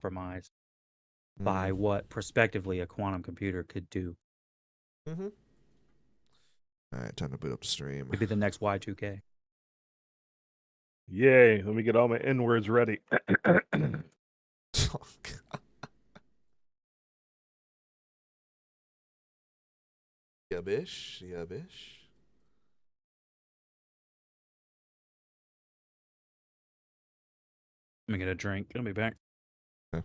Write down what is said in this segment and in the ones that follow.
compromised by what prospectively a quantum computer could do. Mm-hmm. All right, time to boot up the stream. Maybe the next Y2K. Yay, let me get all my N-words ready. Yubbish, yubbish. Let me get a drink. I'll be back. Okay.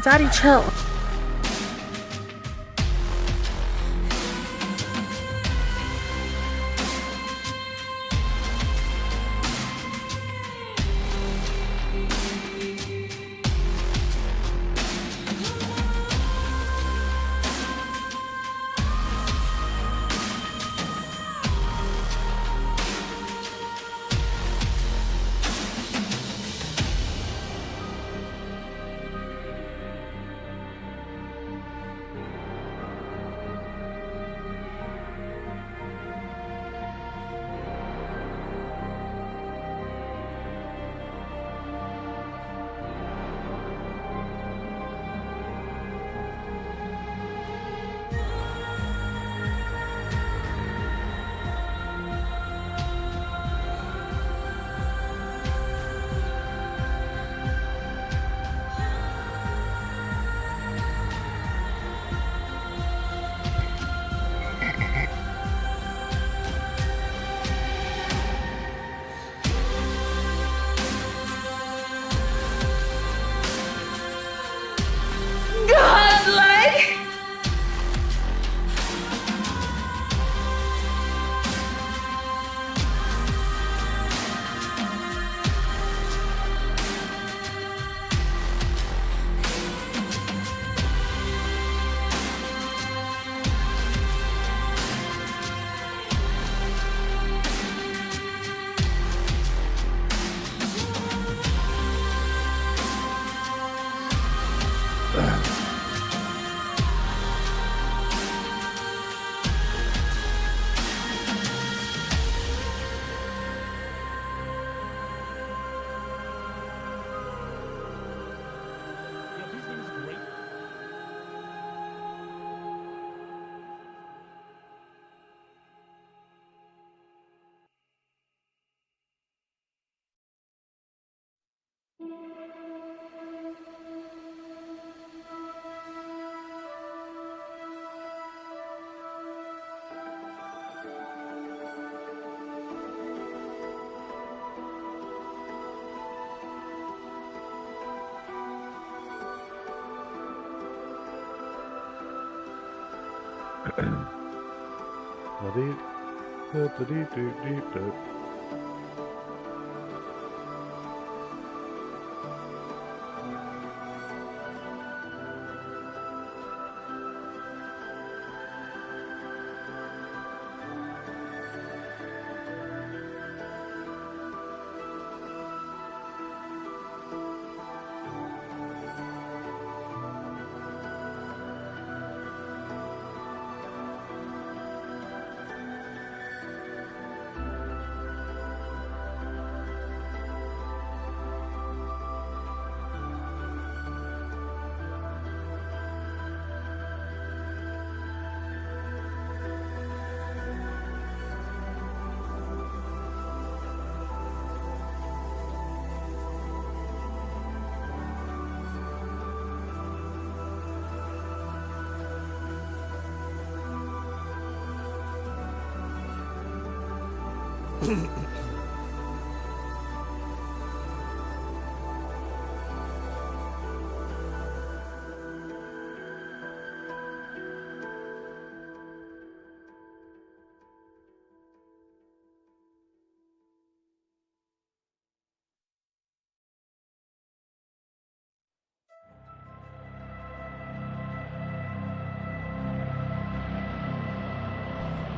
Daddy, chill.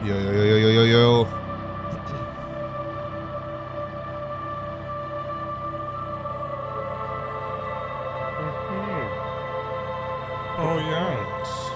Yo, yo, yo, yo, yo, yo, yo. Oh, yes.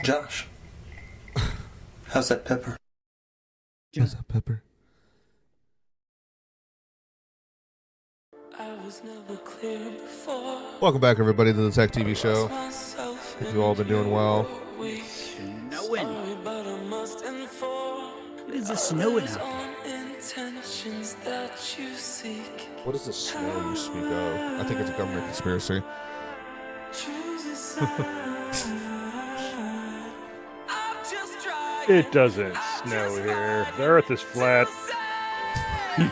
Josh, how's that pepper? How's that pepper? Welcome back, everybody, to the Tech TV Show. Hope you all been doing well. Snowing. It is a snowing out there. What is the snow you speak of? I think it's a government conspiracy. It doesn't snow here. The earth is flat. I've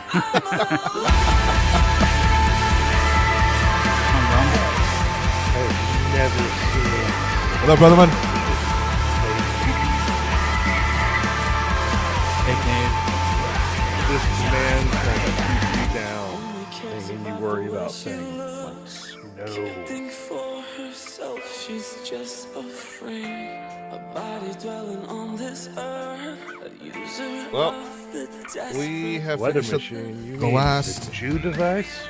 never seen What up, brother man? Fake news. this man trying to keep you down. And then you worry about things like snow. She's just a frame, a body dwelling on this earth, a user Well, of the destiny. we have Weather finished machine. You the mean last. the Jew device?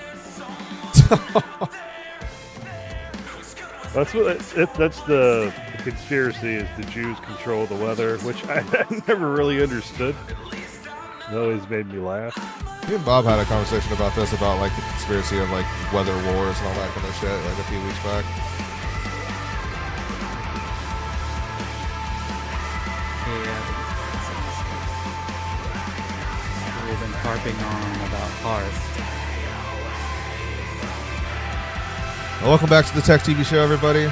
That's what. That's the conspiracy. Is the Jews control the weather, which I never really understood. It always made me laugh. Me and Bob had a conversation about this, about like the conspiracy of like weather wars and all that kind of shit, like a few weeks back. Yeah. We've been harping on about parts. Well, welcome back to the Tech TV Show, everybody.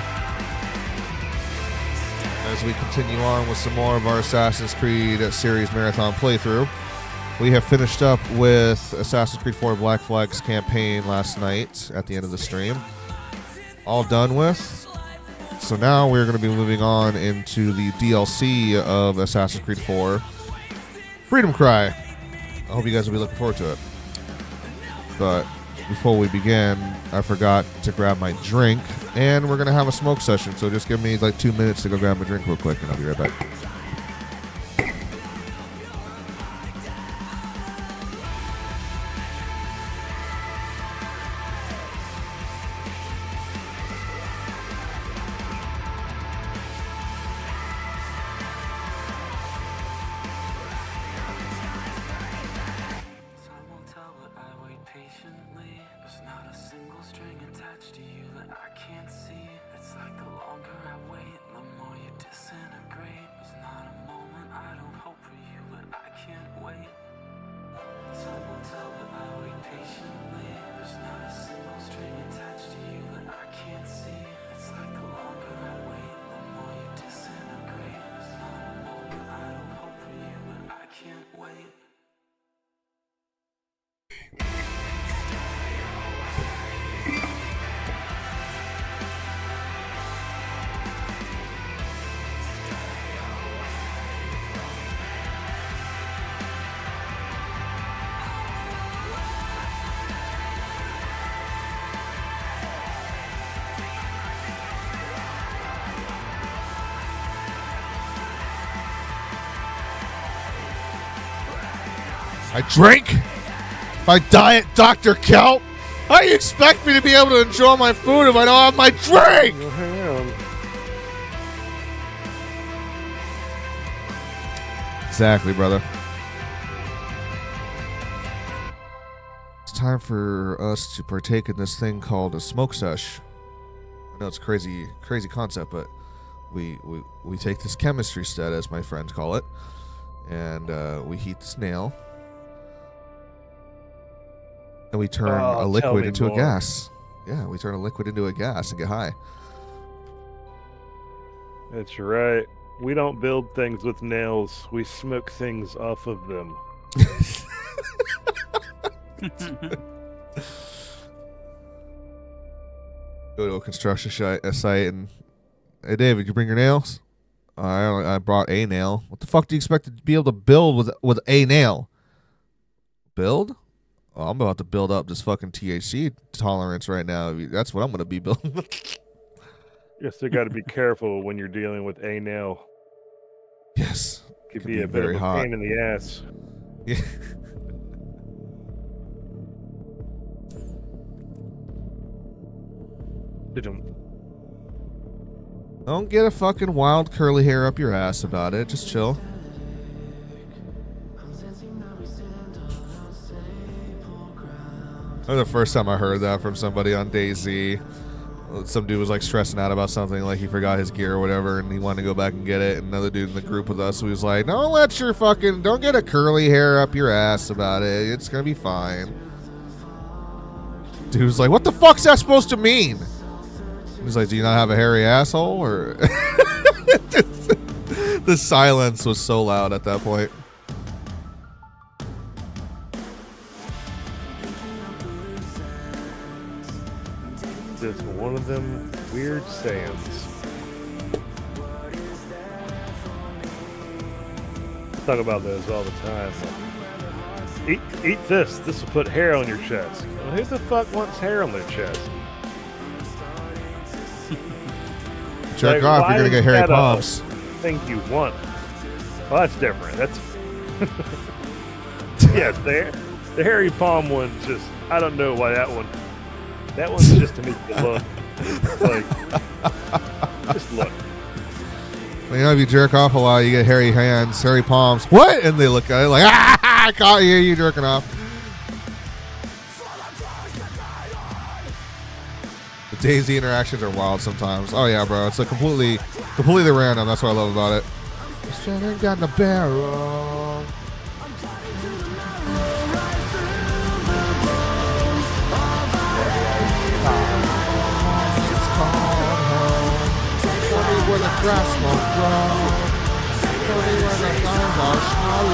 As we continue on with some more of our Assassin's Creed series marathon playthrough, we have finished up with Assassin's Creed 4 Black Flag's campaign last night at the end of the stream. All done with. So now we're going to be moving on into the DLC of Assassin's Creed 4, Freedom Cry. I hope you guys will be looking forward to it. But before we begin, I forgot to grab my drink, and we're going to have a smoke session, so just give me like 2 minutes to go grab my drink real quick, and I'll be right back. Time will tell, but I wait patiently. There's not a single string attached to you that I can't see. It's like the longer I wait, the more you disintegrate. There's not a moment I don't hope for you, but I can't wait. Time will tell, but I wait patiently. There's not a single string attached to you that I can't see. It's like the longer I wait, the more you disintegrate. There's not a moment I don't hope for you, but I can't wait. I drink my Diet Dr. Kelp. How do you expect me to be able to enjoy my food if I don't have my drink? Well, hang on. Exactly, brother. It's time for us to partake in this thing called a smoke sesh. I know it's a crazy concept, but we take this chemistry stud, as my friends call it, and we heat this nail. And we turn a tell liquid me into a more. gas. Yeah, we turn a liquid into a gas and get high. That's right. We don't build things with nails. We smoke things off of them. Go to a construction site and, hey, David, you bring your nails? I brought a nail. What the fuck do you expect to be able to build with a nail? Build? Oh, I'm about to build up this fucking THC tolerance right now. That's what I'm going to be building. Yes, you got to be careful when you're dealing with a nail. Yes. Could Can be be a bit very of a hot. pain in the ass. Yeah. Didum. Don't get a fucking wild curly hair up your ass about it. Just chill. That was the first time I heard that from somebody on DayZ. Some dude was like stressing out about something, like he forgot his gear or whatever, and he wanted to go back and get it. And another dude in the group with us was like, don't get a curly hair up your ass about it. It's gonna be fine. Dude was like, what the fuck's that supposed to mean? He's like, do you not have a hairy asshole? Or the silence was so loud at that point. Just one of them weird sayings. I talk about those all the time. Eat this. This will put hair on your chest. Well, who the fuck wants hair on their chest? Jerk Like, off, why you're gonna is get hairy that a palms. thing you want? Well, that's different. That's yes, the hairy palm one. Just I don't know why that one. That one's just to make you look. It's like just look. You know, if you jerk off a lot, you get hairy hands, hairy palms. What? And they look at it like, I caught you. You jerking off. The DayZ interactions are wild sometimes. Oh yeah, bro. It's like completely random. That's what I love about it. Standing down the barrel. Where the grass won't grow. Tell me where the flowers are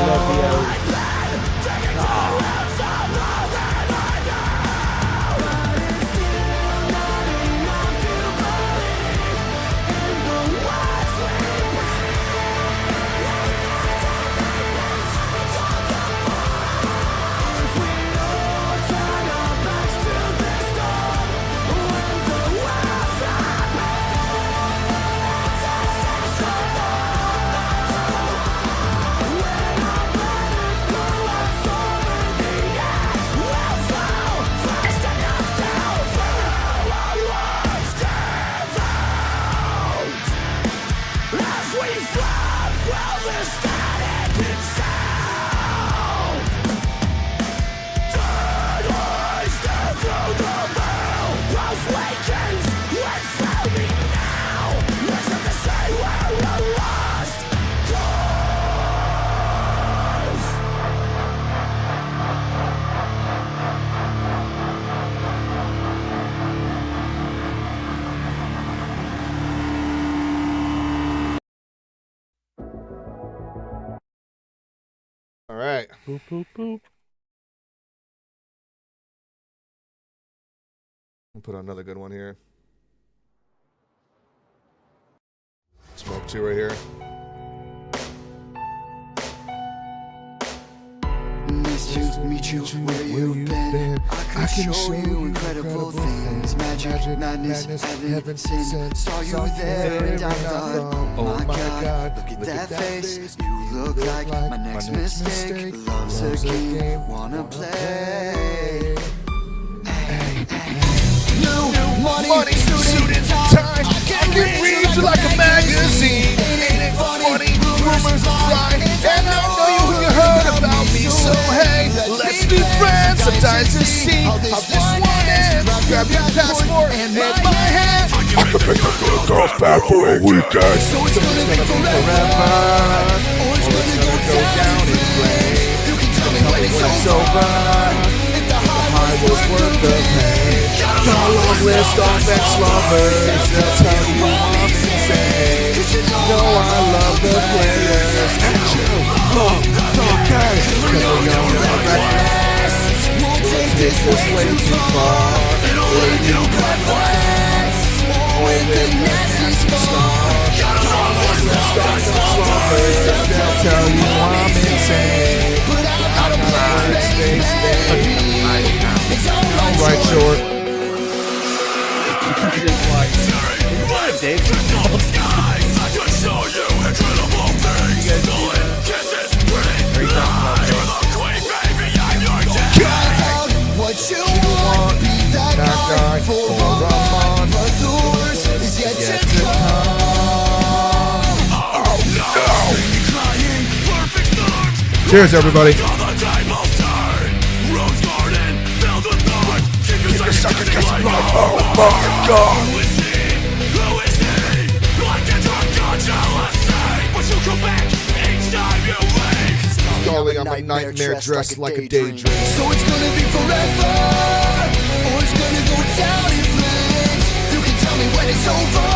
All right. Boop boop boop. I'll put on another good one here. Smoke 2 right here. Nice to meet you where you've been. I can show you incredible things. Magic, madness, heaven, sin. Saw you there and I thought, oh my God, look at that face. You look like my next mistake. Love's a game, wanna play. New money, suit and tie. I can read you like a magazine. Ain't it funny? Rumors fly, and I know you heard about me. So hey, let's be friends. Sometimes to see how this one ends. Grab your passport and my hand. I could make a girl girls back for a weekend. So it's gonna be forever, or it's gonna go down in flames. You can tell me when it's over. If the high was worth the pain. Got a long list of ex-lovers. They'll tell you I'm insane. You know I love the players. And you love the guys. Cause we're young and we're reckless. We'll take this way too far. Way too reckless. With the nasty scar. Got a long list of ex-lovers. They'll tell you I'm insane. But I gotta stay. Right short. Dave. What you want, be that guy for a month, but the worst is yet to come. Cheers, everybody. Oh my god. Darling, I'm a nightmare dressed like a daydream. So it's gonna be forever, or it's gonna go down in flames. You can tell me when it's over,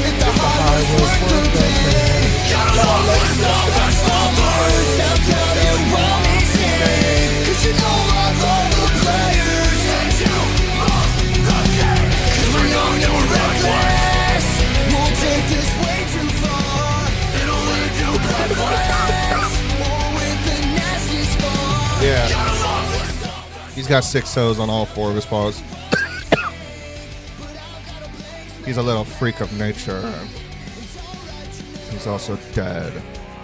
if the high was worth the pain. Gotta lose all the slumbers, I'll tell you what we say. 'Cause you know I love the players, and you love the game. 'Cause we're young and we're reckless, we'll take this way too far. It'll lead to breathless, or with the nasty scar. Yeah. He's got 6 toes on all 4 of his paws. He's a little freak of nature. He's also dead.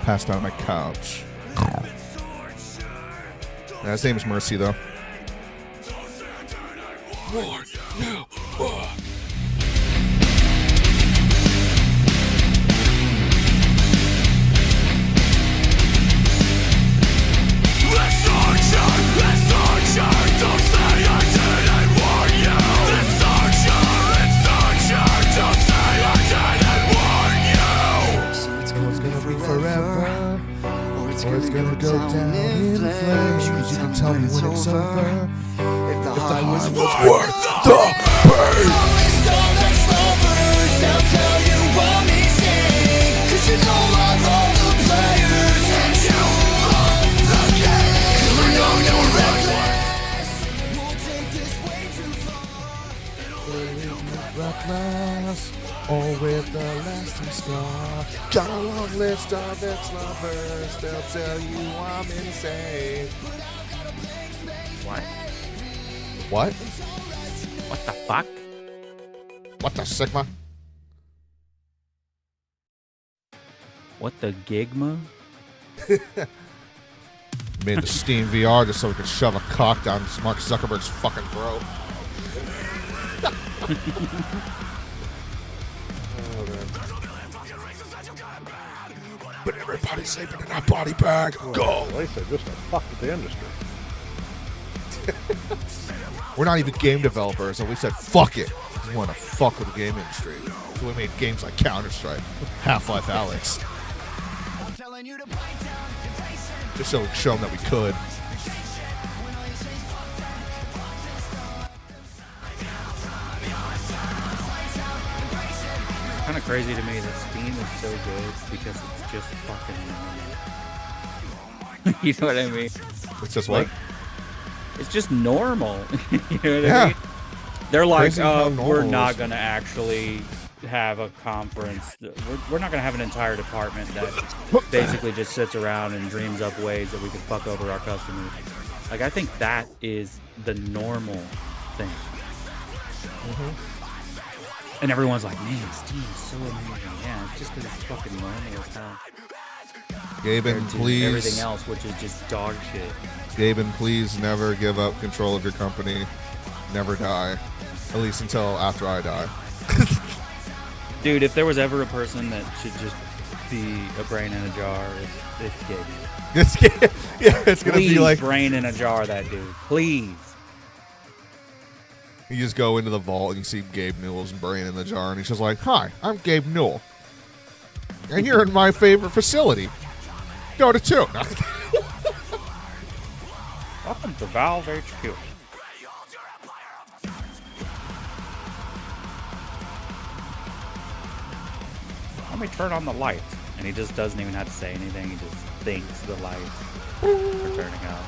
Passed out on my couch. Yeah, his name's Mercy, though. Forever, or it's gonna go down in flames. You can tell me when it's over. If the high was Worth the pain. I'll tell you what we say. 'Cause you know I love the players, and you love the game. 'Cause we're young and we're reckless, we'll take this way too far. Reckless, or with the lasting scar. Got a long list of ex-lovers. They'll tell you I'm insane. What? What? What the fuck? What the Sigma? What the Gigma? Made the Steam VR just so we could shove a cock down Mark Zuckerberg's fucking throat. Oh, man. But everybody's sleeping in that body bag. Go. At least I just fuck with the industry. We're not even game developers, and we said, fuck it. We want to fuck with the game industry. So we made games like Counter-Strike, Half-Life Alyx. Just so we could show them that we could. Kind of crazy to me that Steam is so good because it's just fucking normal. You know what I mean? It's just what? Like, it's just normal. You know what Yeah. I mean? They're like, Crazy how we're normal not is. going to actually have a conference. We're not going to have an entire department that basically just sits around and dreams up ways that we can fuck over our customers. Like, I think that is the normal thing. And everyone's like, man, Steam is so amazing. Yeah, it's just because it's fucking normal as hell. Gaben, Compared to please. everything else, which is just dog shit. Gaben, please never give up control of your company. Never die. At least until after I die. Dude, if there was ever a person that should just be a brain in a jar, it's Gaben. It's gonna Please be like brain in a jar, that dude. Please. you just go into the vault and you see Gabe Newell's brain in the jar, and he's just like, "Hi, I'm Gabe Newell, and you're in my favorite facility. Go to 2." Welcome to Valve HQ. Let me turn on the lights. And he just doesn't even have to say anything. He just thinks the lights are turning out.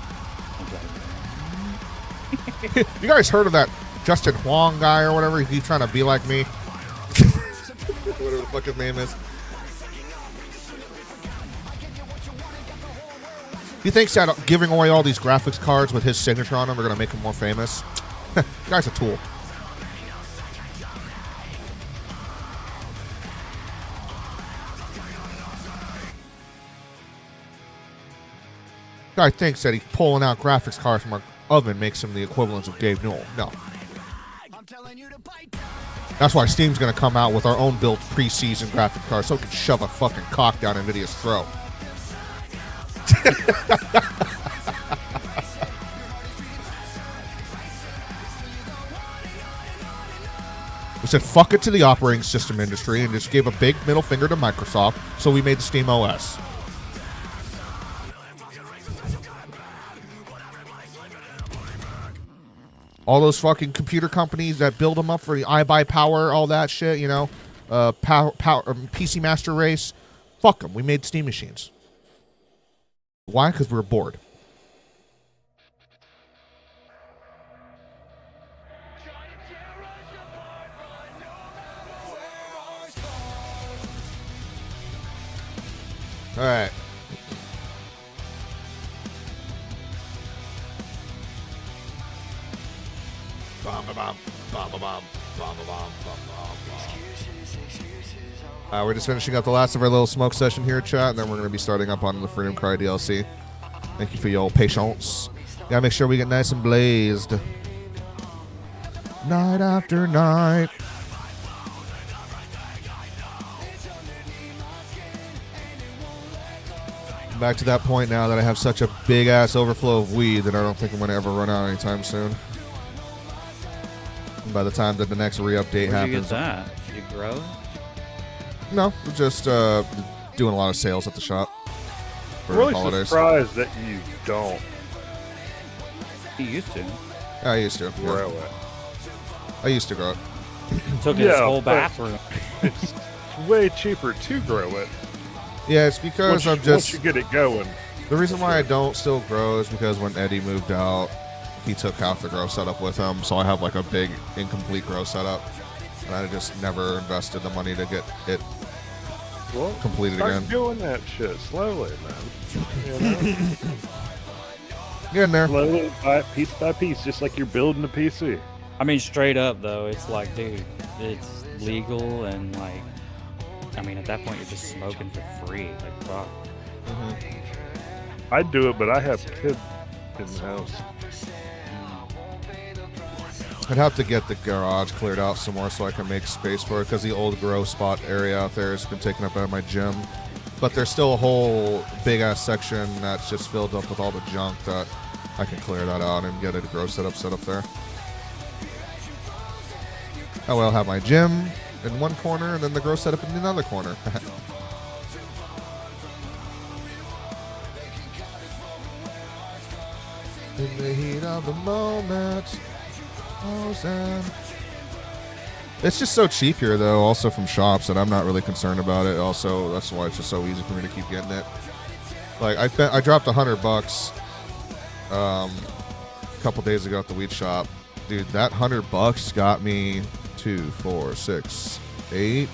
You guys heard of that Justin Huang guy or whatever? He's trying to be like me. Whatever the fuck his name is. He thinks that giving away all these graphics cards with his signature on them are going to make him more famous. The guy's a tool. Guy thinks that he's pulling out graphics cards from our oven makes him the equivalent of Gabe Newell. No. That's why Steam's going to come out with our own built preseason graphic card so we can shove a fucking cock down NVIDIA's throat. We said fuck it to the operating system industry and just gave a big middle finger to Microsoft, so we made the Steam OS. All those fucking computer companies that build them up for the iBuyPower, all that shit, you know, PC Master Race, fuck them. We made Steam machines. Why? Because we were bored. All right. We're just finishing up the last of our little smoke session here, chat, and then we're going to be starting up on the Freedom Cry DLC. Thank you for your patience. Gotta make sure we get nice and blazed. Night after night. Back to that point now that I have such a big-ass overflow of weed that I don't think I'm going to ever run out anytime soon. And by the time that the next re-update Where'd you happens... get that? Did you grow? No, just doing a lot of sales at the shop for I'm really holidays. surprised that you don't He used to. Yeah, I used to. grow Yeah. it. I used to grow it. Took his Yeah, whole but- bathroom. It's way cheaper to grow it. Yeah, it's because Once I'm just... you get it going. The reason why I don't still grow is because when Eddie moved out, he took half the grow setup with him, so I have like a big incomplete grow setup, and I just never invested the money to get it Well, completed start again. doing that shit slowly, man. You know? Getting there. Slowly, by piece, just like you're building a PC. I mean, straight up though, it's like, dude, it's legal and like, I mean, at that point you're just smoking for free. Like, fuck. I'd do it, but I have kids in the house. I'd have to get the garage cleared out some more so I can make space for it, because the old grow spot area out there has been taken up by my gym. But there's still a whole big-ass section that's just filled up with all the junk that I can clear that out and get a grow setup set up there. Oh, well, I'll have my gym in one corner and then the grow setup in another corner. In the heat of the moment. It's just so cheap here, though, also from shops, that I'm not really concerned about it. Also, that's why it's just so easy for me to keep getting it. Like, I dropped $100 a couple days ago at the weed shop. Dude, that $100 got me 2, 4, 6, 8,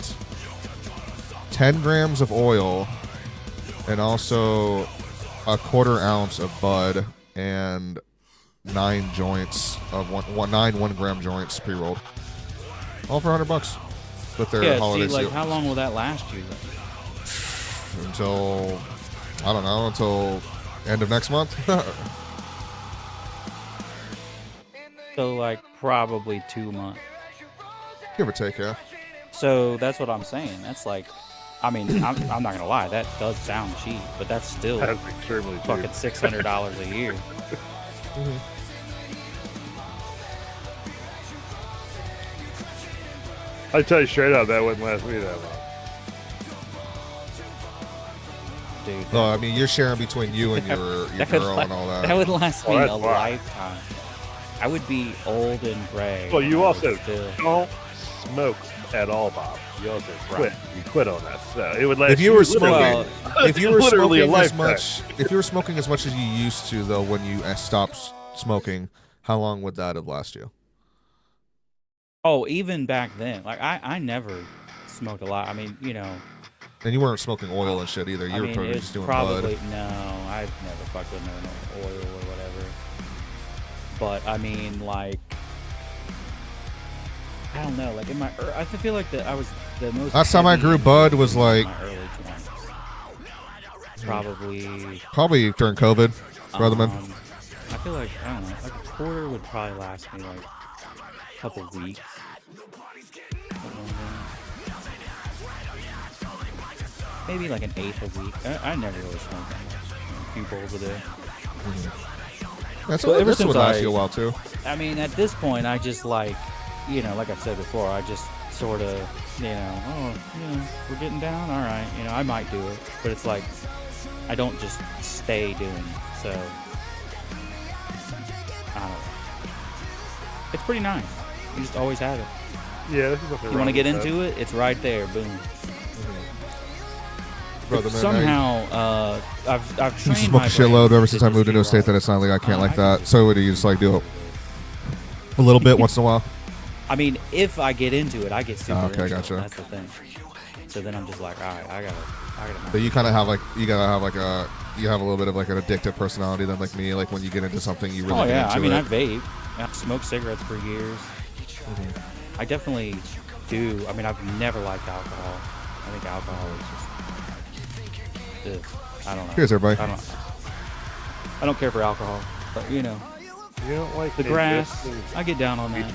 10 grams of oil, and also a 1/4 ounce of bud, and 9 joints of 1 gram joints pre-rolled, all for $100. But they're Yeah, holiday see, like, seal how long will that last you then? until, I don't know, until end of next month. So, like, probably 2 months. Give or take, yeah. So that's what I'm saying. That's like, I mean, I'm not gonna lie, that does sound cheap, but that's still That's extremely cheap. fucking $600 a year. I tell you straight out, that wouldn't last me that long. Dude, No, I mean, you're sharing between you and your that would girl and all that that. would last me Oh, a that's why. lifetime. I would be old and gray. Well, you I also would still. don't smoke at all, Bob. You also quit. You quit on that. So it would last. If you were literally- smoking, if you were literally a smoking as lifetime. much, if you were smoking as much as you used to, though, when you stopped smoking, how long would that have lasted you? Oh, even back then, like I never smoked a lot. I mean, you know, And you weren't smoking oil and shit either. You I were mean, probably it's just doing probably bud. no. I've never fucked with no oil or whatever. But I mean, like, I don't know. Like in my, I feel like that I was the most. Last time I heavy grew in bud was in like my early 20s. Probably. during COVID, Brotherman. I feel like I don't know. Like a quarter would probably last me like a couple weeks. Something like that. Maybe like an eighth a week. I never really smoked that much. few bowls a day. That's Well, ever that's since what lasts I- you a while too. I mean, at this point, I just like, like I've said before, I just sort of, we're getting down. All right, I might do it, but it's like I don't just stay doing it. So I don't know. It's pretty nice. You just always have it. Yeah, there's nothing You wrong want to get with that. into it? It's right there. Boom. Brother, man, Somehow, I've I trained used to my smoke a brain shitload ever to since I just moved be into a state right. that it's not like I can't Oh, like I can that. do So what do you just like do it a little bit once in a while? I mean, if I get into it, I get super Okay, into gotcha. it. That's the thing. So then I'm just like, all right, I gotta. But you kind of have like you have a little bit of like an addictive personality than like me. Like when you get into something, you really Oh get yeah, into I mean, it. I vape. I've smoked cigarettes for years. I definitely do. I mean, I've never liked alcohol. I think alcohol is just. I don't know. Cheers, everybody. I don't care for alcohol, but You don't like the grass. I get down on that.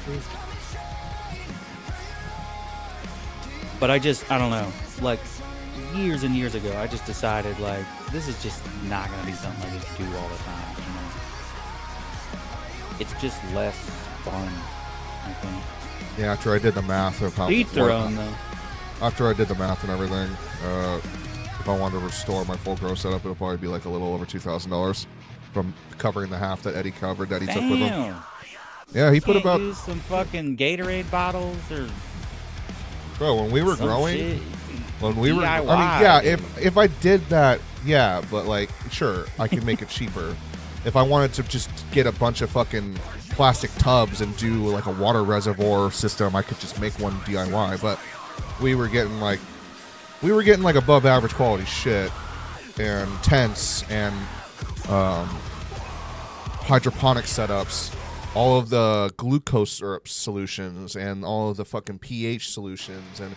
But I don't know. Like years and years ago, I just decided like this is just not gonna be something I just do all the time. It's just less fun, I think. Yeah, after I did the math of how Each their own though. after I did the math and everything, if I wanted to restore my full grow setup, it'll probably be like a little over $2,000 from covering the half that Eddie covered that he took with him. Damn. Yeah, he put Can't about use some fucking Gatorade bottles or bro when we were some growing. shit. When we were, I mean, DIY, yeah, dude. if I did that, yeah, but like, sure, I could make it cheaper. If I wanted to just get a bunch of fucking plastic tubs and do like a water reservoir system, I could just make one DIY. But we were getting like above average quality shit and tents and hydroponic setups, all of the glucose syrup solutions and all of the fucking pH solutions and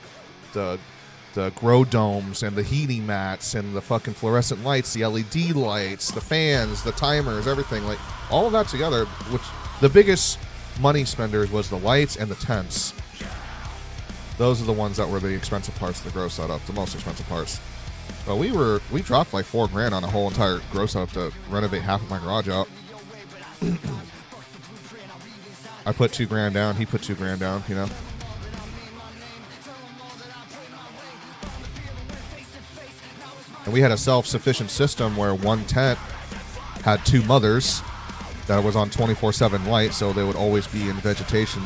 the grow domes and the heating mats and the fucking fluorescent lights, the LED lights, the fans, the timers, everything, like all of that together, which the biggest money spenders was the lights and the tents. Those are the ones that were the expensive parts of the grow setup, the most expensive parts. But we dropped like $4,000 on a whole entire grow setup to renovate half of my garage out. I put $2,000 down, he put $2,000 down, And we had a self-sufficient system where one tent had two mothers that was on 24/7 light, so they would always be in vegetation.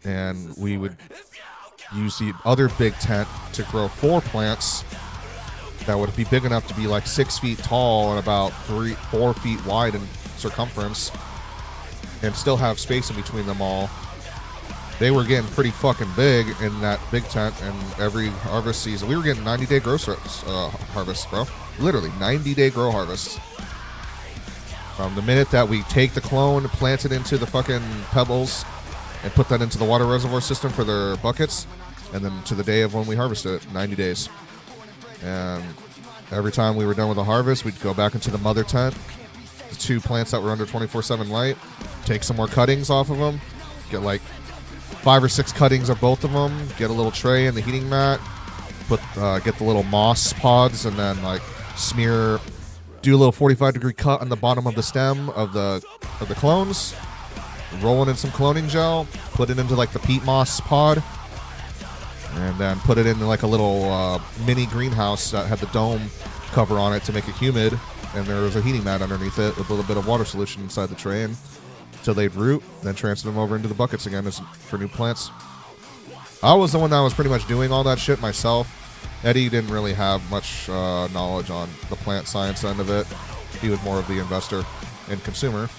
And we would use the other big tent to grow 4 plants that would be big enough to be like 6 feet tall and about 4 feet wide in circumference, and still have space in between them all. They were getting pretty fucking big in that big tent, and every harvest season we were getting 90-day grow harvests, bro. Literally 90-day grow harvests. From the minute that we take the clone, plant it into the fucking pebbles, and put that into the water reservoir system for their buckets, and then to the day of when we harvest it, 90 days. And every time we were done with the harvest, we'd go back into the mother tent, the 2 plants that were under 24/7 light, take some more cuttings off of them, get like 5 or 6 cuttings of both of them, get a little tray in the heating mat, get the little moss pods, and then like do a little 45-degree cut on the bottom of the stem of the clones, roll it in some cloning gel, put it into like the peat moss pod, and then put it in like a little mini greenhouse that had the dome cover on it to make it humid, and there was a heating mat underneath it with a little bit of water solution inside the tray, until they'd root, then transfer them over into the buckets again for new plants. I was the one that was pretty much doing all that shit myself. Eddie didn't really have much knowledge on the plant science end of it. He was more of the investor and consumer.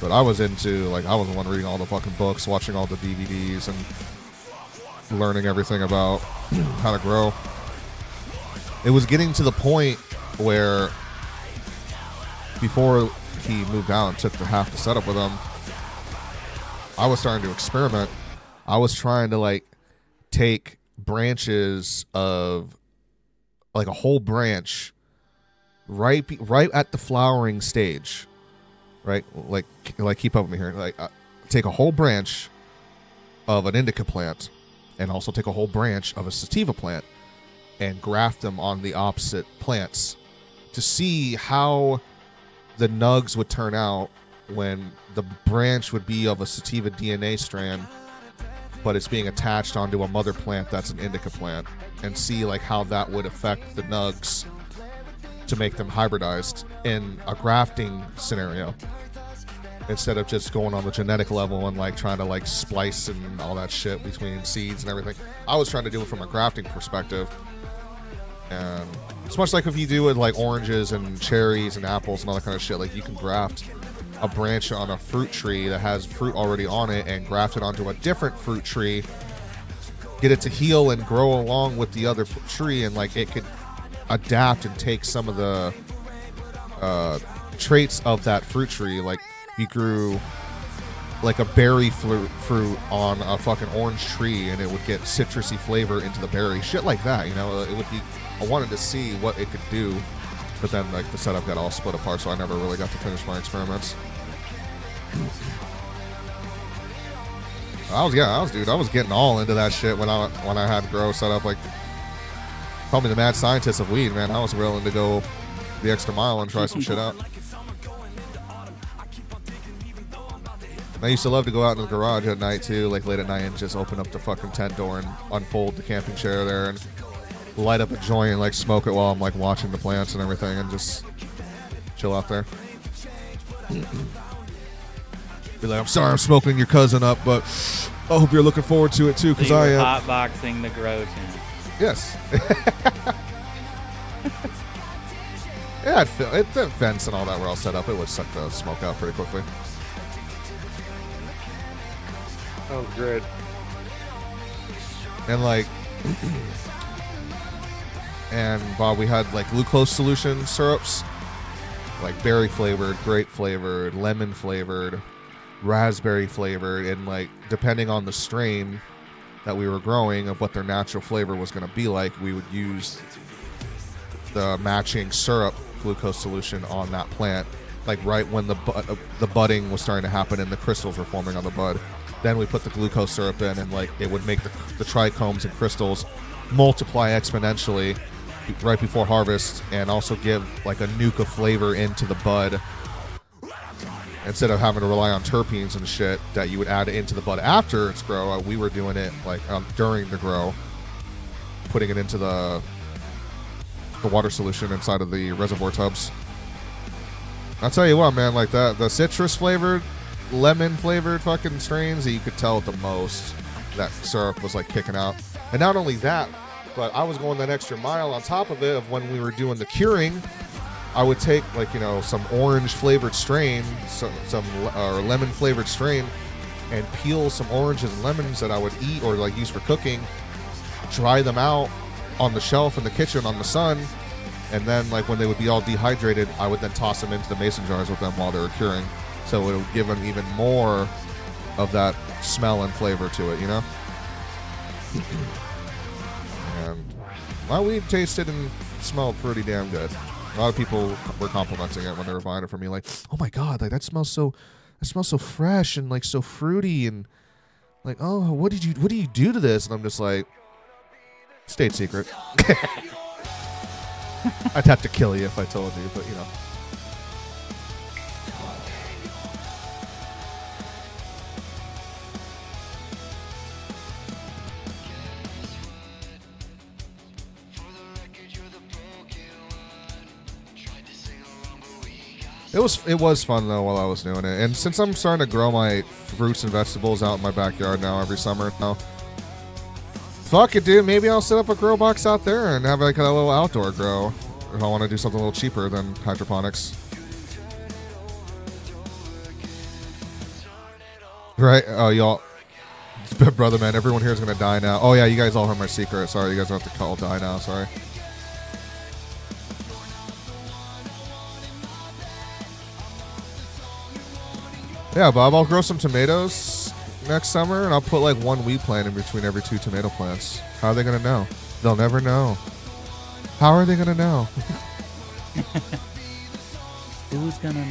But I was the one reading all the fucking books, watching all the DVDs, and learning everything about how to grow. It was getting to the point where before he moved out and took half the setup with him, I was starting to experiment. I was trying to like take branches of like a whole branch right at the flowering stage, right? Like keep up with me here. Like take a whole branch of an indica plant and also take a whole branch of a sativa plant and graft them on the opposite plants to see how the nugs would turn out when the branch would be of a sativa DNA strand, but it's being attached onto a mother plant that's an indica plant, and see like how that would affect the nugs to make them hybridized in a grafting scenario, instead of just going on the genetic level and like trying to like splice and all that shit between seeds and everything. I was trying to do it from a grafting perspective. And it's much like if you do it like oranges and cherries and apples and all that kind of shit. Like you can graft a branch on a fruit tree that has fruit already on it and graft it onto a different fruit tree, get it to heal and grow along with the other tree, and like it could adapt and take some of the traits of that fruit tree. Like you grew like a berry fruit on a fucking orange tree and it would get citrusy flavor into the berry. Shit like that, you know? It would be, I wanted to see what it could do, but then like the setup got all split apart, so I never really got to finish my experiments. I was getting all into that shit when I had grow set up. Like, call me the mad scientist of weed, man. I was willing to go the extra mile and try some shit out. I used to love to go out in the garage at night too, like late at night, and just open up the fucking tent door and unfold the camping chair there and light up a joint and like smoke it while I'm like watching the plants and everything, and just chill out there. Be like, I'm sorry I'm smoking your cousin up, but I hope you're looking forward to it too, because So I you were am. hotboxing the grow tent. Yes. Yeah, the vents and all that were all set up. It would suck the smoke out pretty quickly. Sounds great. And like, and Bob, we had like glucose solution syrups, like berry flavored, grape flavored, lemon flavored, raspberry flavored, and like depending on the strain that we were growing of what their natural flavor was going to be like, we would use the matching syrup glucose solution on that plant, like right when the budding was starting to happen and the crystals were forming on the bud. Then we put the glucose syrup in, and like it would make the trichomes and crystals multiply exponentially right before harvest, and also give like a nuke of flavor into the bud, instead of having to rely on terpenes and shit that you would add into the bud after its grow. We were doing it like during the grow, putting it into the water solution inside of the reservoir tubs. I'll tell you what, man, like the citrus flavored, lemon flavored fucking strains that you could tell the most that syrup was like kicking out. And not only that, but I was going that extra mile on top of it of when we were doing the curing. I would take like, you know, some orange flavored strain, some lemon flavored strain, and peel some oranges and lemons that I would eat or like use for cooking, dry them out on the shelf in the kitchen on the sun, and then like when they would be all dehydrated, I would then toss them into the mason jars with them while they were curing. So it would give them even more of that smell and flavor to it, you know? And my weed tasted and smelled pretty damn good. A lot of people were complimenting it when they were buying it from me, like, "Oh my god, like that smells so fresh and like so fruity," and like, "Oh, what do you do to this?" And I'm just like, state secret. I'd have to kill you if I told you, but you know. It was fun though while I was doing it, and since I'm starting to grow my fruits and vegetables out in my backyard now every summer now, fuck it, dude. Maybe I'll set up a grow box out there and have like a little outdoor grow if I want to do something a little cheaper than hydroponics. Right? Oh, y'all, brother, man, everyone here is gonna die now. Oh yeah, you guys all heard my secret. Sorry, you guys have to all die now. Sorry. Yeah, Bob, I'll grow some tomatoes next summer, and I'll put like one weed plant in between every 2 tomato plants. How are they going to know? They'll never know. How are they going to know? Who's gonna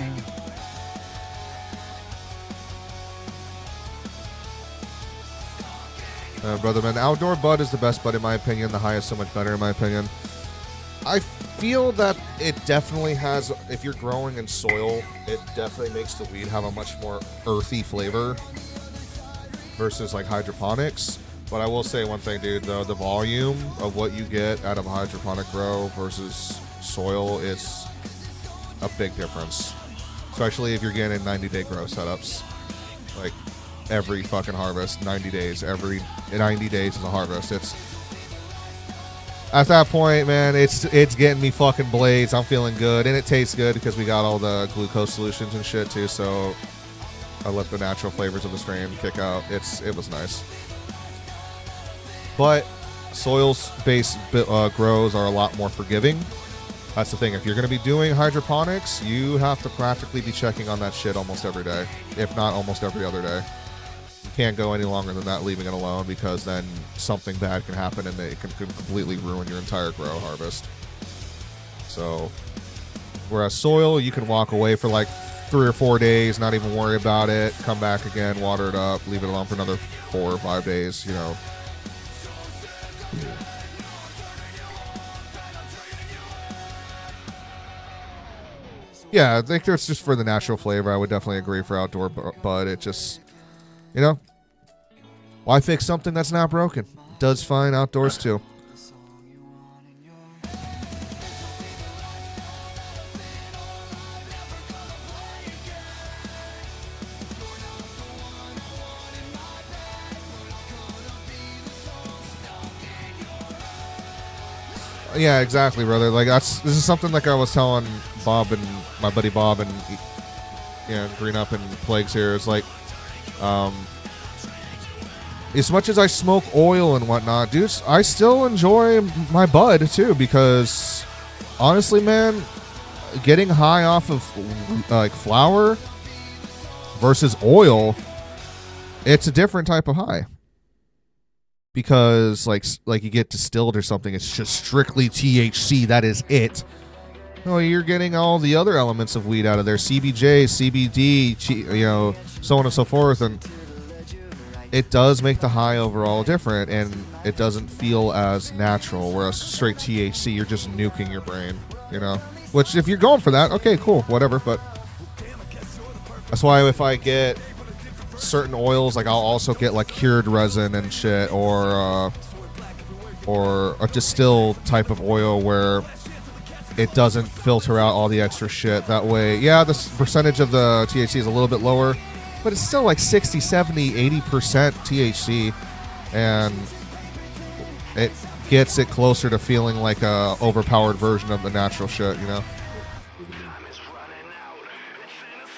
know? Brother, man, outdoor bud is the best bud in my opinion. The highest so much better in my opinion. I feel that it definitely has, if you're growing in soil, it definitely makes the weed have a much more earthy flavor versus like hydroponics. But I will say one thing, dude, though, the volume of what you get out of a hydroponic grow versus soil is a big difference. Especially if you're getting 90-day grow setups. Like, every fucking harvest, 90 days. Every 90 days is a harvest. It's... At that point, man, it's getting me fucking blazed. I'm feeling good. And it tastes good because we got all the glucose solutions and shit, too. So, I let the natural flavors of the strain kick out. It was nice. But soil-based grows are a lot more forgiving. That's the thing. If you're going to be doing hydroponics, you have to practically be checking on that shit almost every day, if not almost every other day. You can't go any longer than that leaving it alone because then something bad can happen and it can completely ruin your entire grow harvest. So, whereas soil, you can walk away for like 3 or 4 days, not even worry about it, come back again, water it up, leave it alone for another 4 or 5 days, you know. Yeah, I think it's just for the natural flavor. I would definitely agree for outdoor bud. It just, you know, why fix something that's not broken? It does fine outdoors too. Yeah, exactly, brother. Like this is something like I was telling Bob and my buddy Bob and Green Up and Plagues here. It's like, as much as I smoke oil and whatnot, dude, I still enjoy my bud too because honestly, man, getting high off of like flower versus oil, it's a different type of high. Because like you get distilled or something, it's just strictly THC. That is it. No, you're getting all the other elements of weed out of there: CBJ, CBD, you know, so on and so forth, and it does make the high overall different, and it doesn't feel as natural. Whereas straight THC, you're just nuking your brain, you know. Which, if you're going for that, okay, cool, whatever. But that's why if I get certain oils, like I'll also get like cured resin and shit, or a distilled type of oil where it doesn't filter out all the extra shit. That way, yeah, the percentage of the THC is a little bit lower, but it's still like 60, 70, 80% THC, and it gets it closer to feeling like a overpowered version of the natural shit, you know.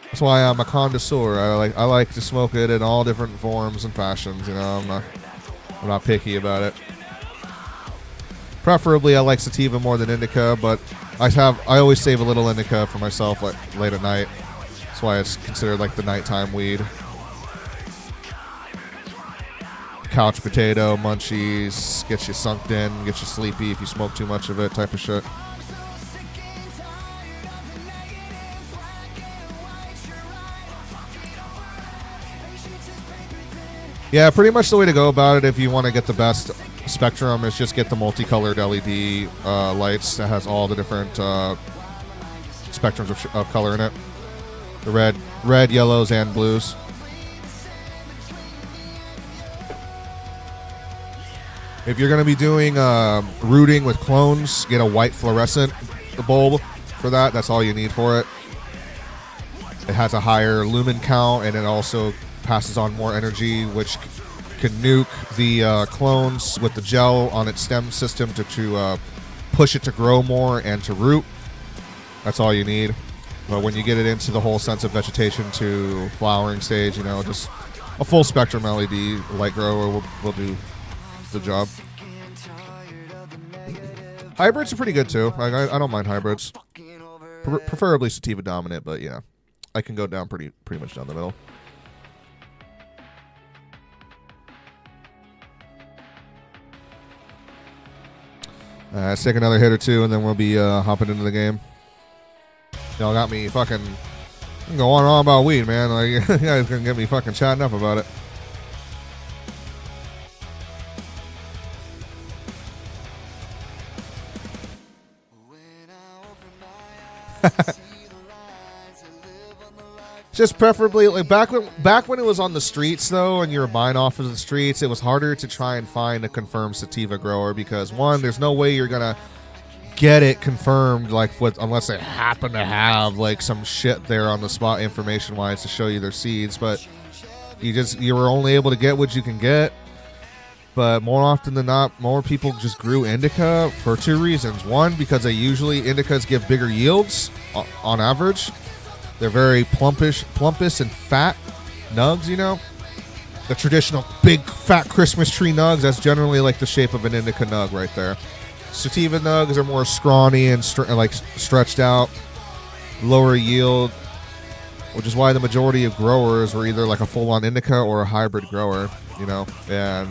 That's why I'm a connoisseur. I like to smoke it in all different forms and fashions. You know, I'm not picky about it. Preferably, I like sativa more than indica, but I always save a little indica for myself like late at night. That's why it's considered like the nighttime weed. Couch potato, munchies, gets you sunk in, gets you sleepy if you smoke too much of it, type of shit. Yeah, pretty much the way to go about it if you want to get the best spectrum is just get the multicolored LED lights that has all the different spectrums of color in it. The red, yellows, and blues. If you're going to be doing rooting with clones, get a white fluorescent bulb for that. That's all you need for it. It has a higher lumen count, and it also passes on more energy, which can nuke the clones with the gel on its stem system to push it to grow more and to root. That's all you need. But when you get it into the whole sense of vegetation to flowering stage, you know, just a full spectrum LED light grower will do the job. Hybrids are pretty good too. I don't mind hybrids. Preferably sativa dominant, but yeah, I can go down pretty much down the middle. Let's take another hit or two, and then we'll be hopping into the game. Y'all got me fucking go on and on about weed, man. Like, you guys gonna get me fucking chatting up about it. Just preferably like back when it was on the streets though, and you were buying off of the streets, it was harder to try and find a confirmed sativa grower because one, there's no way you're gonna get it confirmed unless they happen to have like some shit there on the spot information wise to show you their seeds, but you were only able to get what you can get. But more often than not, more people just grew indica for two reasons. One, because indicas give bigger yields on average. They're very plumpish and fat nugs, you know. The traditional big fat Christmas tree nugs, that's generally like the shape of an indica nug right there. Sativa nugs are more scrawny and stretched out, lower yield, which is why the majority of growers were either like a full-on indica or a hybrid grower, you know. And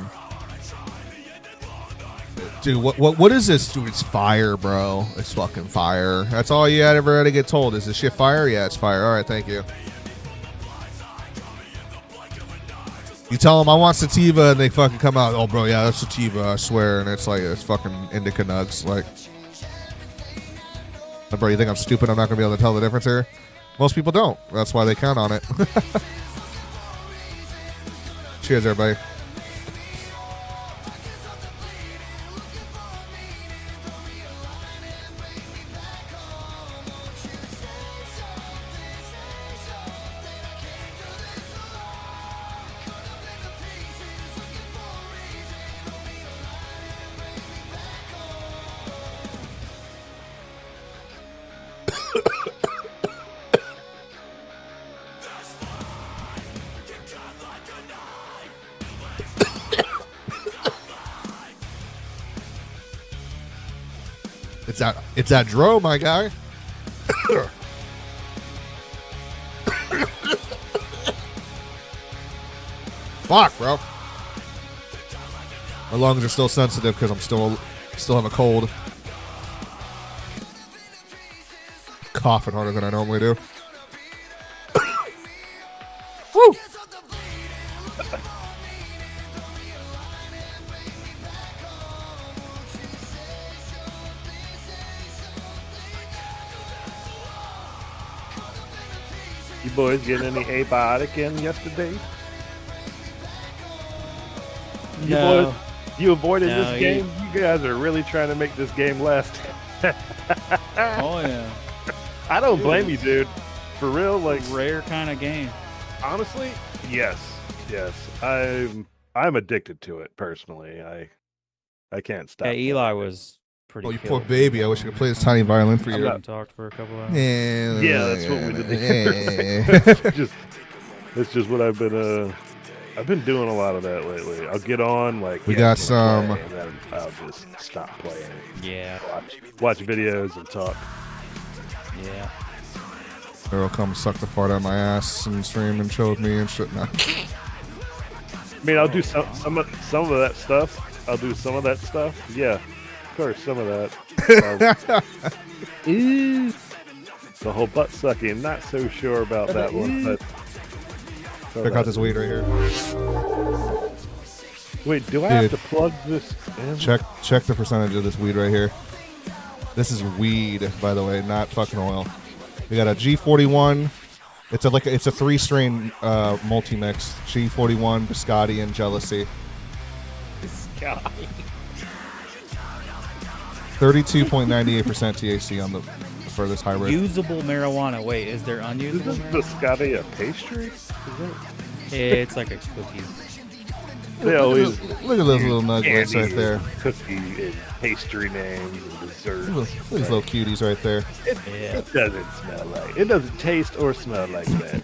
dude, what is this? Dude, it's fire, bro. It's fucking fire. That's all you ever had to get told. Is this shit fire? Yeah, it's fire. All right, thank you. You tell them I want sativa, and they fucking come out. Oh, bro, yeah, that's sativa. I swear. And it's like it's fucking indica nugs. Like, bro, you think I'm stupid? I'm not gonna be able to tell the difference here. Most people don't. That's why they count on it. Cheers, everybody. It's that dro, my guy. Fuck, bro. My lungs are still sensitive because I'm still have a cold. Coughing harder than I normally do. Woo! You boys get any abiotic in yesterday? No. You avoided No, this game? You guys are really trying to make this game last. Oh yeah. I don't blame you, dude. For real, like Rare kind of game. honestly, yes. I'm addicted to it personally. I can't stop. Yeah, Eli was pretty. Oh, you poor killed. baby. I wish I could play this tiny violin for We you. haven't talked for a couple hours. Yeah, that's what we did together. It's just what I've been doing a lot of that lately. I'll get on like We got some- play, and then I'll just stop playing. Yeah. Watch videos and talk. Yeah. They'll come suck the fart out of my ass and stream and chill with me and shit. No. I mean, I'll do some of that stuff. I'll do some of that stuff. Yeah, of course, some of that. The whole butt sucking. Not so sure about that one, but Check out this weed right here. wait, do I have Dude. to plug this in? Check the percentage of this weed right here. This is weed, by the way, not fucking oil. We got a G41. It's a 3-strain multi-mix. G41, Biscotti, and Jealousy. 32.98% THC on the for this hybrid. Usable marijuana. Wait, is there unusable Isn't marijuana? Biscotti a pastry? It's like a cookie. They always Look at those little nuggets right there. Cookie and pastry names and desserts. Look at these little cuties right there. Yeah. It doesn't smell like. It doesn't taste or smell like that.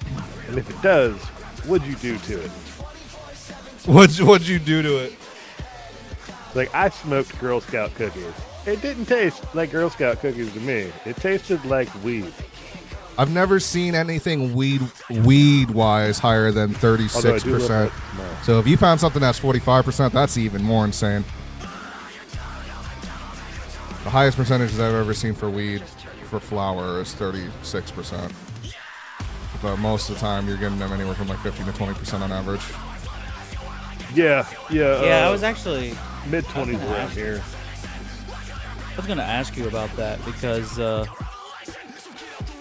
And if it does, what'd you do to it? What'd you do to it? Like, I smoked Girl Scout cookies. It didn't taste like Girl Scout cookies to me. It tasted like weed. I've never seen anything weed-wise higher than Although I do 36%. love it. So if you found something that's 45%, that's even more insane. The highest percentages I've ever seen for weed for flower is 36%. But most of the time, you're getting them anywhere from like 15 to 20% on average. Yeah. Yeah, I was actually. mid 20s around here. I was gonna ask you about that because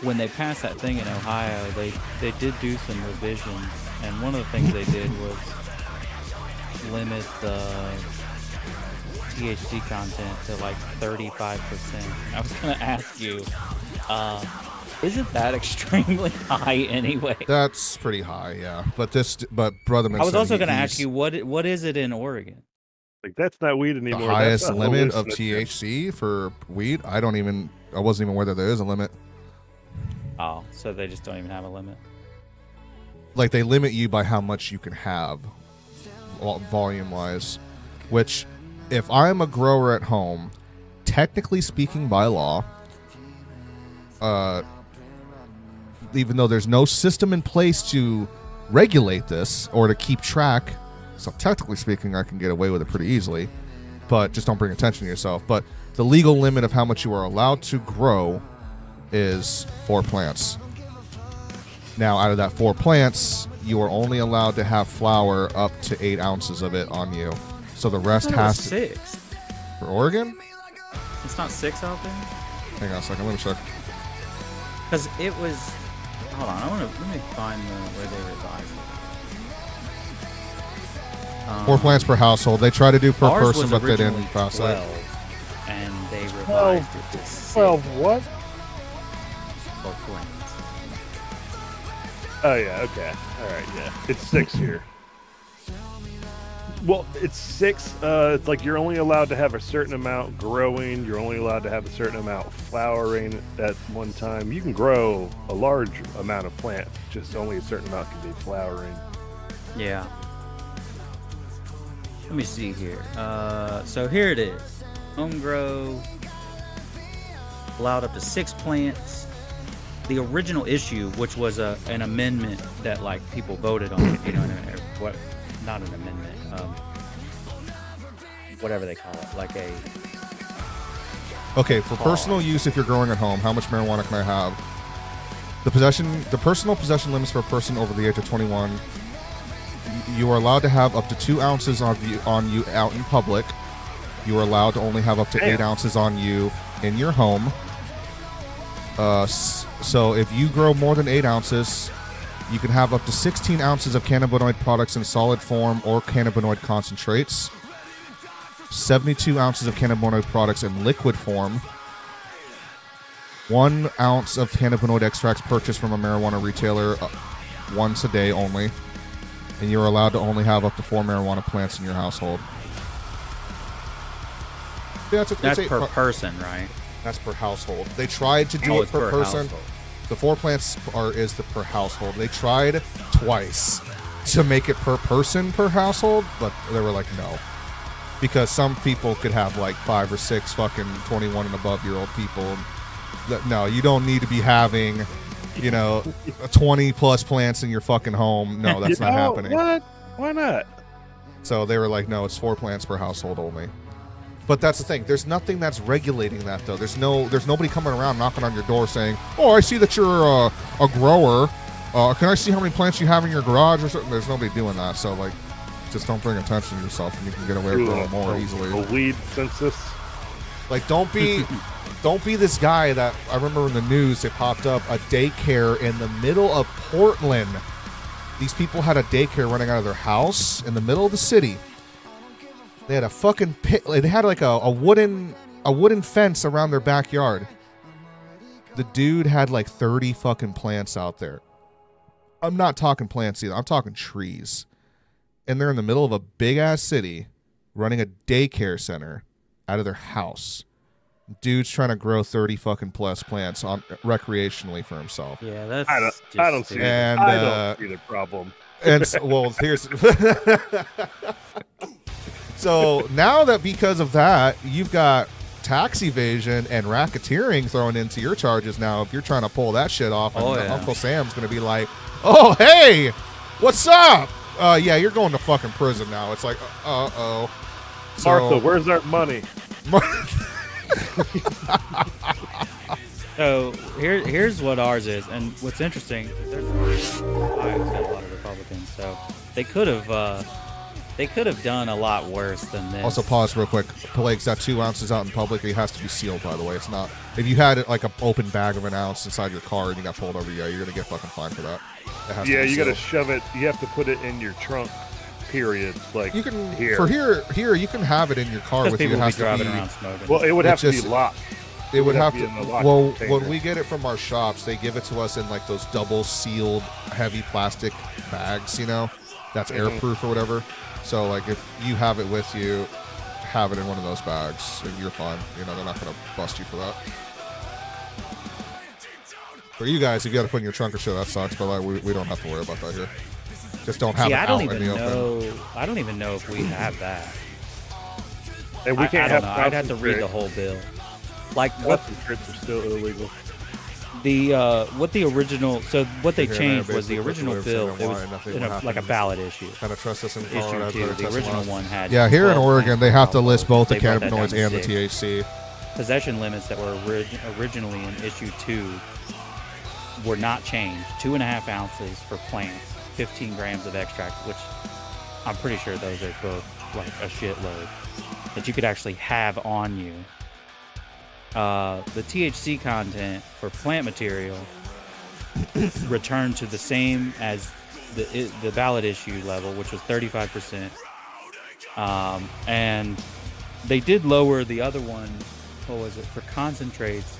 when they passed that thing in Ohio, they did do some revisions, and one of the things they did was limit the THC content to like 35%. I was gonna ask you, isn't that extremely high anyway? That's pretty high, yeah. But Brotherman I was said also gonna he's ask you what is it in Oregon? Like that's not weed the anymore. highest That's a limit of hallucinogen. THC for weed. I wasn't even aware that there is a limit. Oh, so they just don't even have a limit. Like they limit you by how much you can have, volume wise. Which, if I'm a grower at home, technically speaking, by law, even though there's no system in place to regulate this or to keep track, so technically speaking, I can get away with it pretty easily. But just don't bring attention to yourself. But the legal limit of how much you are allowed to grow is 4 plants. Now, out of that 4 plants, you are only allowed to have flower up to 8 ounces of it on you. So the rest has to... 6. For Oregon? It's not 6 out there? Hang on a second, let me check. Because it was... Hold on, let me find where they revised it. 4 plants per household. They try to do per Ours person, was but they didn't originally pass that. 12, and they revised it to 6 what? for plants. Oh yeah, okay. Alright, yeah. It's 6 here. Well, it's 6. It's like you're only allowed to have a certain amount growing. You're only allowed to have a certain amount flowering at one time. You can grow a large amount of plants, just only a certain amount can be flowering. Yeah. Let me see here. So here it is. Home grow. Allowed up to 6 plants. The original issue, which was an amendment that like people voted on, you know, what? Not an amendment. Whatever they call it, like a. Okay, for personal use, if you're growing at home, how much marijuana can I have? The personal possession limits for a person over the age of 21. You are allowed to have up to 2 ounces on you out in public. You are allowed to only have up to 8 ounces on you in your home. So if you grow more than 8 ounces, you can have up to 16 ounces of cannabinoid products in solid form or cannabinoid concentrates. 72 ounces of cannabinoid products in liquid form. 1 ounce of cannabinoid extracts purchased from a marijuana retailer once a day only. And you're allowed to only have up to 4 marijuana plants in your household. Yeah, That's per person, right? That's per household. They tried to do it per person. Household. The 4 plants is the per household. They tried twice to make it per person per household, but they were like, no. Because some people could have like 5 or 6 fucking 21 and above year old people. No, you don't need to be having, 20 plus plants in your fucking home. No, that's not happening. What? Why not? So they were like, no, it's 4 plants per household only. But that's the thing. There's nothing that's regulating that, though. There's nobody coming around knocking on your door saying, "Oh, I see that you're a grower. Can I see how many plants you have in your garage or something?" There's nobody doing that. So like, just don't bring attention to yourself, and you can get away with it more easily. A weed census. Like, don't be this guy that I remember in the news. It popped up a daycare in the middle of Portland. These people had a daycare running out of their house in the middle of the city. They had a fucking pit. They had like a wooden fence around their backyard. The dude had like 30 fucking plants out there. I'm not talking plants either. I'm talking trees. And they're in the middle of a big ass city running a daycare center out of their house. Dude's trying to grow 30 fucking plus plants on recreationally for himself. Yeah, that's. I don't see the problem. And well, here's. So now that because of that, you've got tax evasion and racketeering thrown into your charges now if you're trying to pull that shit off. And Uncle Sam's going to be like, "Oh, hey, what's up? Yeah, you're going to fucking prison now." It's like, uh-oh. So, Martha, where's our money? So here's what ours is, and what's interesting, Ohio's got a lot of Republicans, so they could have They could have done a lot worse than this. Also, pause real quick. Plague's got 2 ounces out in public. It has to be sealed, by the way. It's not. If you had it like an open bag of an ounce inside your car and you got pulled over, yeah, you're gonna get fucking fined for that. It has to Yeah, be you got to sealed. shove it. You have to put it in your trunk. Period. Like You can here. for here you can have it in your car Because with you. people It will be has to driving be. around smoking. Well, it would It's have to just- be locked. It would have be to. in the locked Well, container. when we get it from our shops, they give it to us in like those double sealed, heavy plastic bags. You know, that's airproof or whatever. So like, if you have it with you, have it in one of those bags, and you're fine. You know, they're not gonna bust you for that. For you guys, if you got to put in your trunk or shit, that sucks. But like, we don't have to worry about that here. Just don't have See, it I out don't in even the open. know. I don't even know if we have that. And we I can't don't have. know. I'd have to read the whole bill. Like what Concentrates are still illegal. what the original. So what they Here, changed there, was the basically, original what's bill. the It why was nothing in will like a happen. ballot issue. Kind of trust us in Issue Colorado. 2. The original one had. Yeah, here in 12 Oregon, they have to list both the They brought that down cannabinoids to and the 6. THC. Possession limits that were originally in issue 2 were not changed. 2.5 ounces for plants, 15 grams of extract, which I'm pretty sure those are both like a shitload that you could actually have on you. The THC content for plant material returned to the same as the ballot issue level, which was 35%. And they did lower the other one. What was it for concentrates?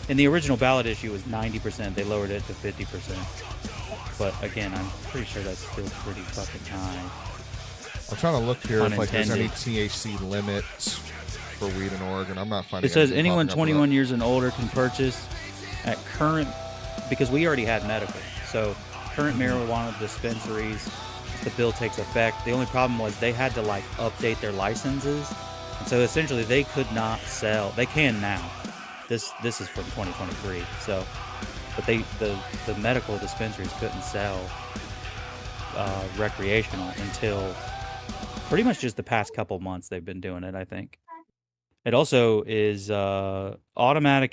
In the original ballot issue, it was 90%. They lowered it to 50%. But again, I'm pretty sure that's still pretty fucking high. I'm trying to look here if like there's any Unintended. THC limits for weed in Oregon. I'm not finding. It says anything anyone popping up 21 years and older can purchase at current, because we already had medical. So current marijuana dispensaries, the bill takes effect. The only problem was they had to like update their licenses. And so essentially they could not sell. They can now. This is from 2023. So, but the medical dispensaries couldn't sell recreational until pretty much just the past couple months they've been doing it, I think. It also is automatic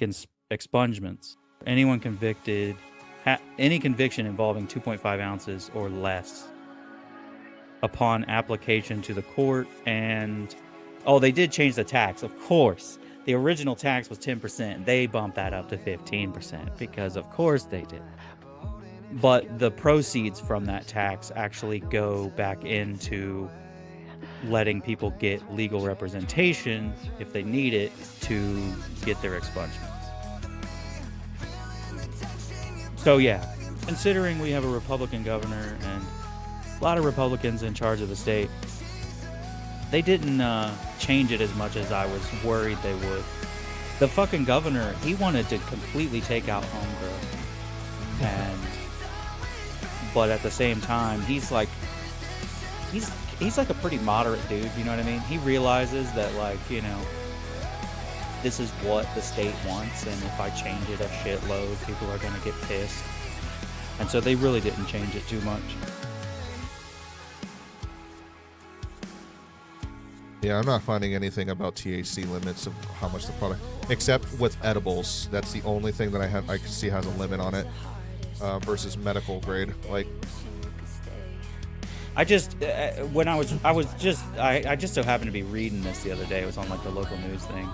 expungements. Anyone convicted, any conviction involving 2.5 ounces or less upon application to the court. And oh, they did change the tax, of course. The original tax was 10%. They bumped that up to 15% because of course they did. But the proceeds from that tax actually go back into letting people get legal representation if they need it to get their expungements. So yeah, considering we have a Republican governor and a lot of Republicans in charge of the state, they didn't change it as much as I was worried they would. The fucking governor, he wanted to completely take out homegrown, but at the same time, he's like a pretty moderate dude. You know what I mean? He realizes that, like, you know, this is what the state wants, and if I change it a shitload, people are gonna get pissed. And so they really didn't change it too much. Yeah, I'm not finding anything about THC limits of how much the product, except with edibles. That's the only thing that I can see has a limit on it versus medical grade. Like, I just when I just so happened to be reading this the other day. It was on like the local news thing,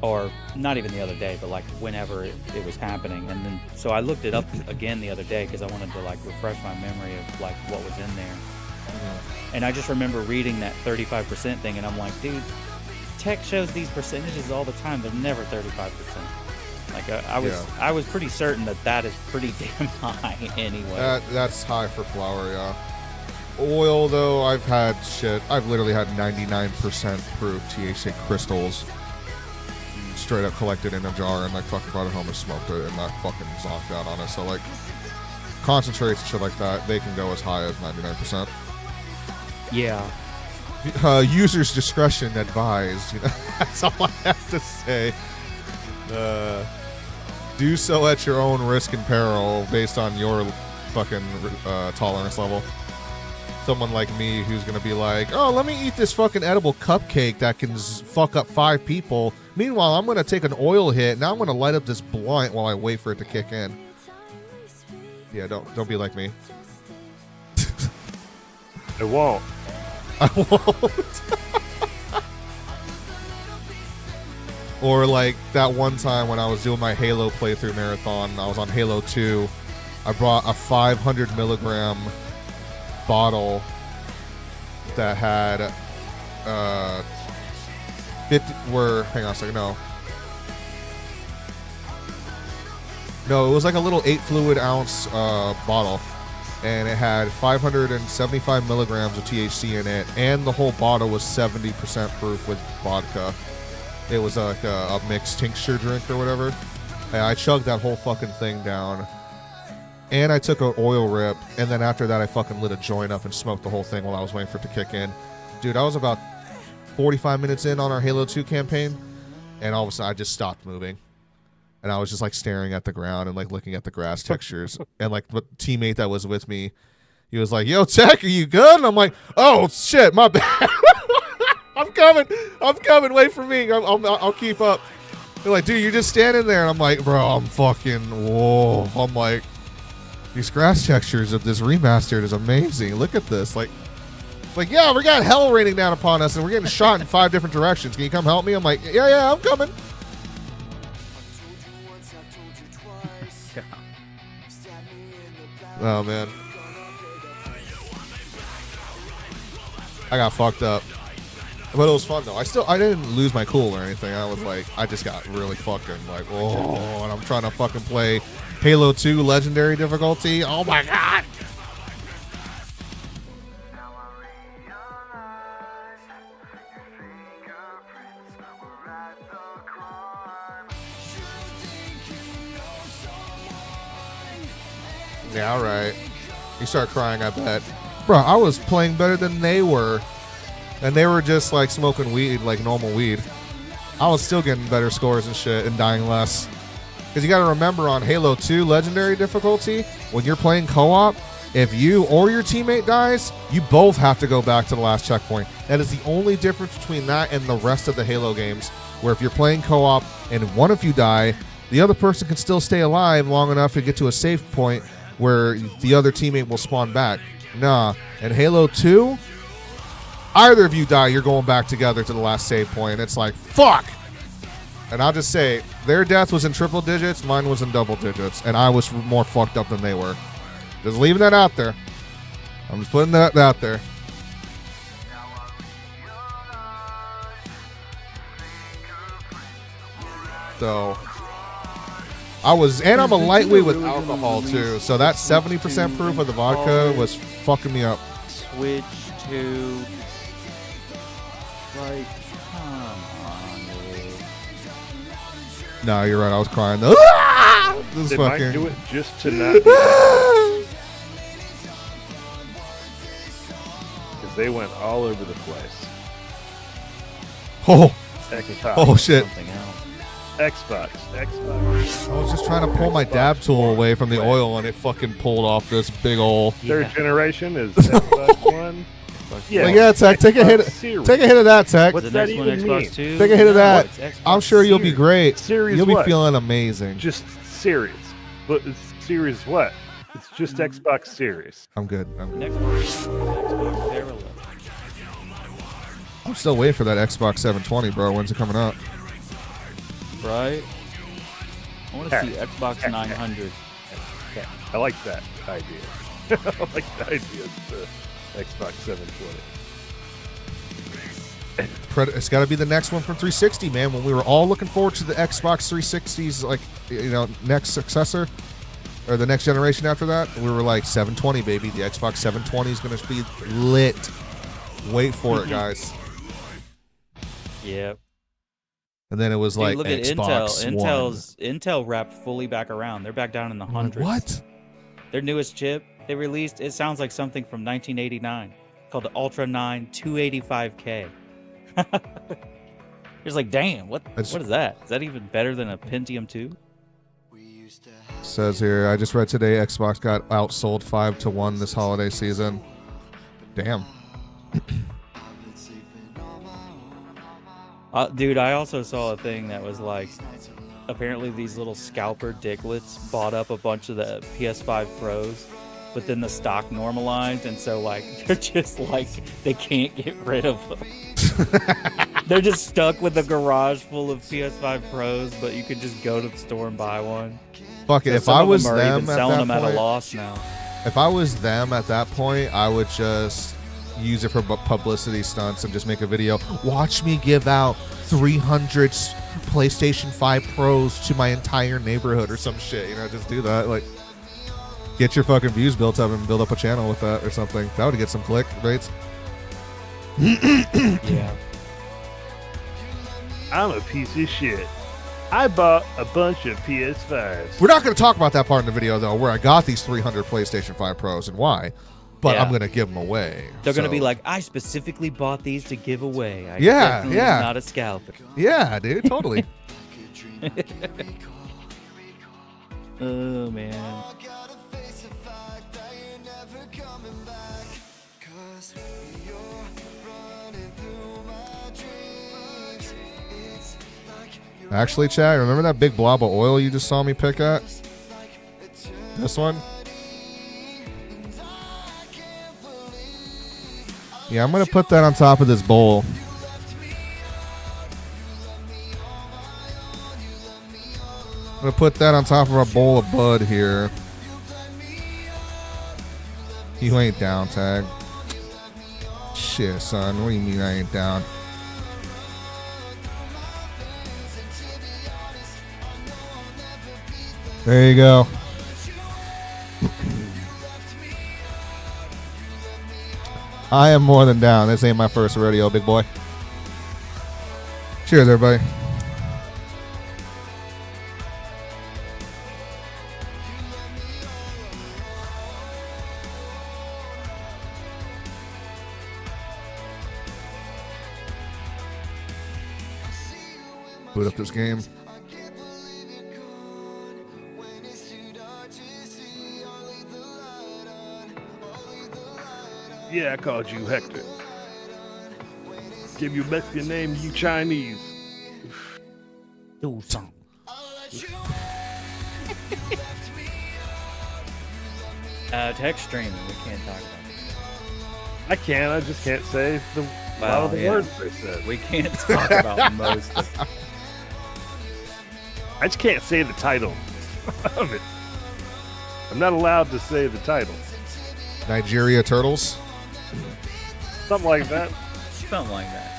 or not even the other day, but like whenever it was happening. And then so I looked it up again the other day because I wanted to like refresh my memory of like what was in there. And I just remember reading that 35% thing, and I'm like, dude, tech shows these percentages all the time. They're never 35%. Like I was pretty certain that is pretty damn high anyway. that's high for flower, yeah. Oil, though, I've literally had 99% proof THC crystals straight up collected in a jar and like fucking brought it home and smoked it and not fucking zonked out on it. So like concentrates and shit like that, they can go as high as 99%. Yeah. User's discretion advised. You know, that's all I have to say. Do so at your own risk and peril based on your fucking tolerance level. Someone like me who's gonna be like, oh, let me eat this fucking edible cupcake that can fuck up 5 people. Meanwhile, I'm gonna take an oil hit. Now I'm gonna light up this blunt while I wait for it to kick in. Yeah, don't be like me. It won't. I won't. Or like that one time when I was doing my Halo playthrough marathon, I was on Halo 2. I brought a 500 milligram bottle that had 50. Hang on a second. No, it was like a little 8 fluid ounce bottle, and it had 575 milligrams of THC in it, and the whole bottle was 70% proof with vodka. It was like a mixed tincture drink or whatever. And I chugged that whole fucking thing down. And I took an oil rip, and then after that I fucking lit a joint up and smoked the whole thing while I was waiting for it to kick in. Dude, I was about 45 minutes in on our Halo 2 campaign, and all of a sudden I just stopped moving. And I was just like staring at the ground and like looking at the grass textures. And like the teammate that was with me, he was like, "Yo, Tech, are you good?" And I'm like, "Oh shit, my bad." I'm coming. Wait for me. I'll keep up. They're like, "Dude, you're just standing there." And I'm like, "Bro, I'm fucking whoa." I'm like, these grass textures of this remastered is amazing. Look at this. Like, yeah, we got hell raining down upon us, and we're getting shot in 5 different directions. Can you come help me? I'm like, yeah, I'm coming. Oh man, I got fucked up. But it was fun though. I didn't lose my cool or anything. I was like, I just got really fucking like, whoa, and I'm trying to fucking play Halo 2 Legendary difficulty. Oh my god. Yeah, all right. You start crying, I bet. Bro, I was playing better than they were. And they were just like smoking weed, like normal weed. I was still getting better scores and shit and dying less. Because you got to remember on Halo 2 Legendary difficulty, when you're playing co-op, if you or your teammate dies, you both have to go back to the last checkpoint. That is the only difference between that and the rest of the Halo games, where if you're playing co-op and one of you die, the other person can still stay alive long enough to get to a safe point where the other teammate will spawn back. Nah, in Halo 2, either of you die, you're going back together to the last save point. It's like, fuck! And I'll just say, their death was in triple digits, mine was in double digits, and I was more fucked up than they were. Just leaving that out there. I'm just putting that out there. So, I'm a lightweight with alcohol too, so that 70% proof of the vodka was fucking me up. Switch to, like, come on, dude. No, you're right. I was crying though. Ah! This They fucking. might do it just to not be because they went all over the place. Oh, Xbox, oh shit! Something else. Xbox. I was just trying to pull my dab tool away from the oil, and it fucking pulled off this big ol'. Third generation is Xbox One. Yeah, yeah, Tech. Take a hit. Series. Take a hit of that, Tech. What's The that next one, even Xbox mean? 2. Take a hit of that. It's Xbox I'm sure you'll be Series. great. Series You'll be what? feeling amazing. Just Series. But it's Series what? It's just Xbox Series. I'm good. I'm good. Next one, Xbox Parallel. I'm still waiting for that Xbox 720, bro. When's it coming up? Right? I want to see Xbox 900. I like that idea. I like the idea of the Xbox 720. It's got to be the next one from 360, man. When we were all looking forward to the Xbox 360's, like, next successor or the next generation after that, we were like 720, baby. The Xbox 720 is going to be lit. Wait for it, guys. Yep. And then it was Dude, like look at Xbox Intel. One. Intel wrapped fully back around. They're back down in the hundreds. What? Their newest chip they released, it sounds like something from 1989 called the Ultra 9 285K. It's like, damn, what is that? Is that even better than a Pentium 2? Says here, I just read today Xbox got outsold 5-1 this holiday season. Damn. Dude, I also saw a thing that was like, apparently these little scalper dicklets bought up a bunch of the PS5 Pros but then the stock normalized, and so like they're just like they can't get rid of them. They're just stuck with a garage full of PS5 Pros, but you could just go to the store and buy one. Fuck it. So If some I of was them are them even at selling that them at a point, loss now. if I was them at that point, I would just use it for publicity stunts and just make a video. Watch me give out 300 PlayStation 5 Pros to my entire neighborhood or some shit. You know, just do that. Like, get your fucking views built up and build up a channel with that or something. That would get some click rates. Yeah. I'm a piece of shit. I bought a bunch of PS5s. We're not going to talk about that part in the video, though, where I got these 300 PlayStation 5 Pros and why. But Yeah. I'm going to give them away. They're gonna be So- like, I specifically bought these to give away. I Yeah, definitely yeah. am not a scalper. Yeah, dude, totally. Oh man. Actually, Chad, remember that big blob of oil you just saw me pick at? This one? Yeah, I'm going to put that on top of this bowl. I'm going to put that on top of our bowl of Bud here. You ain't down, Tag. Shit, son. What do you mean I ain't down? There you go. I am more than down. This ain't my first rodeo, big boy. Cheers, everybody. Boot up this game. Yeah, I called you Hector. Give you Mexican name, you Chinese. Do something. Text streaming, we can't talk about it. I can, I just can't say a lot Well, of the yeah. words they said. We can't talk about most of it. I just can't say the title of it. I'm not allowed to say the title. Nigeria Turtles. Something like that. Something like that.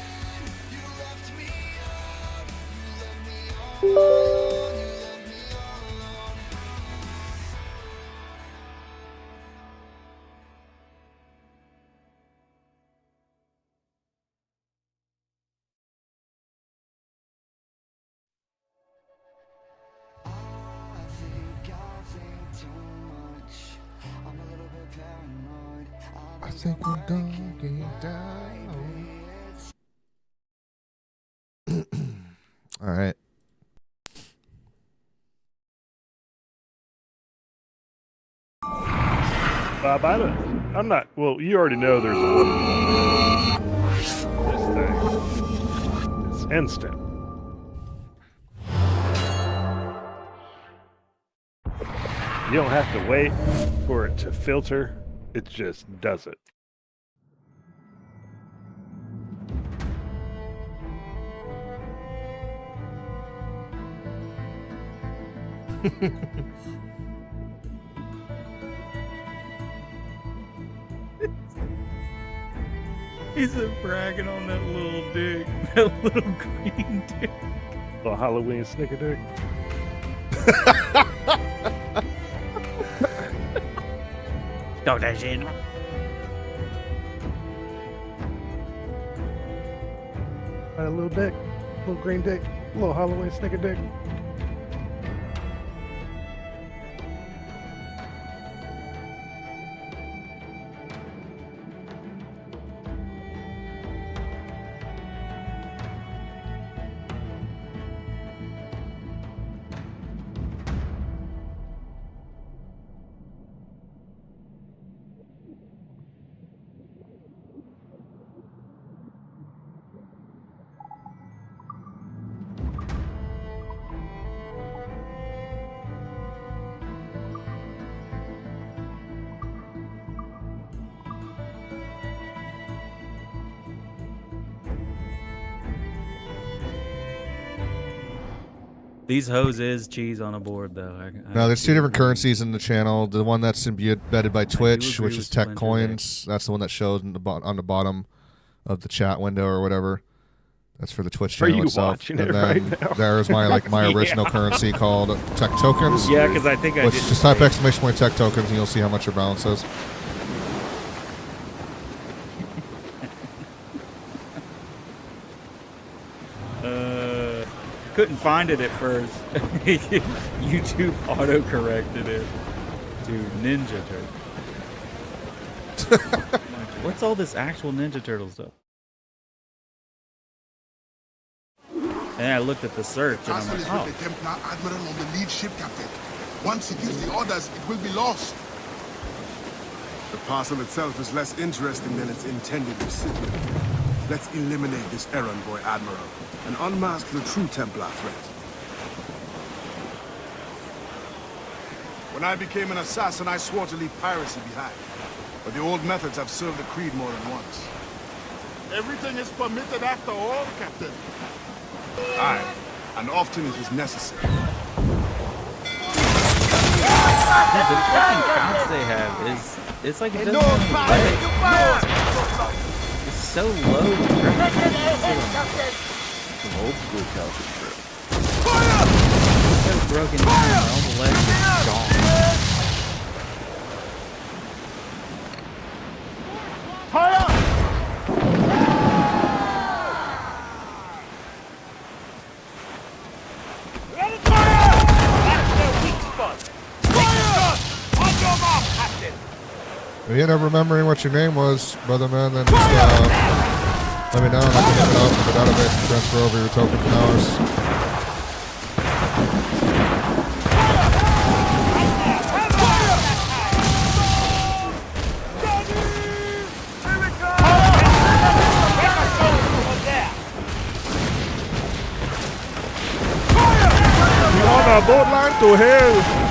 I think we're gonna get down. All right. Bob, I'm not. Well, you already know there's a this thing. It's instant. You don't have to wait for it to filter. It just does it. He's bragging on that little dick, that little green dick. Little Halloween snicker dick. Go that shit. A little dick, little green dick, little Halloween snicker dick. These hoes is cheese on a board, though. No, there's two different currencies in the channel. The one that's embedded by Twitch, agree which is with Tech Splinter Coins. That's the one that shows on the bottom of the chat window or whatever. That's for the Twitch Are channel you itself. watching And it then right now? there's my original currency called Tech Tokens. Yeah, because I think I Which did. just type exclamation point Tech Tokens and you'll see how much your balance is. Couldn't find it at first. YouTube auto-corrected it to Ninja Turtle. What's all this actual Ninja Turtle stuff? And I looked at the search and I'm Castle like, is oh. with the Templar Admiral on the lead ship, Captain. Once he gives the orders, it will be lost. The parcel itself is less interesting than its intended recipient. Let's eliminate this errand boy Admiral and unmask the true Templar threat. When I became an assassin, I swore to leave piracy behind. But the old methods have served the Creed more than once. Everything is permitted after all, Captain. Aye, and often it is necessary. Dude, the freaking cops they have is, it's like it doesn't it's so low. Some old school Celtic trip. It's so broken down, all the legs are gone. If you end up remembering what your name was, brother man, then just let me know and I can look it up in the database and transfer over your token powers. We on our boat line to hell.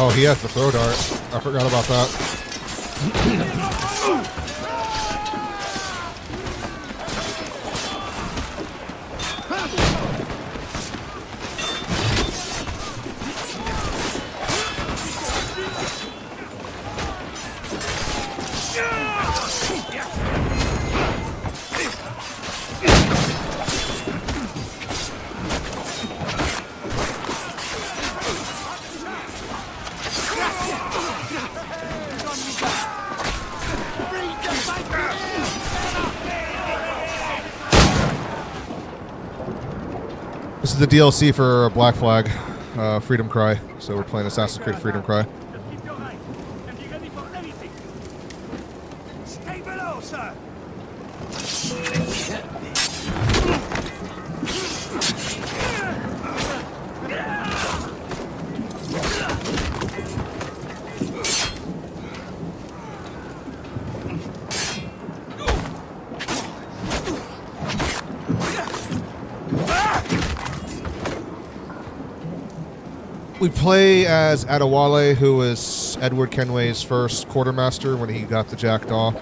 Oh, he has the throw dart. I forgot about that. This is the DLC for Black Flag, Freedom Cry. So we're playing Assassin's Creed Freedom Cry. Stay below, sir! We play as Adewale, who was Edward Kenway's first quartermaster when he got the Jackdaw.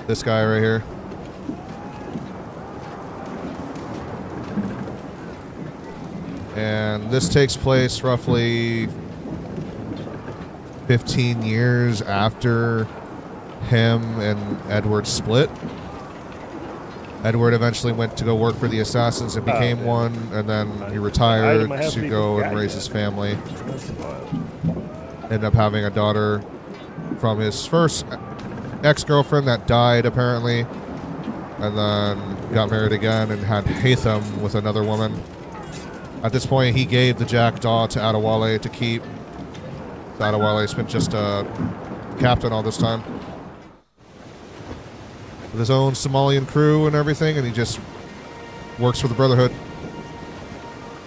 This guy right here. And this takes place roughly 15 years after him and Edward split. Edward eventually went to go work for the Assassins and became one, and then he retired to go and raise his family. Ended up having a daughter from his first ex-girlfriend that died, apparently, and then got married again and had Hatham with another woman. At this point, he gave the Jackdaw to Adewale to keep. So Adewale's been just a captain all this time, with his own Somalian crew and everything, and he just works for the Brotherhood.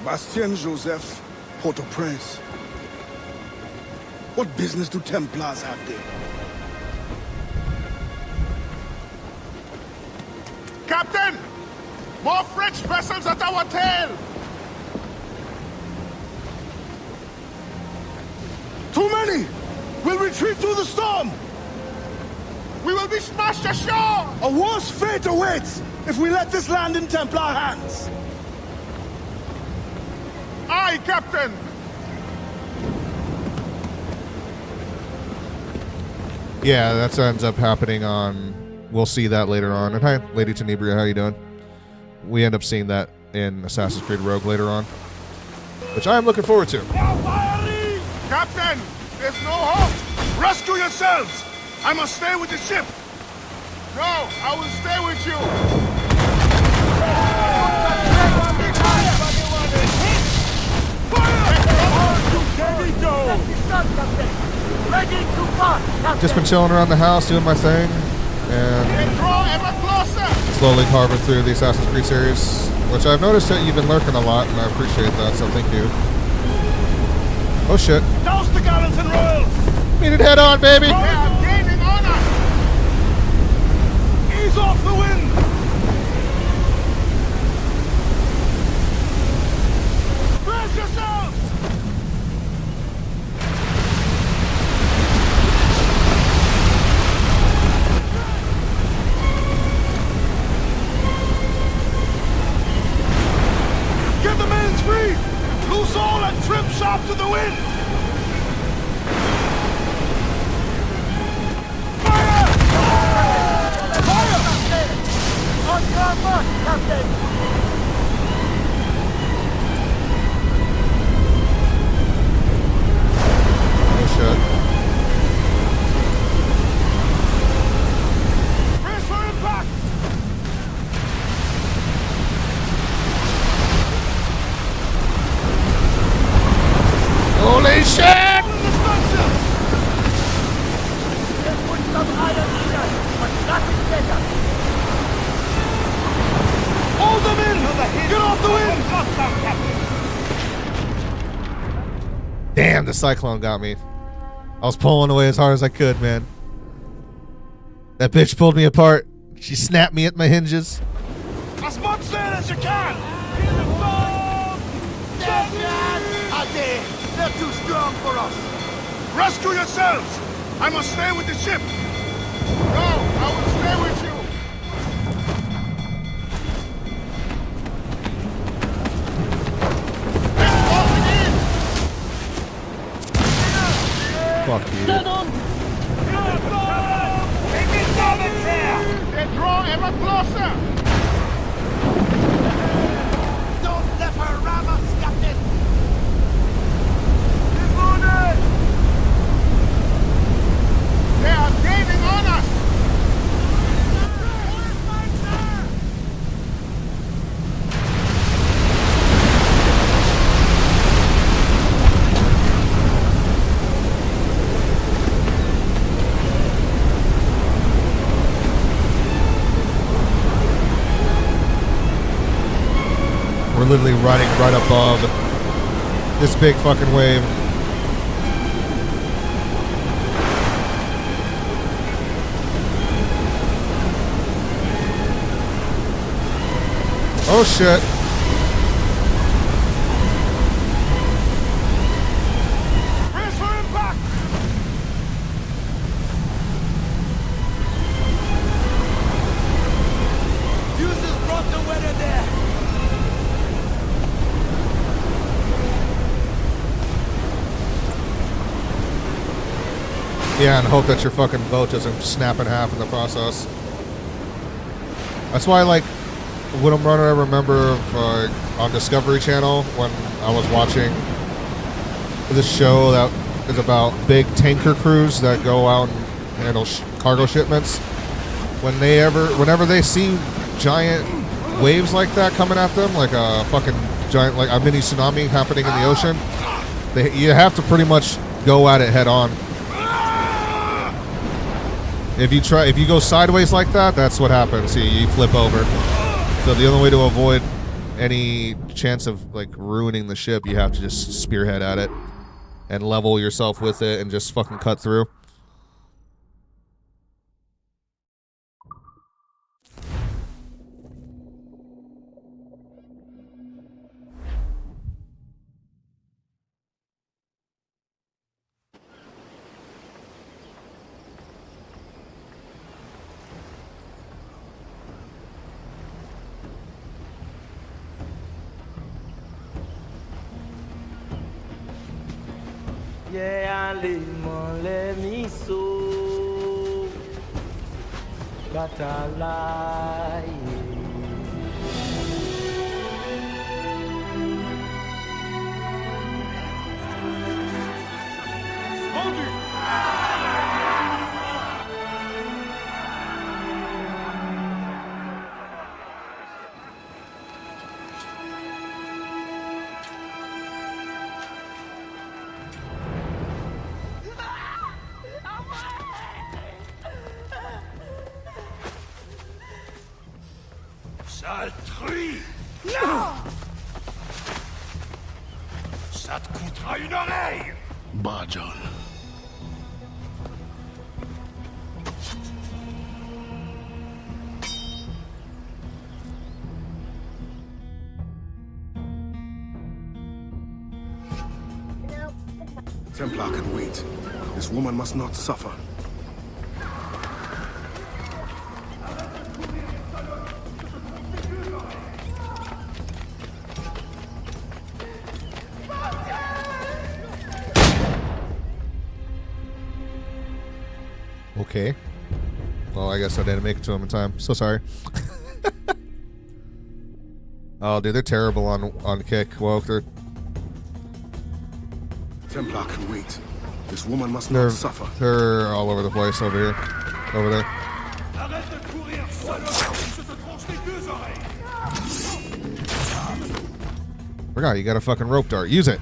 Bastien Joseph, Port-au-Prince. What business do Templars have there? Captain! More French vessels at our tail! Too many! We'll retreat through the storm! We will be smashed ashore! A worse fate awaits if we let this land in Templar hands! Aye, Captain! Yeah, that ends up happening on... We'll see that later on. And hi, Lady Tenebria, how you doing? We end up seeing that in Assassin's Creed Rogue later on, which I am looking forward to. Captain! There's no hope! Rescue yourselves! I must stay with the ship! No, I will stay with you! Just been chilling around the house, doing my thing, and slowly carving through the Assassin's Creed series, which I've noticed that you've been lurking a lot, and I appreciate that, so thank you. Oh shit. Douse the gallants and royals! Meet it head on, baby! They are gaining on us! Ease off the wind! Brace yourselves! Get the mains free! Loose all and trim sharp to the wind! Fire! Fire! On your mark, Captain! Oh shit. Brace for impact! Holy shit! Hold them in! Get off the wind! Damn, the Cyclone got me. I was pulling away as hard as I could, man. That bitch pulled me apart. She snapped me at my hinges. As much sail as you can! They're too strong for us! Rescue yourselves! I must stay with the ship! No, I will stay with you! Fuck you. They draw ever closer! Don't let her ram us, Captain! They are gaining on us! We're literally riding right above this big fucking wave. Oh shit. Brace for impact! Use this brought the weather there! Yeah, and hope that your fucking boat doesn't snap in half in the process. That's why, like, what I'm running, I remember on Discovery Channel when I was watching this show that is about big tanker crews that go out and handle cargo shipments. Whenever they see giant waves like that coming at them, like a fucking giant, like a mini tsunami happening in the ocean, you have to pretty much go at it head on. If you go sideways like that, that's what happens. You flip over. So the only way to avoid any chance of like ruining the ship, you have to just spearhead at it and level yourself with it and just fucking cut through. Yeah, allez, mon les miso, batalai. Sale truie! Non! Ça te coûtera une oreille! Bah, John. Templar can wait. This woman must not suffer. Okay. Well, I guess I didn't make it to him in time. So sorry. Oh, dude, they're terrible on kick. Well, Templar can wait. This woman must not suffer. They're all over the place over here. Over there. Arrête de courir, salope! Je te tranche les deux oreilles! Forgot, you got a fucking rope dart. Use it.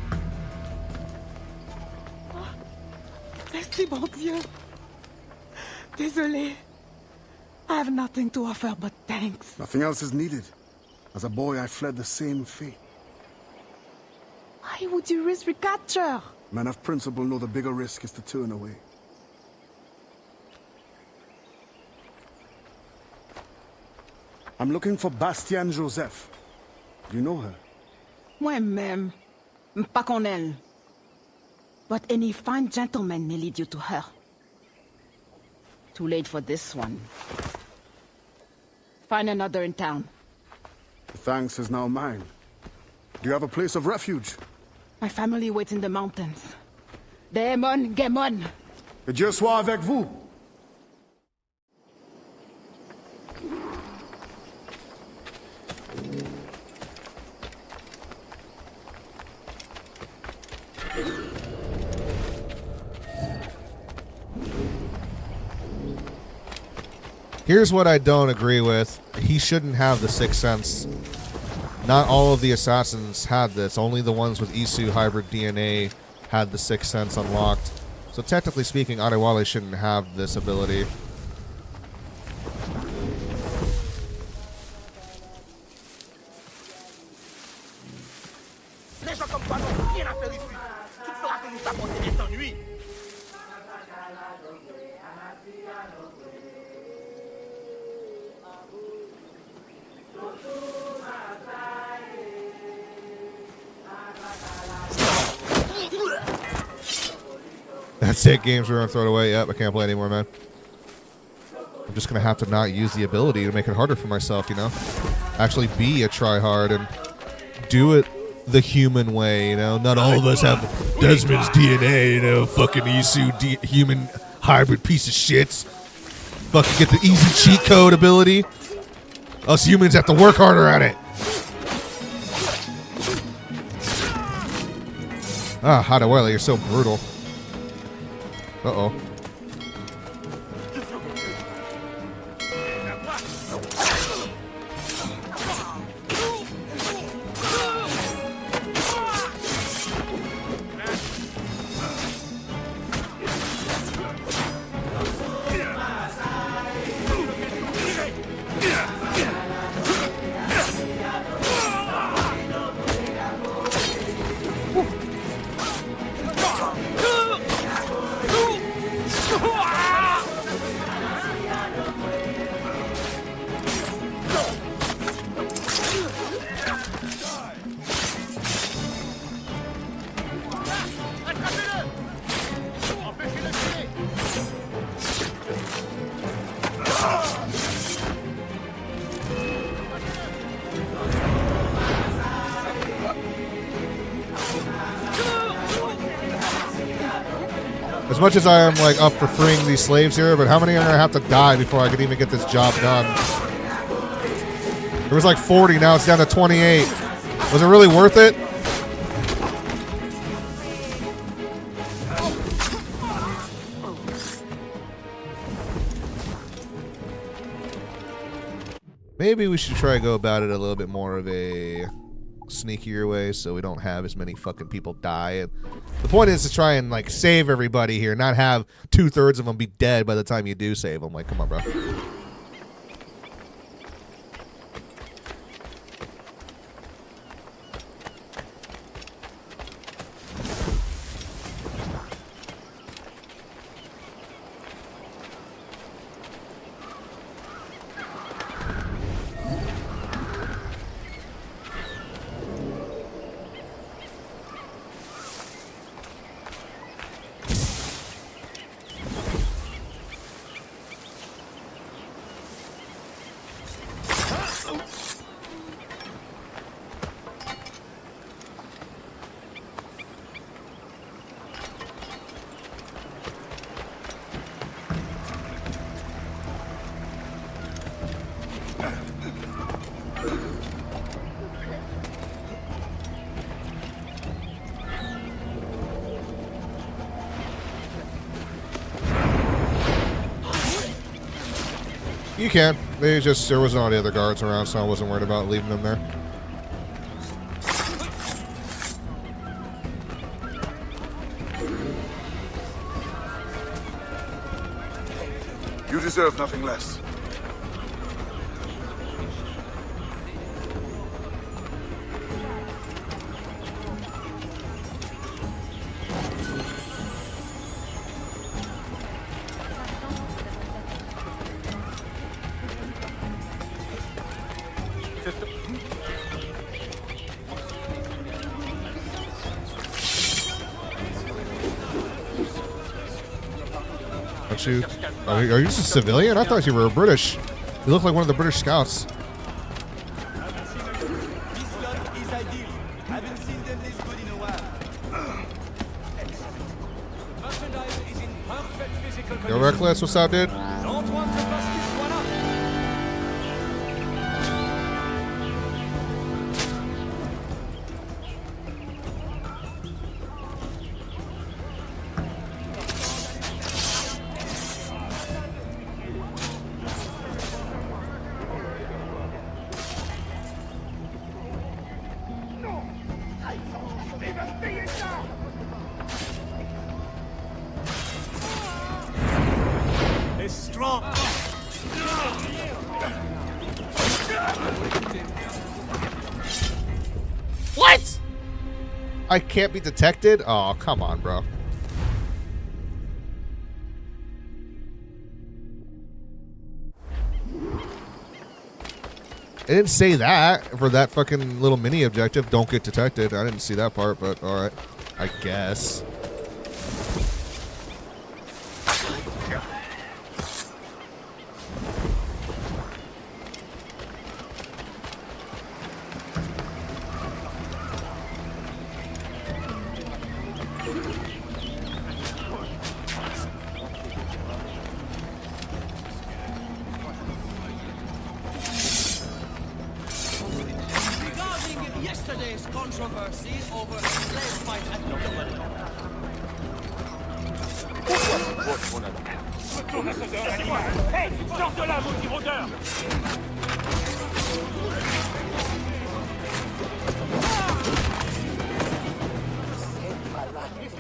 Merci, bon Dieu. Désolé. I have nothing to offer but thanks. Nothing else is needed. As a boy, I fled the same fate. Why would you risk recapture? Men of principle know the bigger risk is to turn away. I'm looking for Bastienne Joseph. Do you know her? Moi-même, pas qu'on elle. But any fine gentleman may lead you to her. Too late for this one. Find another in town. The thanks is now mine. Do you have a place of refuge? My family waits in the mountains. Demon, Gemon. Que Dieu soit avec vous. Here's what I don't agree with. He shouldn't have the Sixth Sense. Not all of the assassins had this. Only the ones with Isu hybrid DNA had the Sixth Sense unlocked. So technically speaking, Adewale shouldn't have this ability. Les gens comme toi n'ont rien à faire ici. Tu te feras que nous t'apporter des ennuis. That's it. Games we're gonna throw it away. Yep, I can't play anymore, man. I'm just gonna have to not use the ability to make it harder for myself, you know? Actually be a tryhard and do it the human way, you know? Not all of us have Desmond's DNA, you know, fucking Isu human hybrid piece of shits. Fucking get the easy cheat code ability. Us humans have to work harder at it. Ah, Hadawela, you're so brutal. Uh-oh. As much as I am like up for freeing these slaves here, but how many are gonna have to die before I could even get this job done? There was like 40, now it's down to 28. Was it really worth it? Maybe we should try to go about it a little bit more of a sneakier way so we don't have as many fucking people die. And the point is to try and like save everybody here, not have 2/3 of them be dead by the time you do save them. Like, come on, bro. You can. There wasn't any other guards around, so I wasn't worried about leaving them there. You deserve nothing less. Are you just a civilian? I thought you were a British. You look like one of the British scouts. Yo, Reckless, what's up, dude? What? I can't be detected? Oh, come on, bro. It didn't say that for that fucking little mini objective. Don't get detected. I didn't see that part, but alright. I guess. Yesterday's controversy over a slave fight at Hey, sors de là, maudit rôdeur!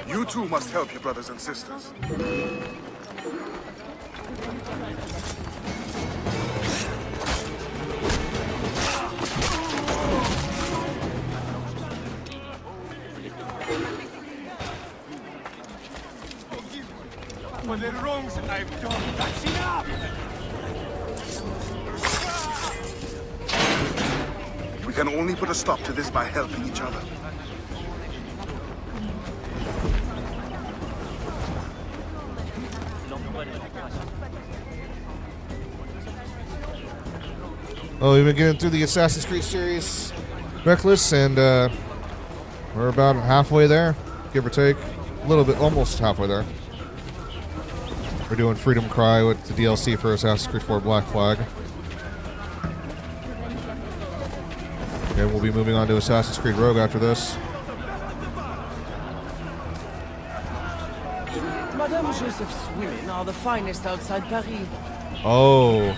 You too must help your brothers and sisters. For the wrongs I've done, that's enough! We can only put a stop to this by helping each other. Oh, we've been getting through the Assassin's Creed series, Reckless, and we're about halfway there, give or take. A little bit, almost halfway there. We're doing Freedom Cry with the DLC for Assassin's Creed 4 Black Flag. And we'll be moving on to Assassin's Creed Rogue after this. Madame Joseph's women are the finest outside Paris. Oh.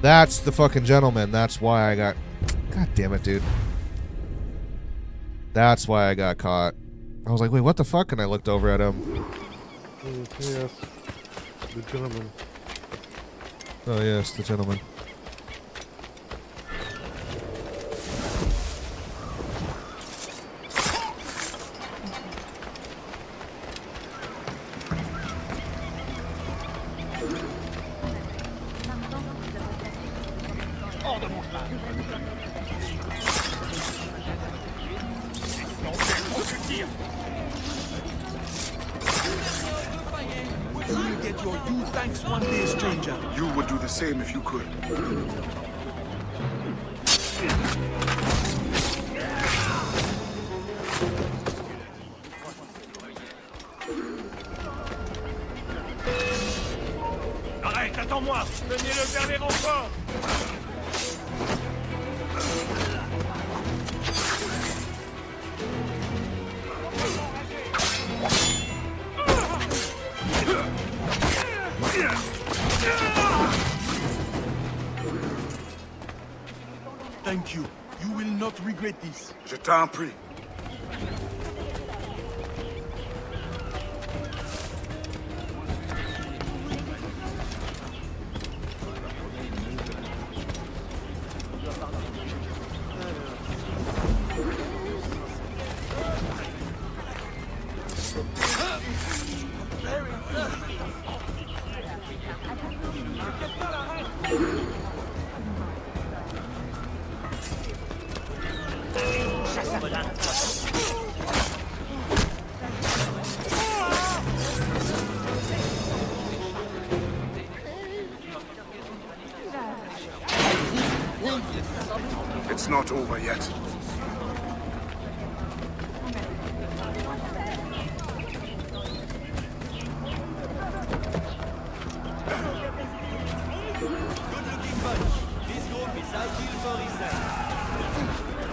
That's the fucking gentleman. That's why I got... God damn it, dude. That's why I got caught. I was like, wait, what the fuck? And I looked over at him. Yes. The gentleman. Oh, yes, the gentleman. You'll get your due thanks one day, stranger. You would do the same if you could. Arrête, attends-moi! Tenez le dernier renfort! Thank you. You will not regret this. Je t'en prie. It's not over yet.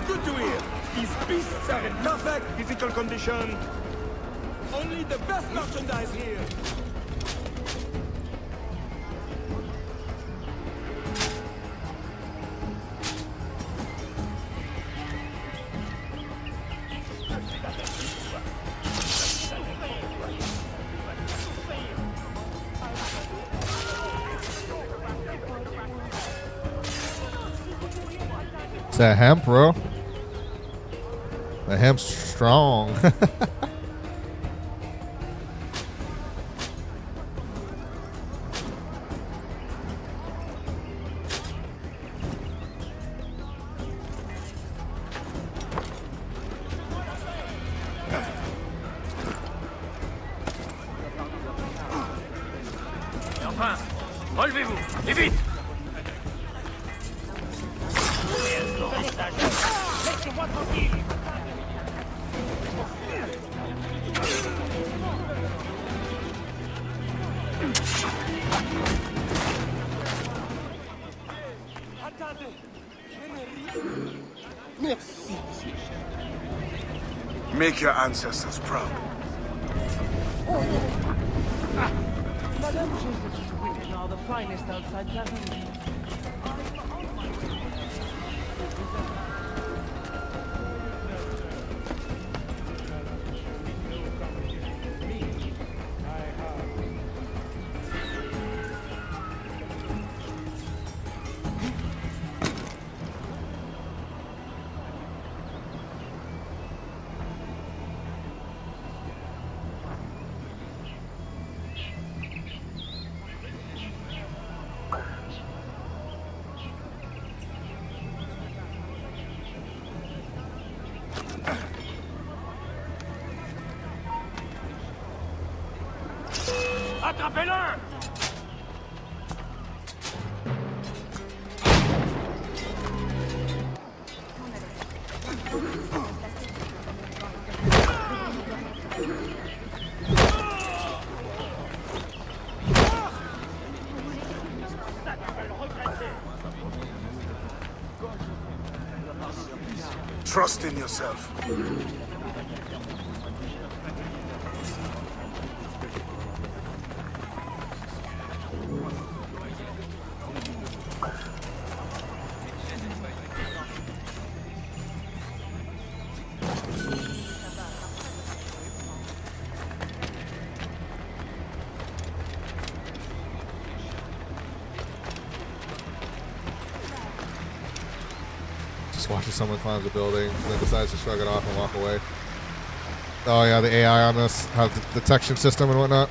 Good to hear. These beasts are in perfect physical condition. Only the best merchandise here. It's that hemp, bro. The hemp's strong. Enfin, relevez-vous, et vite! Laissez-moi tranquille! Merci. Make your ancestors proud. Madame Joseph's women are the finest outside Paris. Attrapez-le! Trust in yourself. Just watching someone climb the building and then decides to shrug it off and walk away. Oh yeah, the AI on this, have the detection system and whatnot.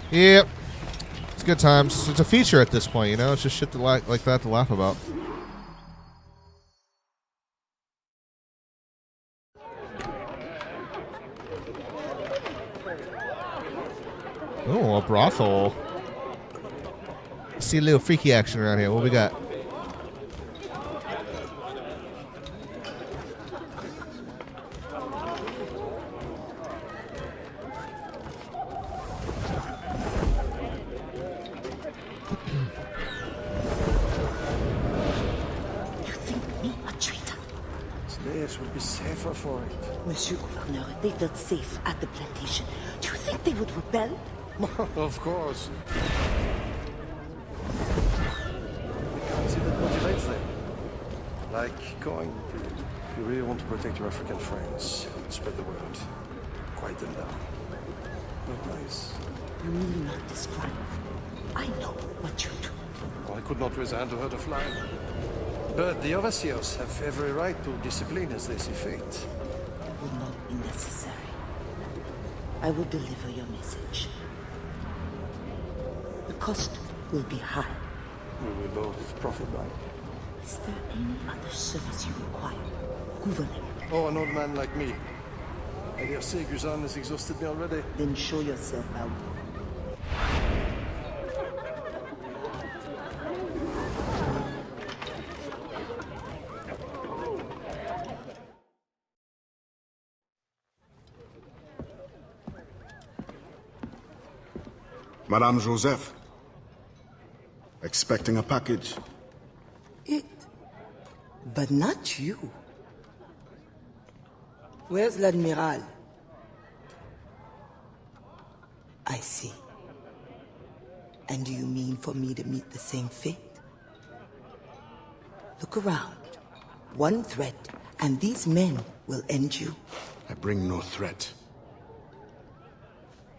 Yep. It's good times. It's a feature at this point, you know? It's just shit to like that to laugh about. Oh, a brothel. Let's see a little freaky action around here. What we got? Slaves would be safer for it. Monsieur Gouverneur, they felt safe at the plantation. Do you think they would rebel? Of course. I can't see that motivates them. Like going, you really want to protect your African friends, spread the word, quiet them down. Not nice. You need not describe. I know what you do. I could not raise a hand to hurt a fly. But the overseers have every right to discipline as they see fit. It will not be necessary. I will deliver your message. The cost will be high. We will both profit by. Is there any other service you require, Gouverneur? Oh, an old man like me. I dare say Guzan has exhausted me already. Then show yourself out. Madame Joseph. Expecting a package. It. But not you. Where's l'Admiral? I see. And do you mean for me to meet the same fate? Look around. One threat, and these men will end you. I bring no threat.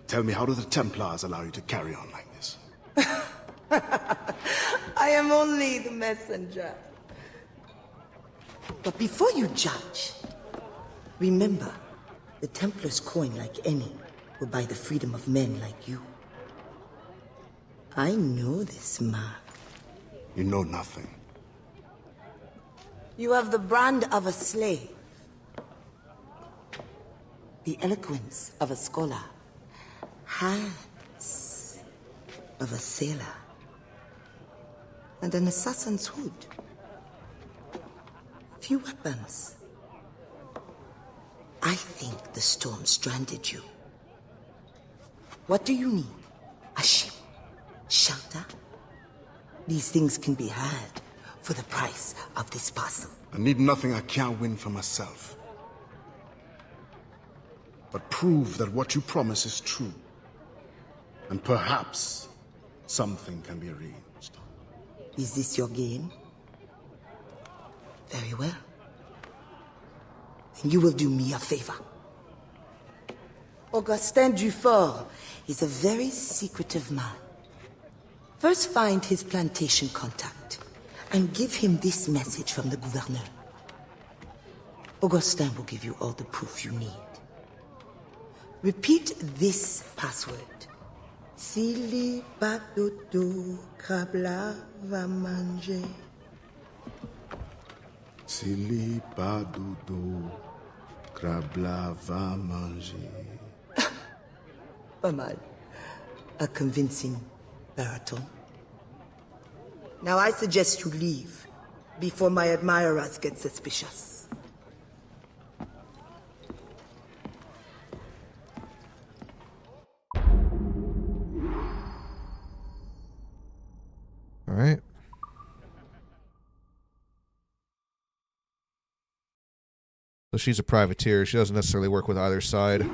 Tell me, how do the Templars allow you to carry on like this? I am only the messenger. But before you judge, remember, the Templars' coin, like any, will buy the freedom of men like you. I know this mark. You know nothing. You have the brand of a slave, the eloquence of a scholar, hands of a sailor, and an assassin's hood. Few weapons. I think the storm stranded you. What do you need? A ship? Shelter? These things can be had for the price of this parcel. I need nothing I can't win for myself. But prove that what you promise is true. And perhaps something can be arranged. Is this your game? Very well. Then you will do me a favor. Augustin Dufort is a very secretive man. First find his plantation contact and give him this message from the gouverneur. Augustin will give you all the proof you need. Repeat this password. Sili Badodo Krabla va manger. Sili Badodo Krabla va manger. Pas mal. A convincing baritone. Now I suggest you leave before my admirers get suspicious. All right. So she's a privateer. She doesn't necessarily work with either side.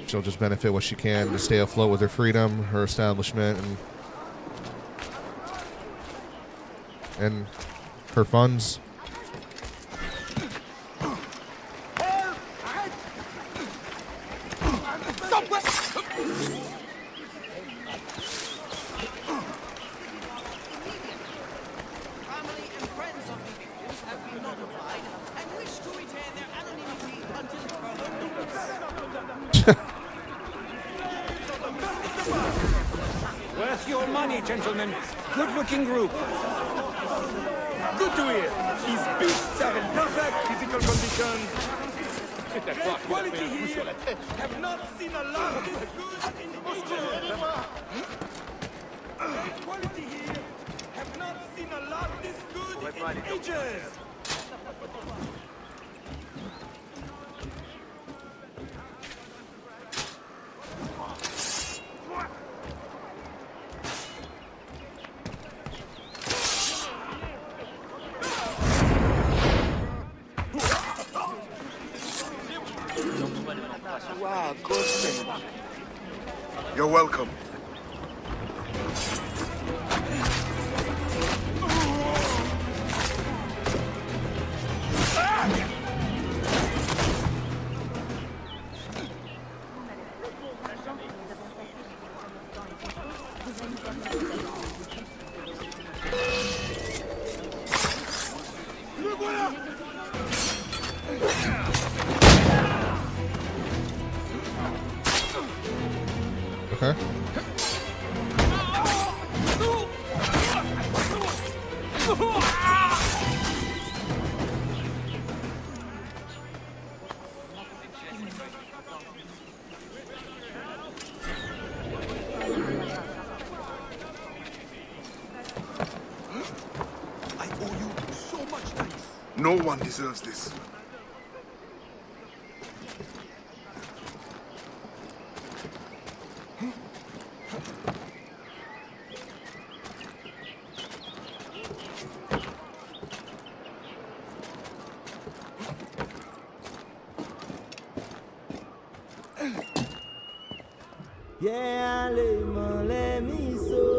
She'll just benefit what she can to stay afloat with her freedom, her establishment, and her funds. Worth your money, gentlemen. Good-looking group. Good to hear. These beasts are in perfect physical condition. The quality here have not seen a lot this good in Moscow. The quality here have not seen a lot this good in ages. Wow, good thing. You're welcome. Okay. I owe you so much thanks. No one deserves this. Yeah, les miso.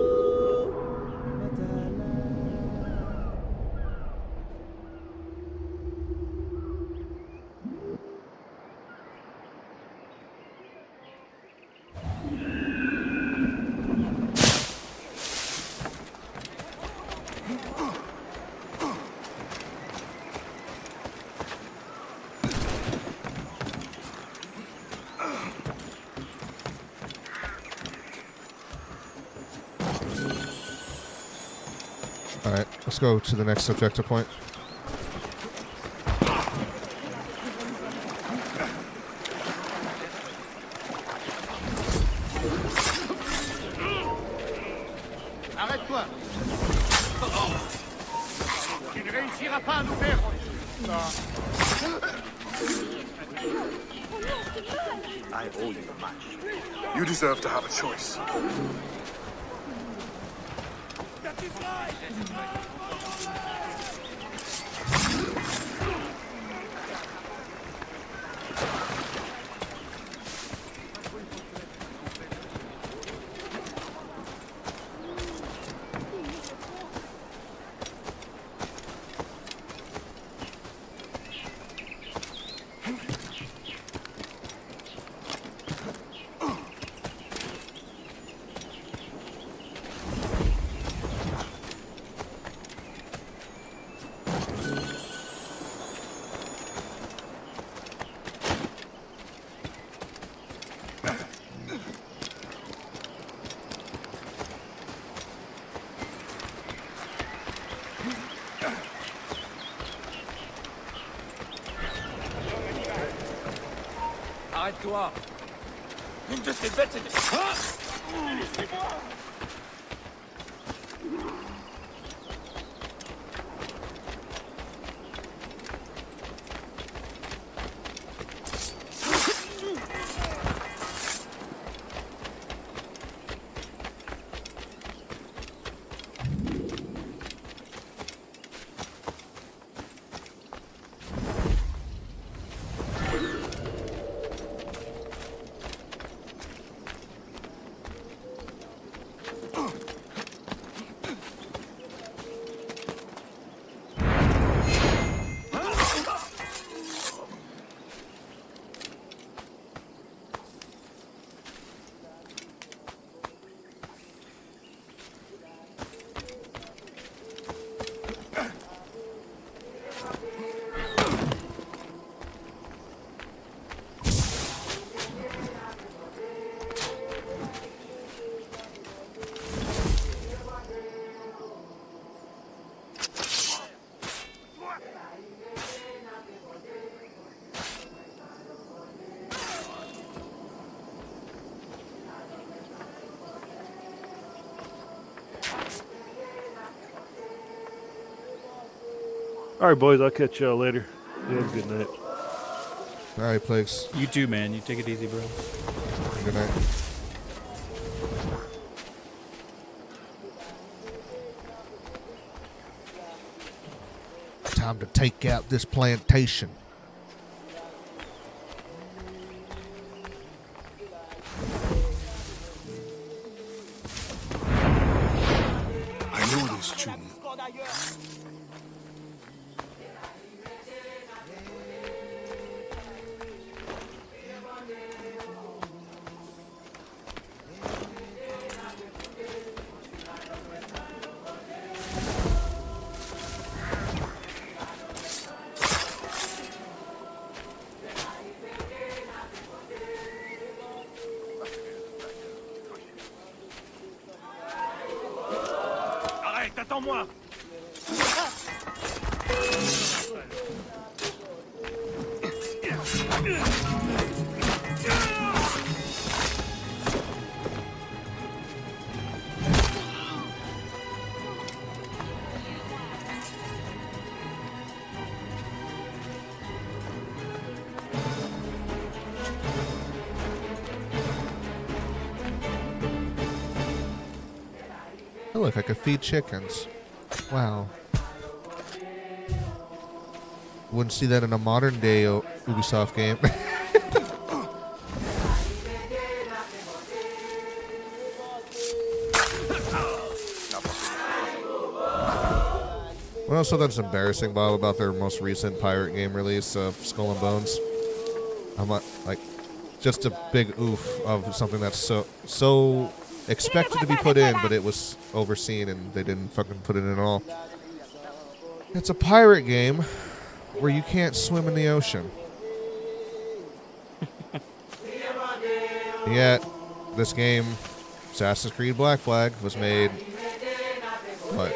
Alright, let's go to the next objective point. Arrête-toi. Tu ne réussiras pas à nous faire. I owe you much. You deserve to have a choice. That is right. toi. Une de ces bêtes était... Ah, laissez-moi. All right, boys. I'll catch y'all later. You have a good night. All right, Plagues. You too, man. You take it easy, bro. Good night. Time to take out this plantation. I know this tune. Arrête, attends-moi. Oh, look, I could feed chickens. Wow. Wouldn't see that in a modern day Ubisoft game. What else that's embarrassing, Bob, about their most recent pirate game release of Skull and Bones? I'm like, just a big oof of something that's so expected to be put in, but it was overseen and they didn't fucking put it in at all. It's a pirate game where you can't swim in the ocean. Yet, this game, Assassin's Creed Black Flag, was made, what,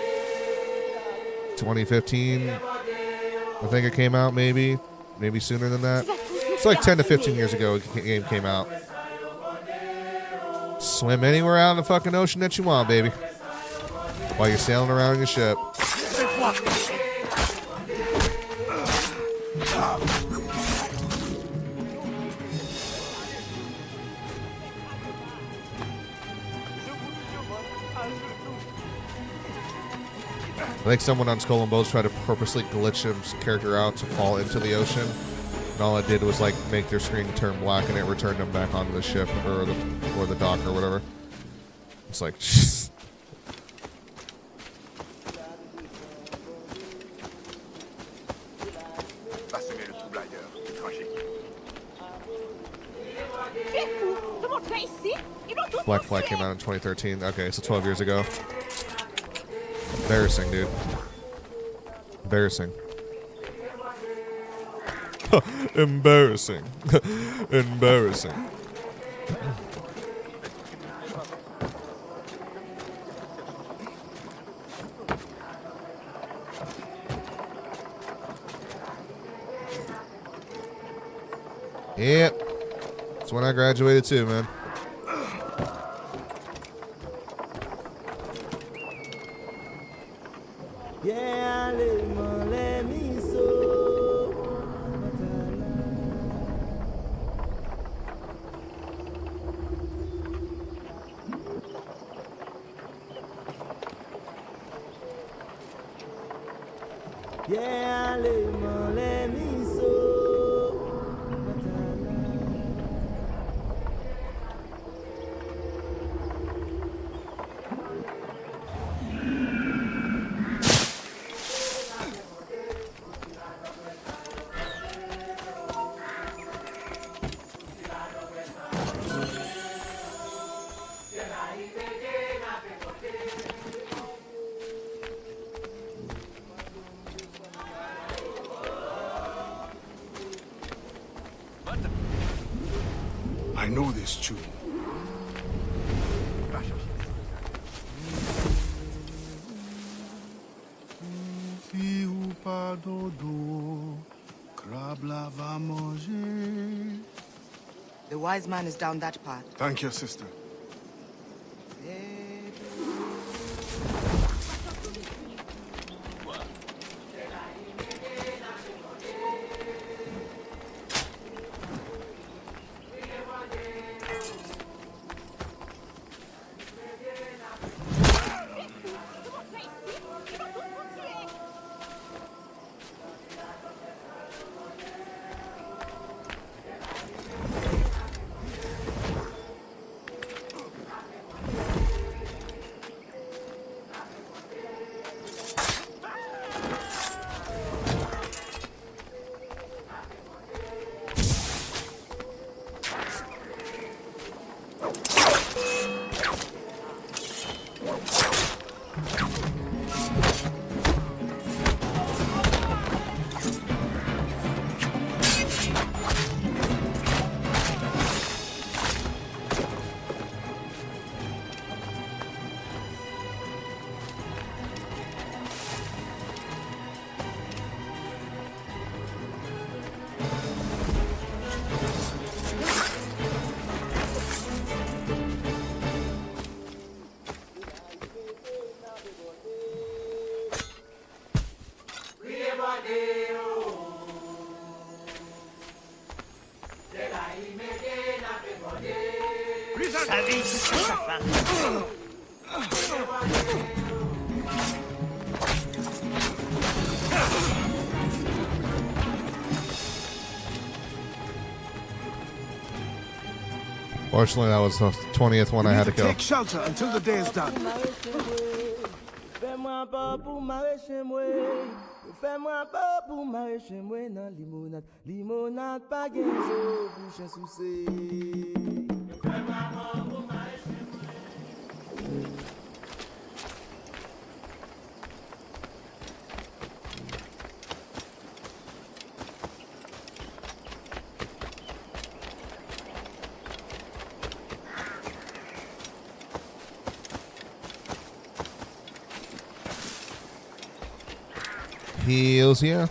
2015? I think it came out, maybe sooner than that. It's like 10 to 15 years ago the game came out. Swim anywhere out in the fucking ocean that you want, baby. While you're sailing around in your ship. I think someone on Skull and Bones tried to purposely glitch his character out to fall into the ocean. And all it did was like make their screen turn black and it returned them back onto the ship or the dock or whatever. It's like, just... Black Flag came out in 2013. Okay, so 12 years ago. Embarrassing, dude. Embarrassing. Embarrassing. Embarrassing. Yep. That's when I graduated too, man. Yeah, let me so. Yeah, let me so. I know this tune. Si ou pas dodo, crabe la va manger. The wise man is down that path. Thank you, sister. Fortunately, that was the 20th one I had to kill. Take shelter until the day is done. Fais-moi pas pour m'arracher moi. Fais-moi pas pour m'arracher moi dans limonade. Limonade pas genzo, bouche soucé. Fais-moi pas pour m'arracher moi. Heals, yeah.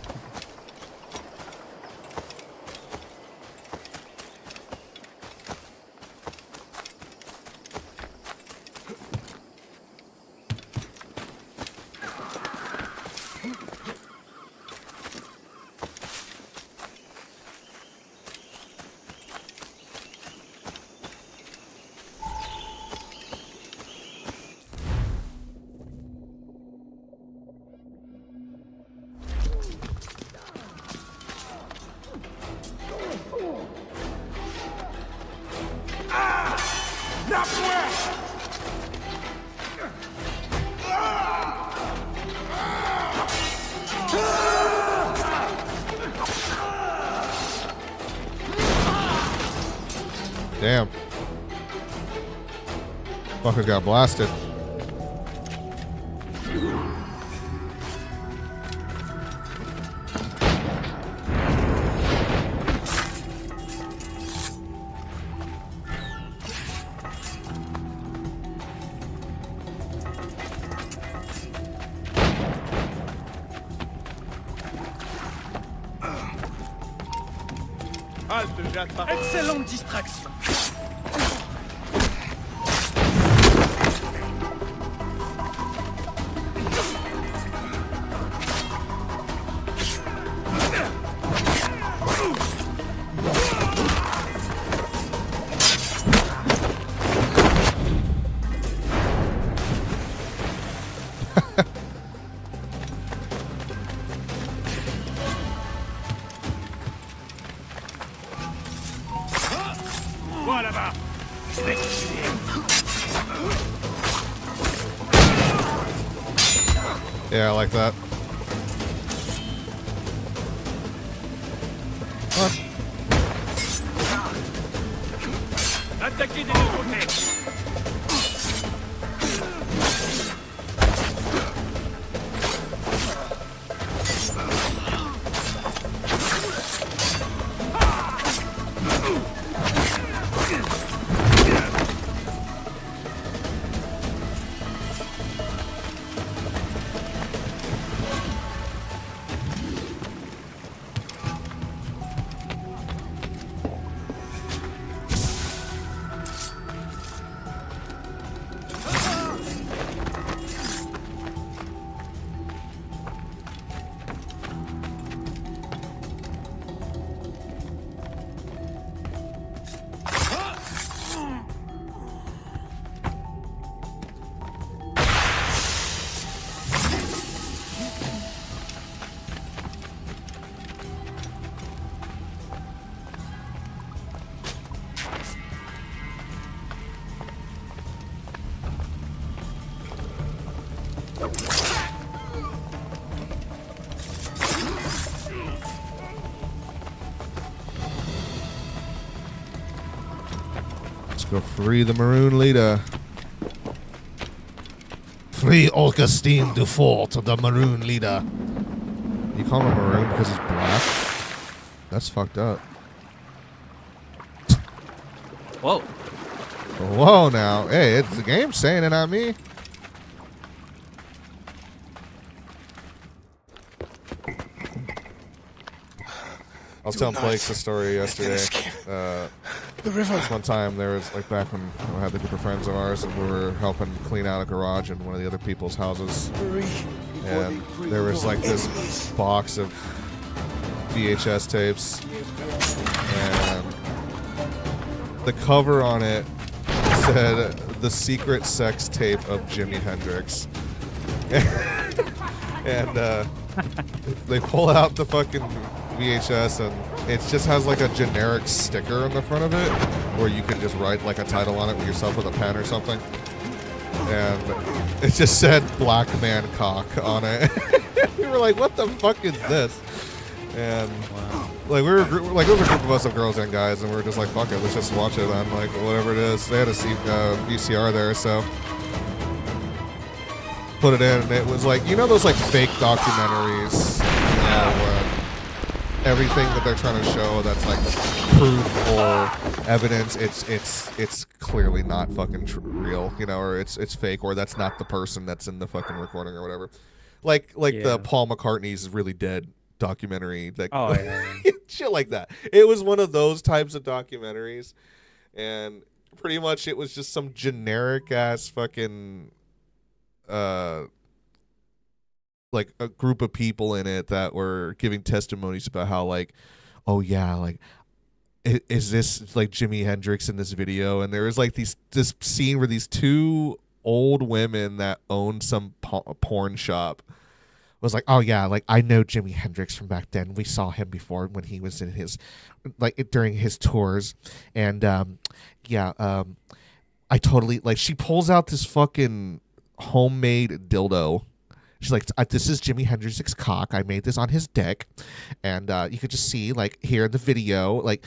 Damn. Fuckers got blasted. Halte, j'attrape. Excellente distraction. Vois là-bas. Yeah, I like that. What? Attaquez des deux côtés. Let's go free the Maroon leader. Free Augustine Dufort, the Maroon leader. You call him a Maroon because he's black? That's fucked up. Whoa. Whoa now. Hey, it's the game saying it, not me. I was telling Blake the story yesterday. The river. This one time, there was like back when I had a group of friends of ours, and we were helping clean out a garage in one of the other people's houses, and there was like this box of VHS tapes, and the cover on it said "The Secret Sex Tape of Jimi Hendrix," and they pull out the fucking VHS, and it just has like a generic sticker on the front of it where you can just write like a title on it with yourself with a pen or something, and it just said "Black Man Cock" on it. We were like, what the fuck is this? And like we were like, it was a group of us of girls and guys, and we were just like, fuck it, let's just watch it on like whatever it is. They had a VCR there, so put it in, and it was like, you know those like fake documentaries, you know, everything that they're trying to show that's like proof or evidence, it's clearly not fucking real, you know, or it's fake, or that's not the person that's in the fucking recording or whatever. Like the Paul McCartney's Really Dead documentary, like shit like that. It was one of those types of documentaries, and pretty much it was just some generic ass fucking like a group of people in it that were giving testimonies about how like, oh yeah, like is this like Jimi Hendrix in this video? And there was like this scene where these two old women that owned some porn shop was like, oh yeah, like I know Jimi Hendrix from back then. We saw him before when he was in his like during his tours, and I totally like. She pulls out this fucking homemade dildo. She's like, this is Jimi Hendrix's cock. I made this on his dick. And you could just see, like, here in the video, like,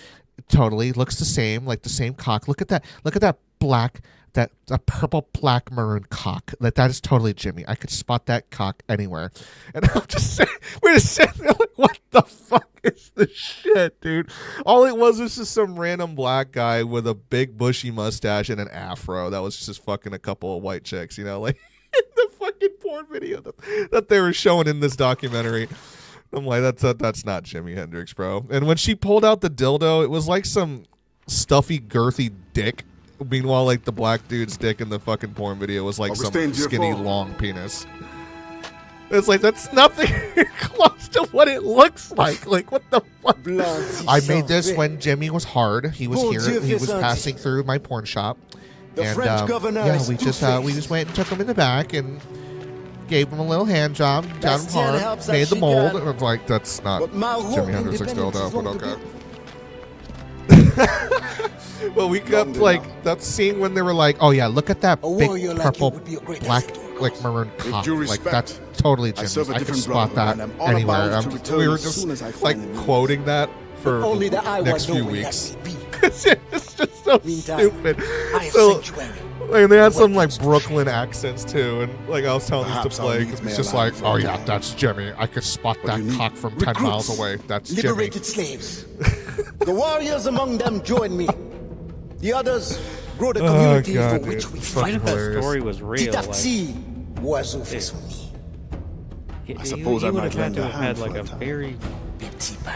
totally looks the same, like the same cock. Look at that black, that purple, black, maroon cock. Like, that is totally Jimi. I could spot that cock anywhere. And I'm just saying, we're just sitting there like, what the fuck is this shit, dude? All it was just some random black guy with a big bushy mustache and an afro that was just fucking a couple of white chicks, you know, like. The fucking porn video that they were showing in this documentary. I'm like, that's not Jimi Hendrix, bro. And when she pulled out the dildo, it was like some stuffy, girthy dick. Meanwhile, like the black dude's dick in the fucking porn video was like some skinny, long penis. It's like, that's nothing close to what it looks like. Like, what the fuck? I made this when Jimmy was hard. He was here. He was passing through my porn shop. And yeah, we just went and took him in the back and gave him a little hand job, got him hard, made the mold. And I was like, that's not Jimi Hendrix's dildo, but okay. Well, we got like that scene when they were like, "Oh yeah, look at that big purple, black, like maroon cock. Like that's totally Jimmy. I could spot that anywhere." We were just like quoting that for the next few weeks. It's just so stupid. So, and they had some like Brooklyn accents too, and like I was telling this to Blake, it's just like, "Oh yeah, that's Jimmy. I could spot that cock from 10 miles away. That's Jimmy." Liberated slaves. The warriors among them join me. The others grow the community for which we fight. If that story was real, like, I suppose I would might have had lend to a have had hand like for a a time. very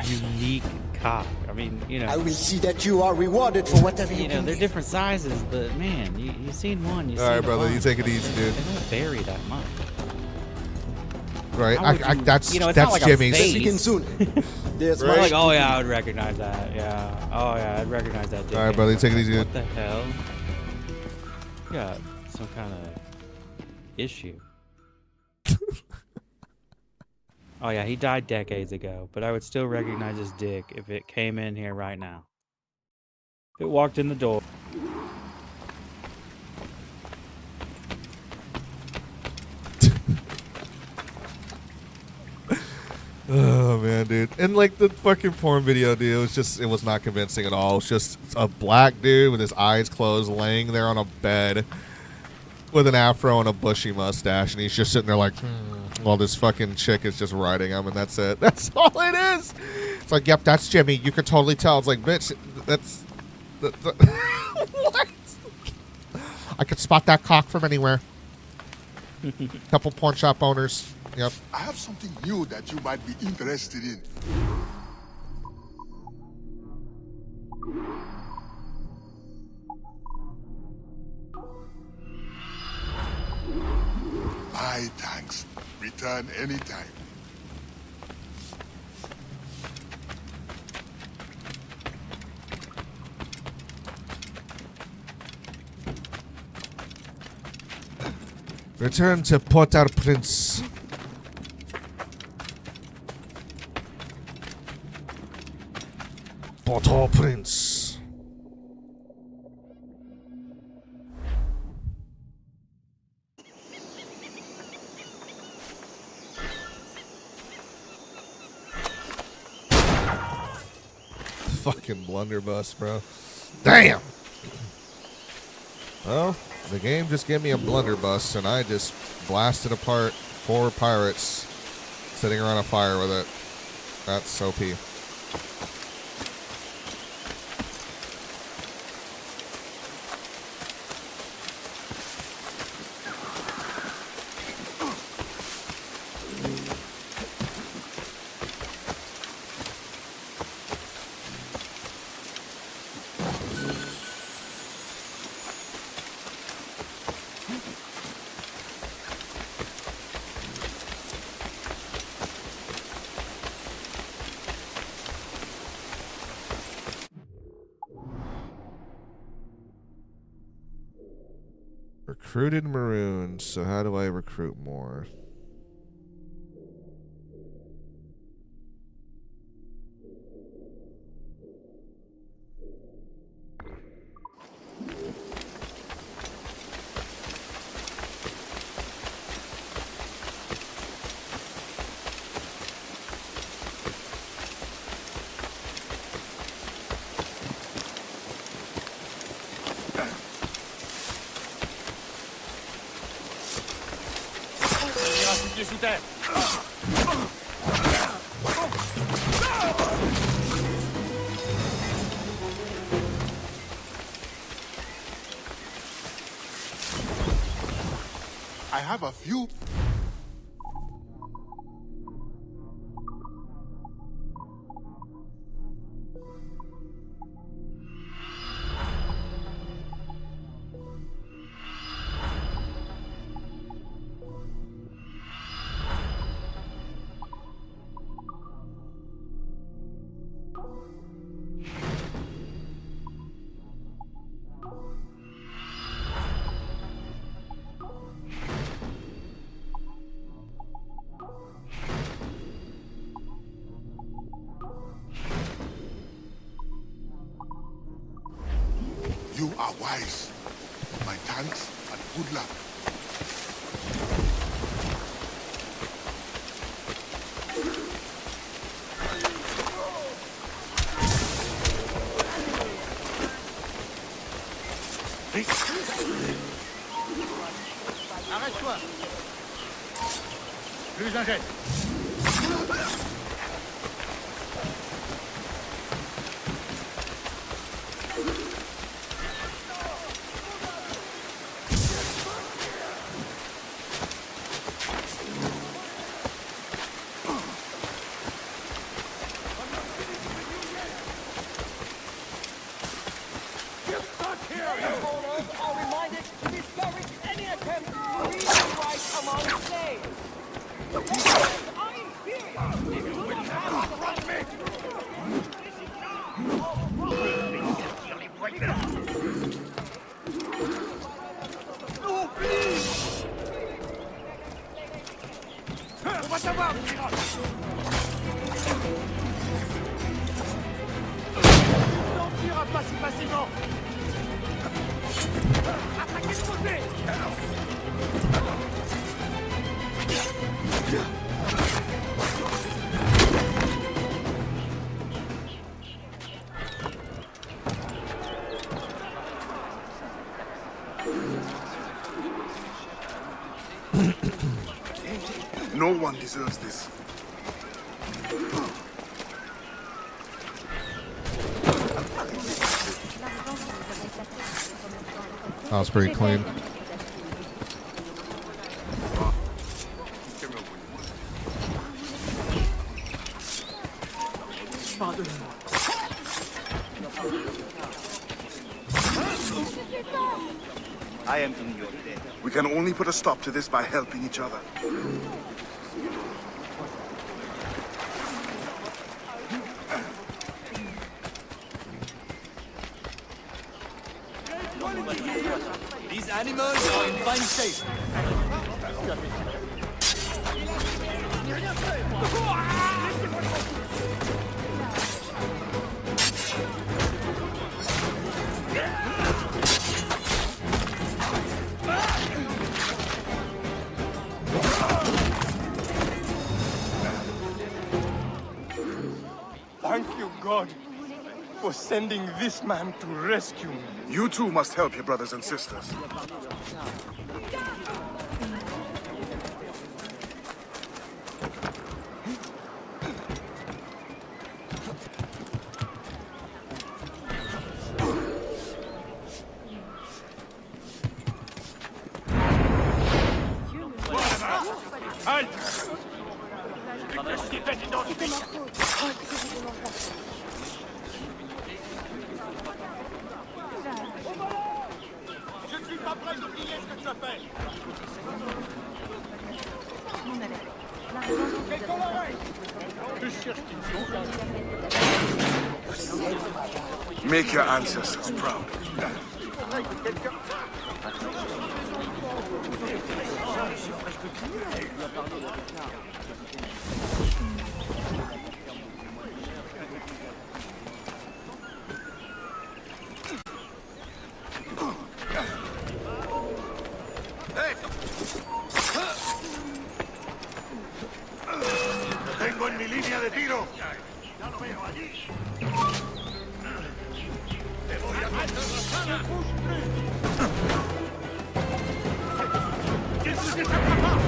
unique cock. I mean, you know. I will see that you are rewarded for whatever you know, can they're give. different sizes, but man, you've seen one. You've All seen right, brother, you take it easy, dude. They don't vary that much. Right, How would you- that's you know, it's not that's like a Jimmy's. face. Begin soon. There's Right? Like, much- oh yeah, I would recognize that. Yeah. Oh yeah, I'd recognize that. All right, brother, you take it easy, What dude. the hell? You got some kind of issue. Oh yeah, he died decades ago, but I would still recognize his dick if it came in here right now. If it walked in the door. Oh man, dude. And like the fucking porn video, dude, it was not convincing at all. It was just a black dude with his eyes closed laying there on a bed with an afro and a bushy mustache, and he's just sitting there like, while this fucking chick is just riding him, and that's it. That's all it is. It's like, yep, that's Jimmy. You could totally tell. It's like, bitch, that's what? I could spot that cock from anywhere. Couple porn shop owners. Yep. I have something new that you might be interested in. My thanks. Return anytime. Return to Port-au-Prince. Port-au-Prince. Fucking blunderbuss, bro. Damn! Well, the game just gave me a blunderbuss, and I just blasted apart 4 pirates sitting around a fire with it. That's OP. Recruited Maroons, so how do I recruit more? I have a few. are wise. My thanks and good luck. Arrête-toi. Plus un jet. On va t'avoir, on n'en pas si facilement. Attaquez de côté. No one deserves this. That was pretty clean. I am in your debt. We can only put a stop to this by helping each other. These animals are in fine shape. Thank you, God, for sending this man to rescue me. You too must help your brothers and sisters. Je ne suis pas prêt d'oublier ce que tu as fait. Quelqu'un l'oreille. Que cherche-t-il donc? Make your ancestors proud. Tengo en mi línea de tiro. Ya lo veo allí. Te voy a matar. ¿Quién se está atrapado?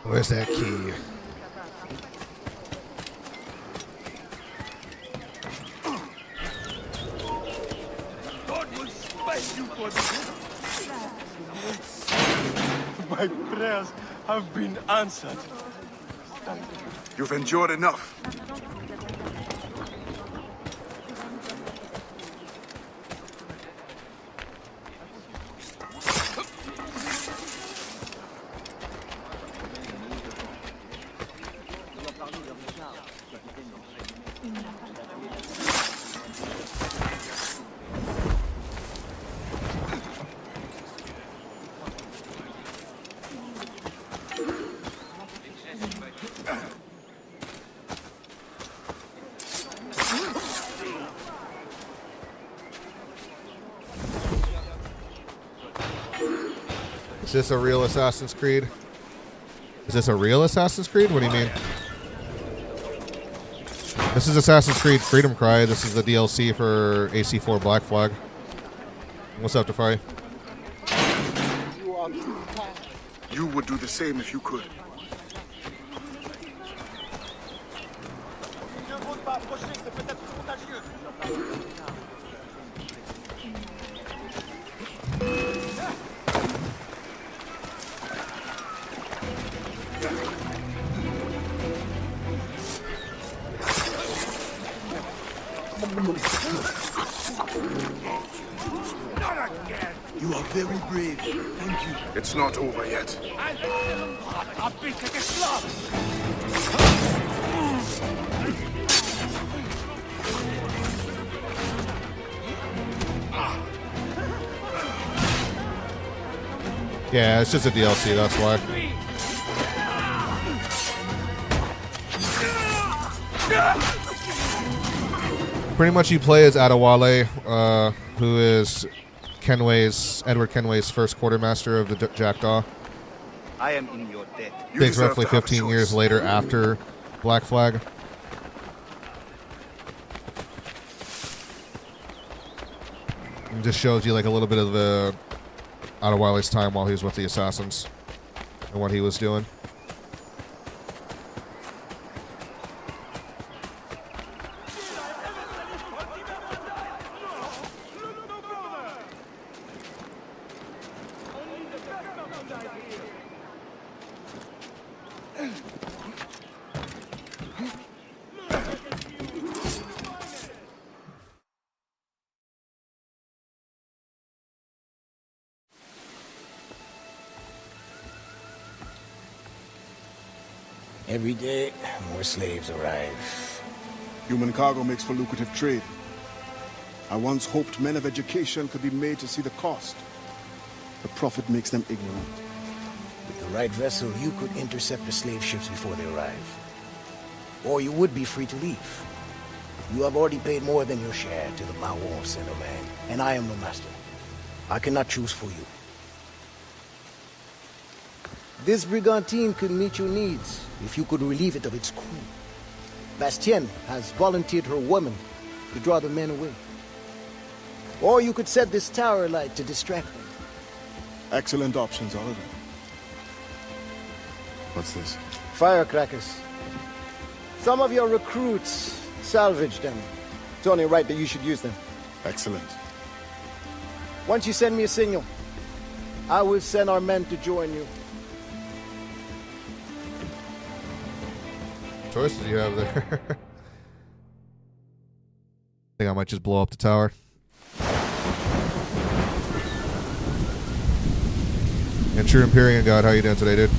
Where's that key? God will spare you for this. My prayers have been answered. Thank you. You've endured enough. Is this a real Assassin's Creed? Is this a real Assassin's Creed? What do you mean? This is Assassin's Creed Freedom Cry. This is the DLC for AC4 Black Flag. What's up, Defy? You would do the same if you could. You are very brave. Thank you. It's not over yet. Yeah, it's just a DLC, that's why. Pretty much you play as Adewale, who is Edward Kenway's first quartermaster of the Jackdaw. I am in your debt. Takes roughly 15 years later after Black Flag. It just shows you like a little bit of the Adewale's time while he was with the Assassins and what he was doing. Every day, more slaves arrive. Human cargo makes for lucrative trade. I once hoped men of education could be made to see the cost. The profit makes them ignorant. With the right vessel, you could intercept the slave ships before they arrive. Or you would be free to leave. You have already paid more than your share to the Mawo of Saint-Domingue, and I am the master. I cannot choose for you. This brigantine could meet your needs if you could relieve it of its crew. Bastien has volunteered her woman to draw the men away. Or you could set this tower alight to distract them. Excellent options, all of them. What's this? Firecrackers. Some of your recruits salvaged them. It's only right that you should use them. Excellent. Once you send me a signal, I will send our men to join you. Choices you have there. I think I might just blow up the tower. And True Empyrean God, how you doing today, dude?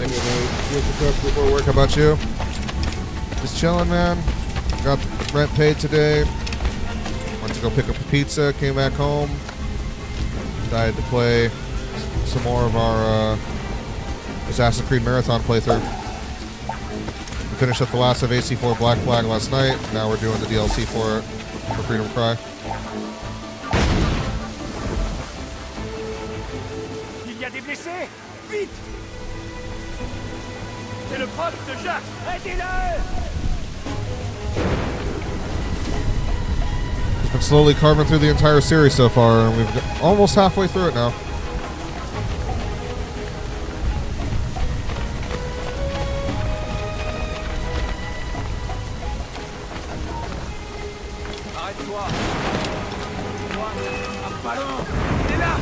Here's the cook before work. How about you? Just chilling, man. Got rent paid today. Went to go pick up a pizza. Came back home. Decided to play some more of our Assassin's Creed Marathon playthrough. We finished up the last of AC4 Black Flag last night. Now we're doing the DLC for it, for Freedom Cry. Il y a des blessés! Vite! C'est le prof de Jacques! Aidez-le! Just been slowly carving through the entire series so far, and we've almost halfway through it now. Arrête-toi! Un ballon! Il est là!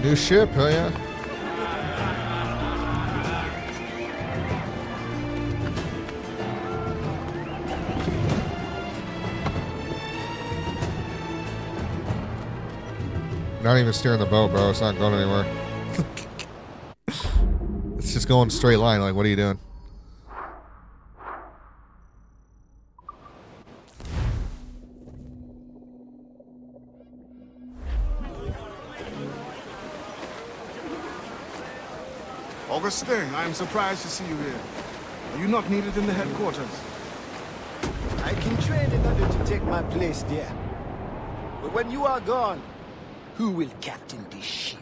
New ship, hell yeah. Not even steering the boat, bro. It's not going anywhere. It's just going straight line. Like, what are you doing? Augustin, I am surprised to see you here. Are you not needed in the headquarters? I can train in order to take my place there. But when you are gone, who will captain this ship?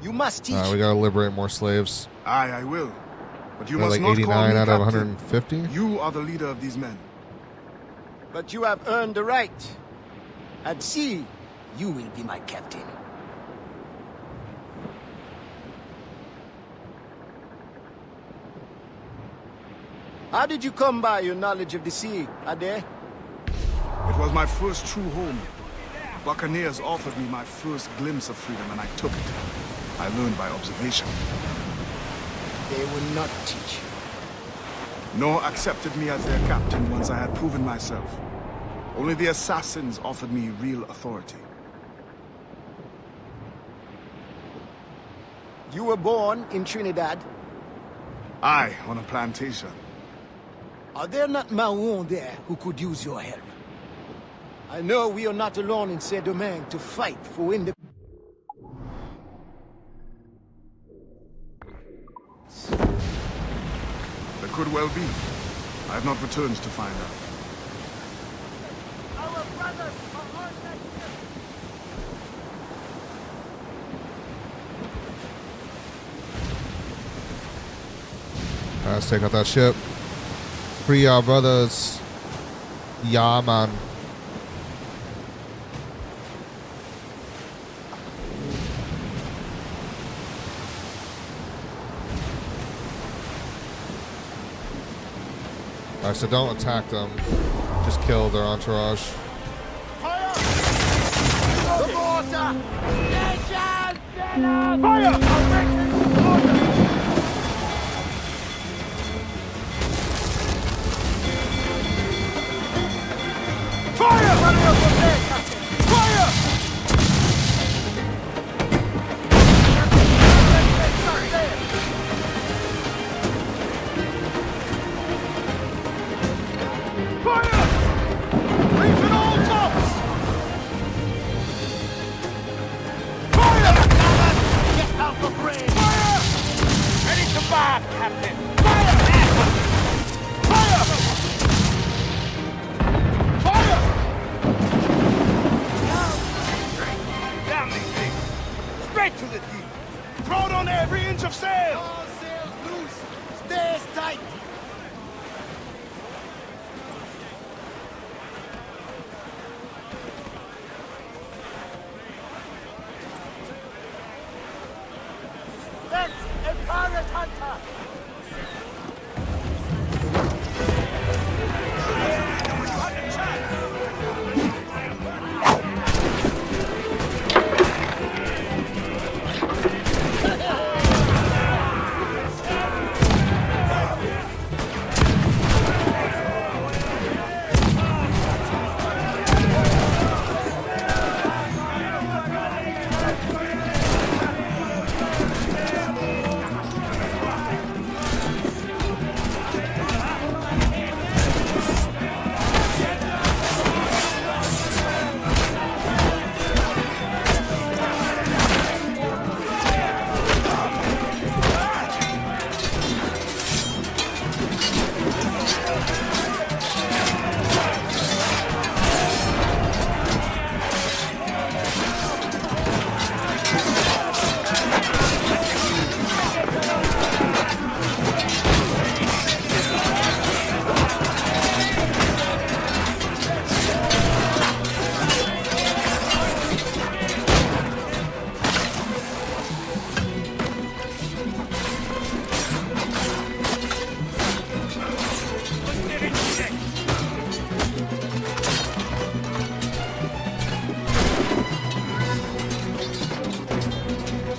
You must teach. We gotta liberate more slaves. Aye, I will. But you They're must like not 89 call me out of captain. 150. You are the leader of these men. But you have earned the right. At sea, you will be my captain. How did you come by your knowledge of the sea, Ade? It was my first true home. Buccaneers offered me my first glimpse of freedom, and I took it. I learned by observation. They will not teach you. Nor accepted me as their captain once I had proven myself. Only the assassins offered me real authority. You were born in Trinidad? Aye, on a plantation. Are there not Maroons there who could use your help? I know we are not alone in Saint-Domingue to fight for independence. There could well be. I have not returned to find out. Our brothers are all next. Let's take out that ship. Free our brothers. Yeah, man. Alright, so don't attack them. Just kill their entourage. Fire! The mortar! Nation! Fire! Fire! Fire! Fire! Reefing all tops! Fire! Get out the brain! Fire! Ready to bomb, Captain! Fire! Fire! Fire! Down these things! Straight to the deep! Throw it on every inch of sail! All sails loose! Stay tight! That's a pirate hunter!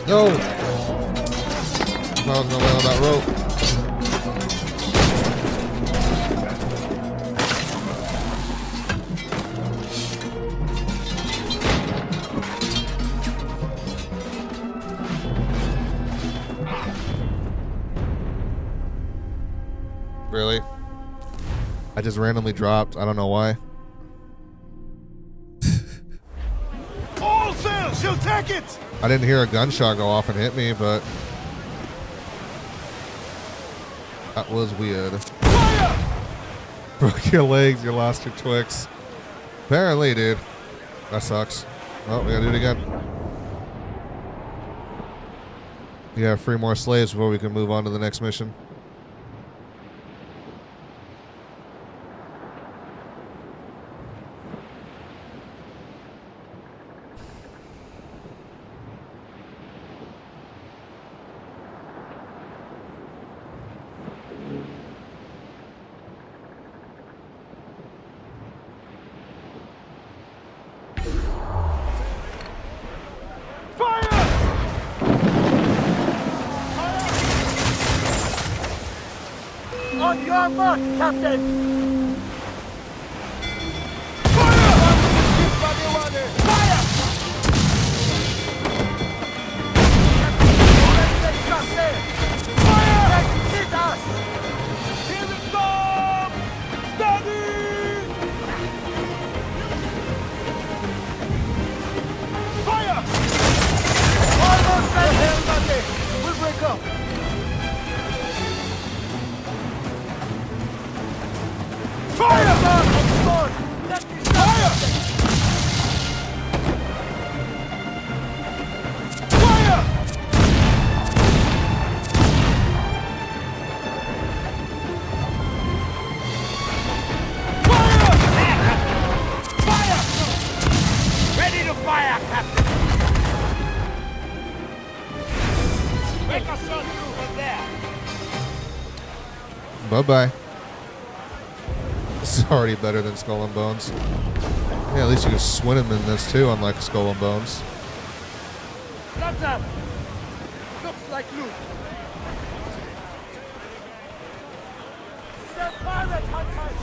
No! I was gonna land on that rope. Really? I just randomly dropped. I don't know why. All sails, she'll take it! I didn't hear a gunshot go off and hit me, but that was weird. Broke your legs, you lost your Twix. Apparently, dude. That sucks. Oh, we gotta do it again. We got 3 more slaves before we can move on to the next mission. On your mark, Captain! there, Captain! Make a shot over there! Bye-bye. This is already better than Skull and Bones. Yeah, at least you can swim him in this too, unlike Skull and Bones. Not that! Looks like loot! They're pirate hunters!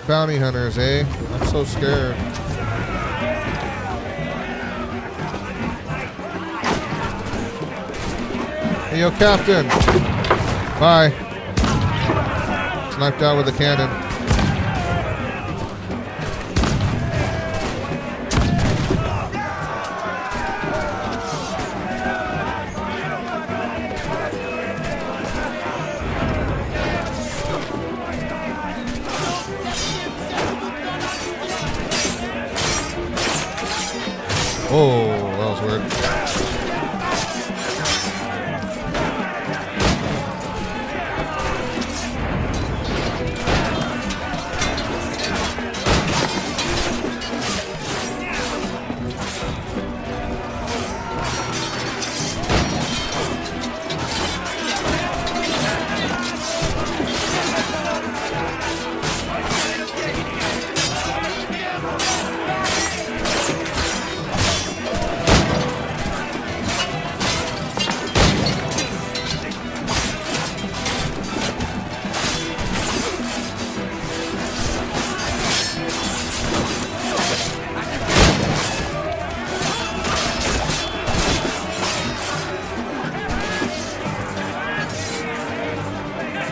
Bounty hunters, eh? I'm so scared. Hey, yo, Captain. Bye. Sniped out with a cannon. Oh, that was weird.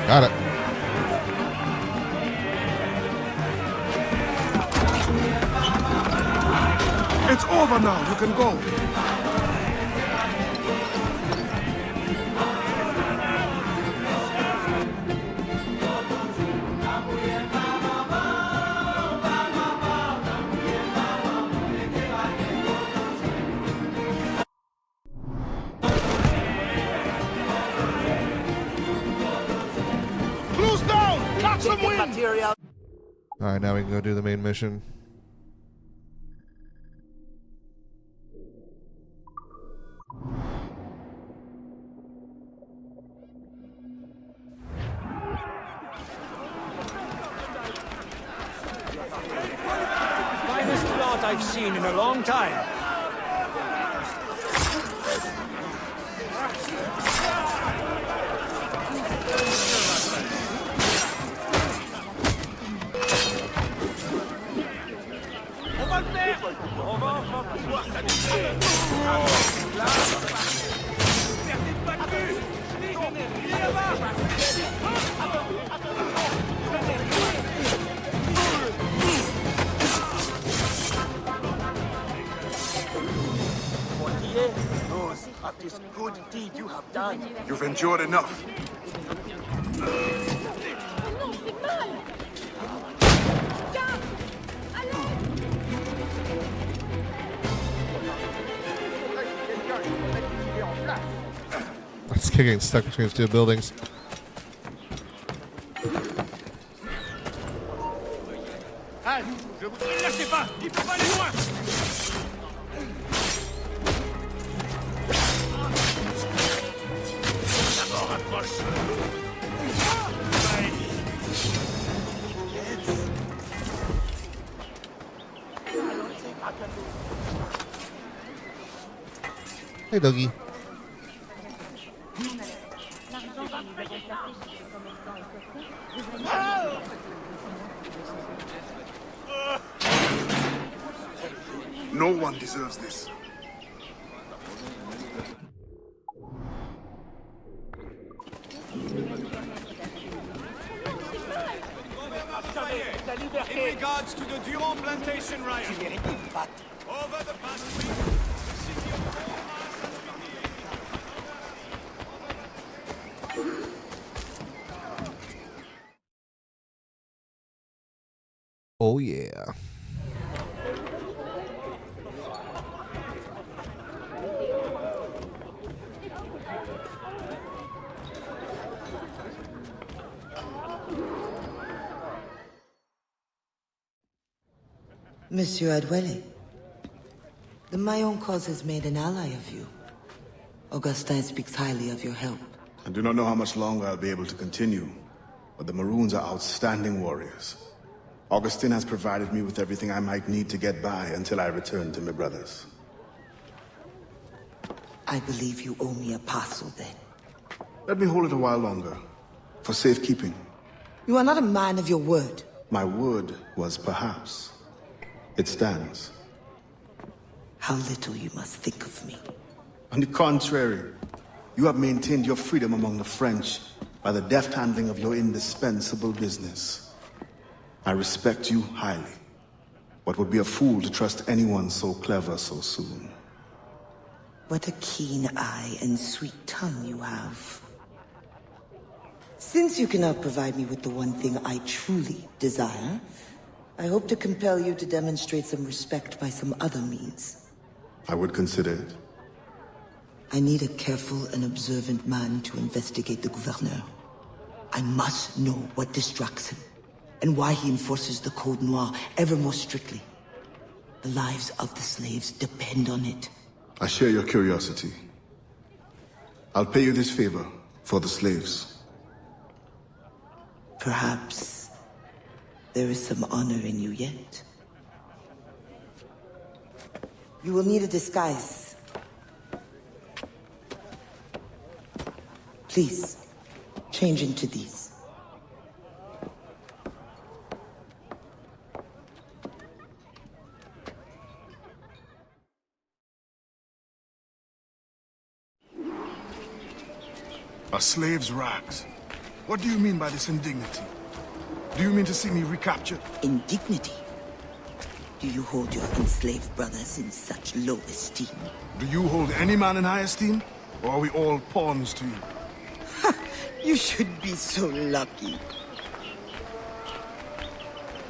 Got it. It's over now. You can go. Cruise down! Catch some wind! Alright, now we can go do the main mission. Finest lot I've seen in a long time. On va le faire! On va enfin pouvoir s'amuser! Perdez pas de vue! Dégénérez là-bas! Mortier knows of this good deed you have done. You've endured enough. This kid getting stuck between two buildings. Halt! Je vous ne lâchez pas! Il faut pas aller loin! D'abord approche! Hey, doggy. No one deserves this. In regards to the Durand plantation riot, over the past week, the city of Oh yeah. Monsieur Adwele, The Mayon cause has made an ally of you. Augustin speaks highly of your help. I do not know how much longer I'll be able to continue, but the Maroons are outstanding warriors. Augustin has provided me with everything I might need to get by until I return to my brothers. I believe you owe me a parcel then. Let me hold it a while longer, for safekeeping. You are not a man of your word. My word was perhaps. It stands. How little you must think of me. On the contrary, you have maintained your freedom among the French by the deft handling of your indispensable business. I respect you highly, but would be a fool to trust anyone so clever so soon. What a keen eye and sweet tongue you have. Since you cannot provide me with the one thing I truly desire, I hope to compel you to demonstrate some respect by some other means. I would consider it. I need a careful and observant man to investigate the Gouverneur. I must know what distracts him, and why he enforces the Code Noir ever more strictly. The lives of the slaves depend on it. I share your curiosity. I'll pay you this favor for the slaves. Perhaps there is some honor in you yet. You will need a disguise. Please, change into these. A slave's rags. What do you mean by this indignity? Do you mean to see me recaptured? Indignity? Do you hold your enslaved brothers in such low esteem? Do you hold any man in high esteem? Or are we all pawns to you? You should be so lucky.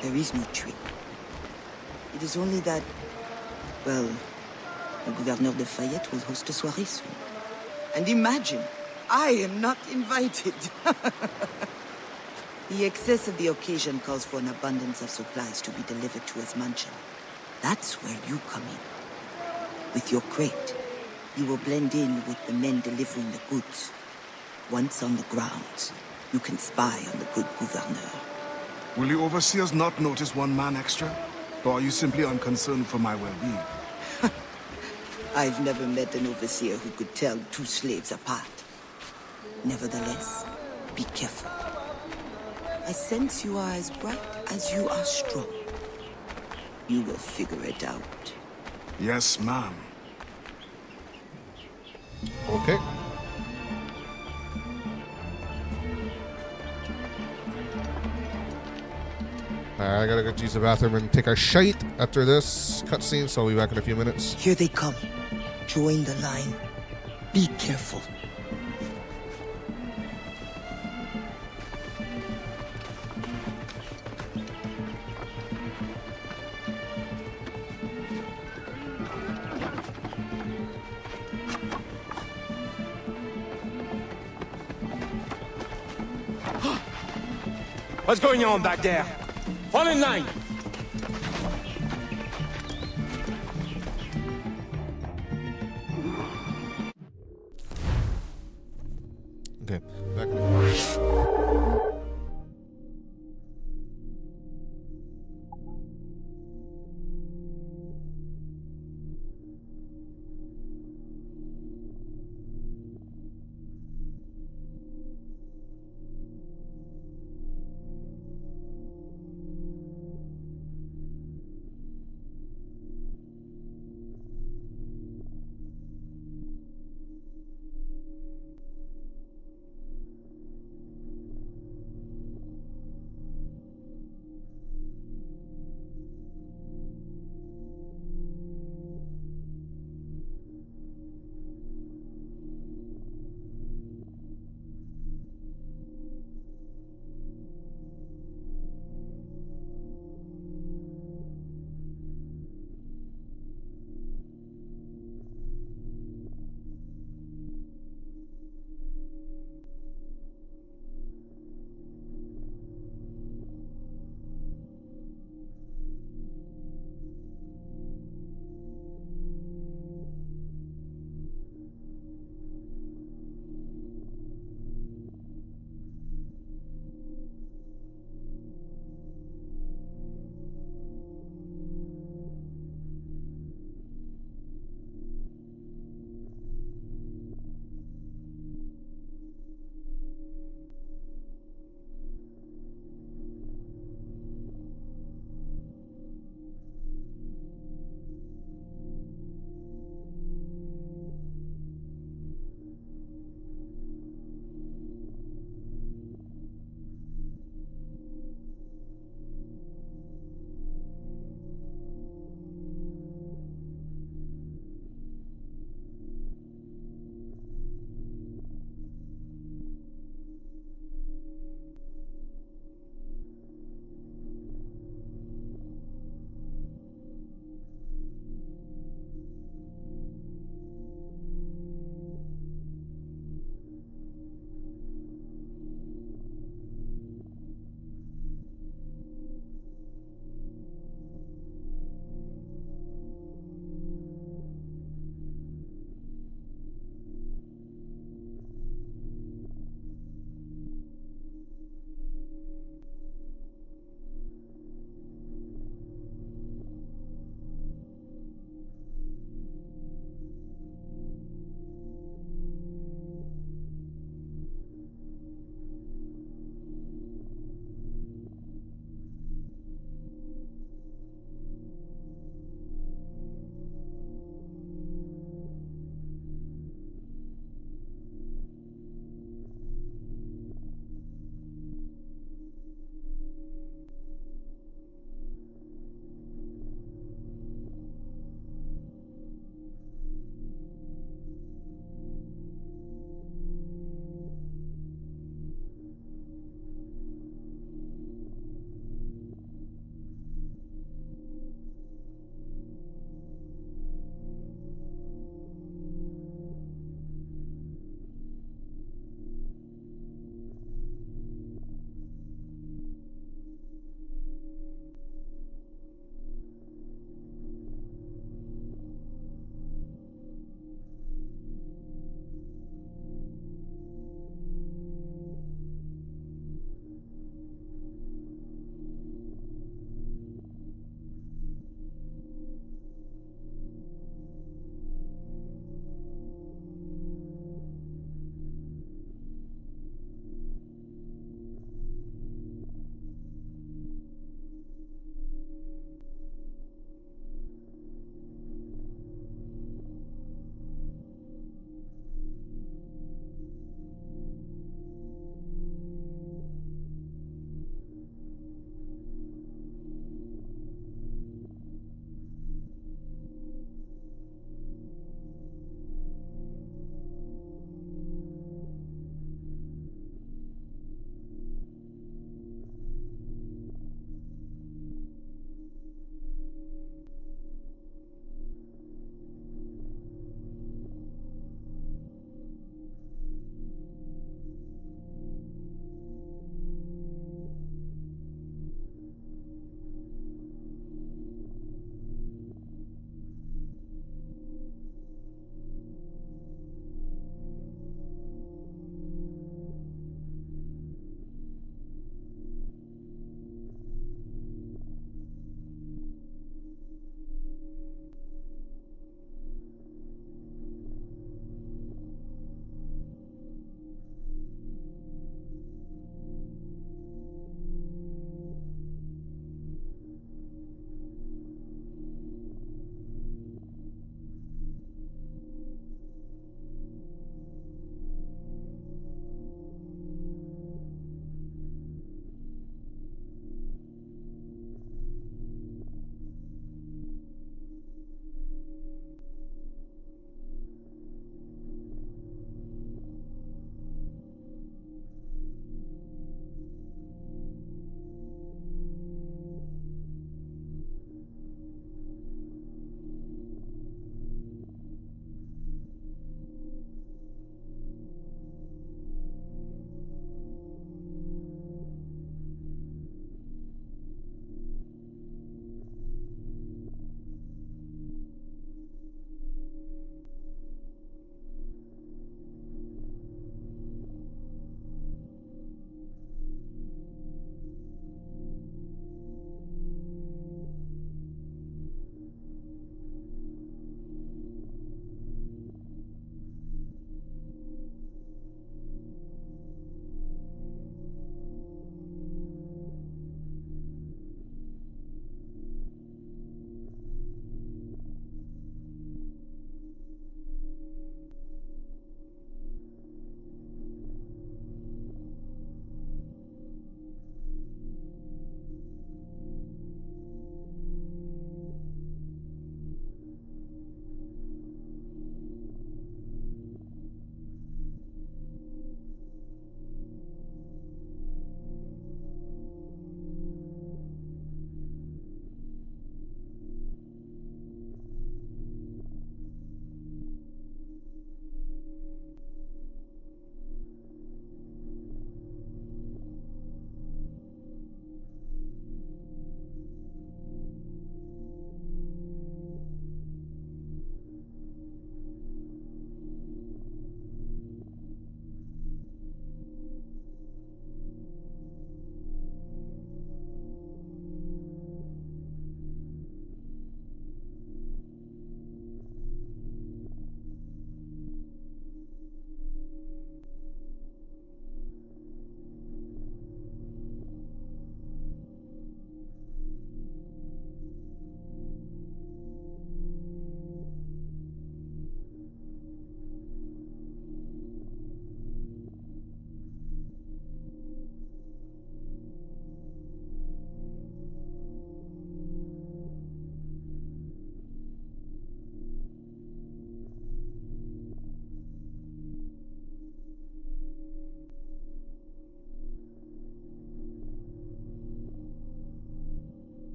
There is no trick. It is only that, well, the Gouverneur de Fayette will host a soirée soon. And imagine, I am not invited. The excess of the occasion calls for an abundance of supplies to be delivered to his mansion. That's where you come in. With your crate, you will blend in with the men delivering the goods. Once on the grounds, you can spy on the good Gouverneur. Will the overseers not notice one man extra? Or are you simply unconcerned for my well-being? I've never met an overseer who could tell two slaves apart. Nevertheless, be careful. I sense you are as bright as you are strong. You will figure it out. Yes, ma'am. Okay. I gotta go use the bathroom and take a shite after this cutscene, so I'll be back in a few minutes. Here they come. Join the line. Be careful. What's going on back there? Fall in line! Okay, back in a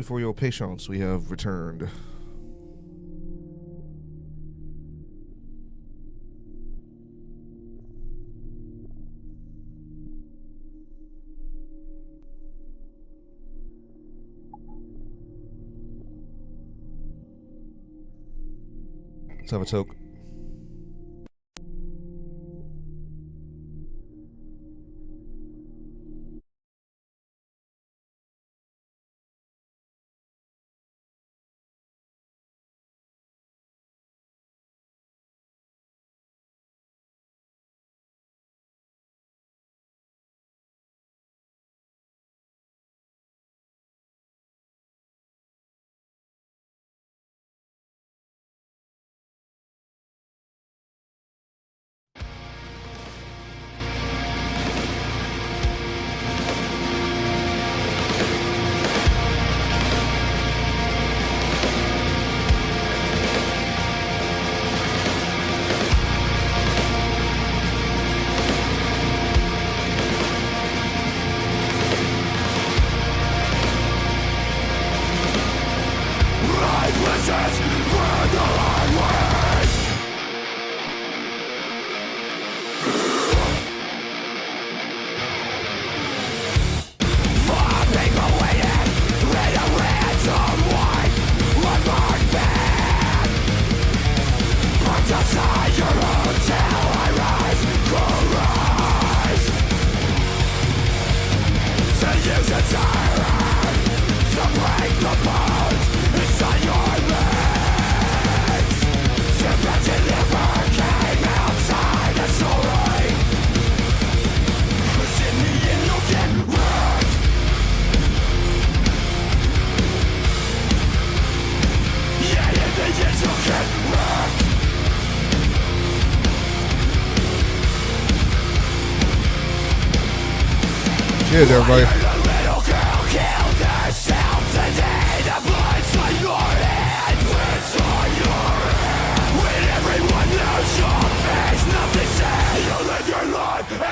you for your patience. We have returned. Let's have a toke. Cheers, everybody.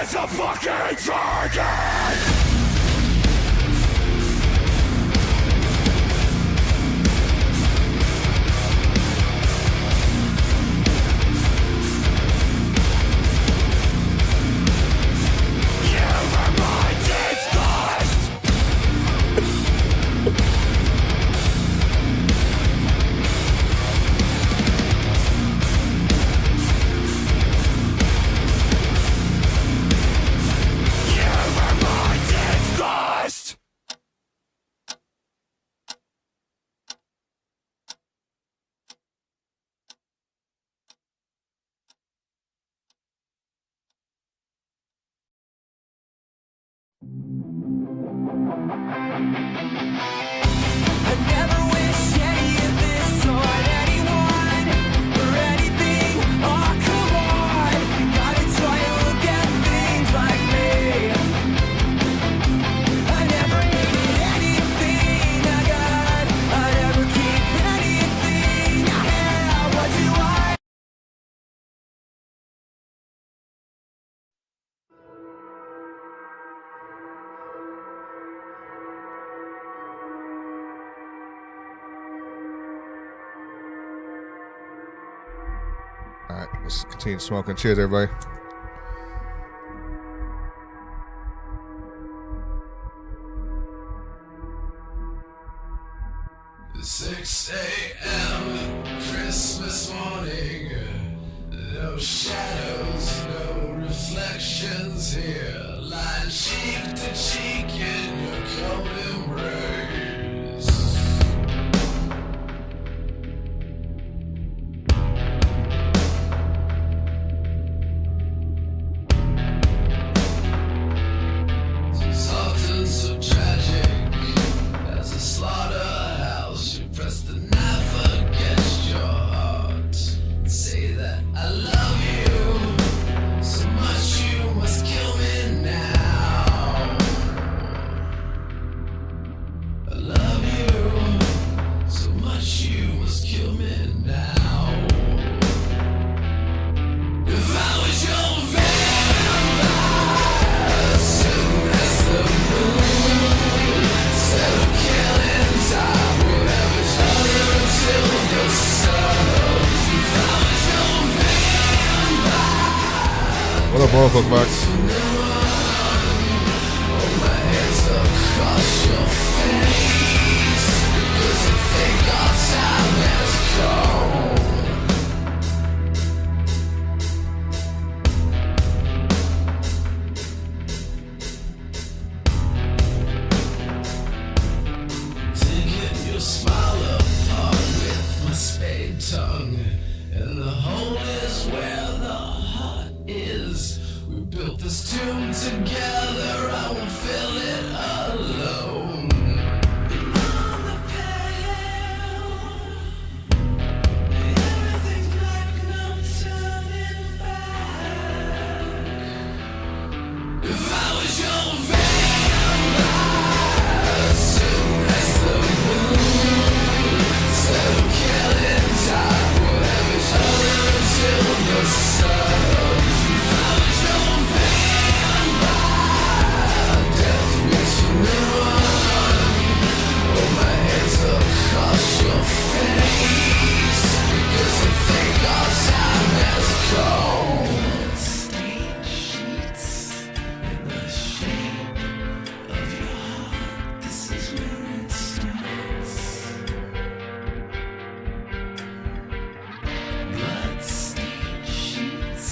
It's a fucking target! Alright, let's continue smoking. Cheers, everybody. It's 6 a.m. Christmas morning. No shadows, no reflections here. Lying cheek to cheek in your cold embrace. It's often so tragic as a slaughterhouse. You press the knife against your heart. Say that I love you so much you must kill me now. both of them back. Taking your smile apart with my spade tongue, and the hole is where the heart is. We built this tomb together, I won't fill it alone. On the pale, everything's black, no turning back. If I was your vampire, soon as the moon, instead of killing time, whatever other until the sun. If I was your vampire, death makes me run. Hold my hands across your face, because I think our time has come. Stained sheets in the shape of your heart, this is where it starts. Blood-stained sheets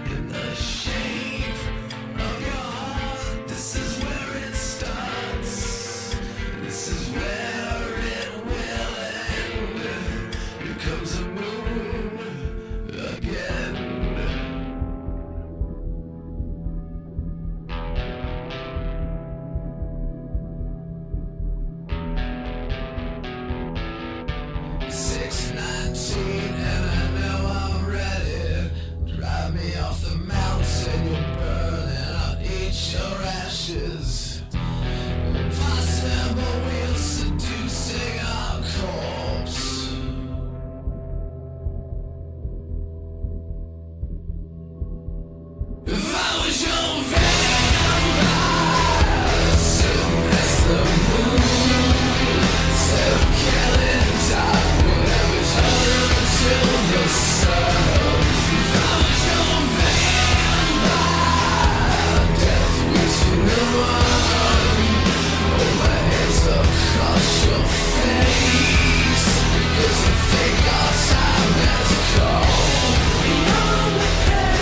in the shape of your heart, this is where it starts. This is where it will end. Here comes the moon again. $6.19 and I know I'm ready. Drive me off the mountain, you're burning, I'll eat your ashes. Fast member wheels seducing our corpse. If I was your vampire, soon as the moon, instead of killing time, whatever's other until the sun. If I was your vampire, death makes me run. Hold my hands across your face, because I think our time has come. Beyond the pale,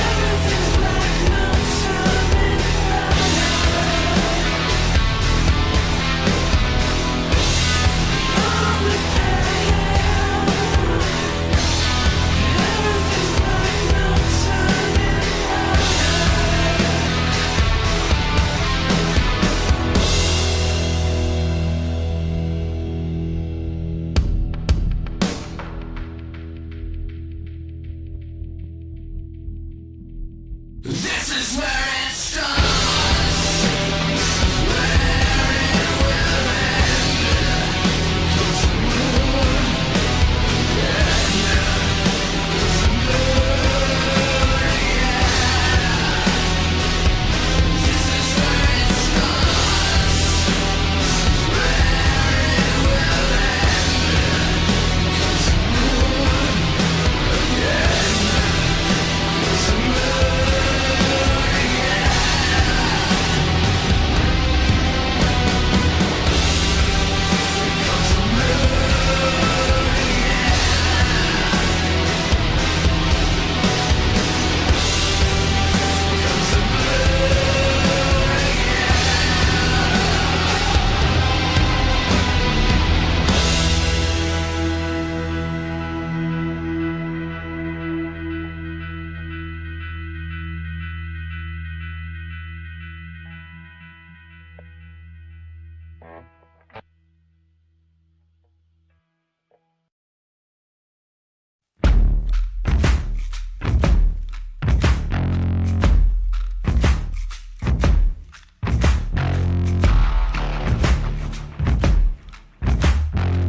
everything's black, no turning This is where it starts.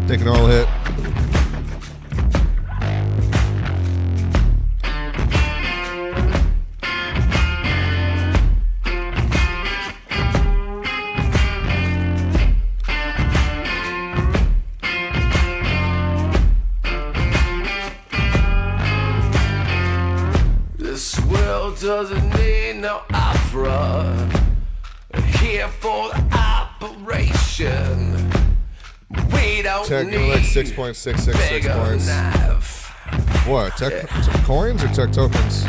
Taking all hit. doesn't need no opera. Here for the operation. We don't Tech need like 6.666 bigger points. knife. What? Tech coins or tech tokens?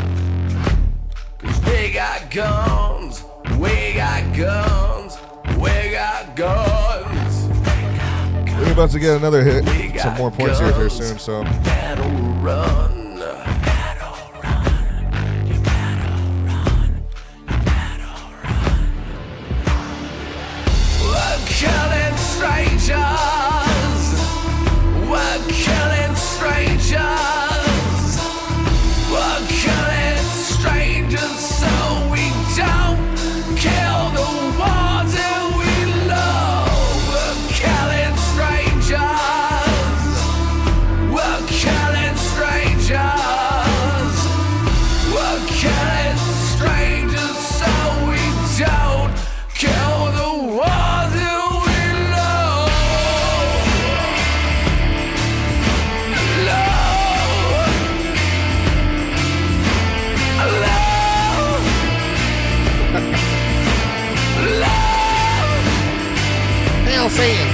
We got guns. We got guns. We got guns. We're about to get another hit. Some more points here soon, so. Battle run. We're killing strangers. We're killing strangers. We're killing strangers so we don't kill the ones that we love. We're killing strangers. We're killing strangers. We're killing strangers so we don't kill the ones that we love. Hell saying.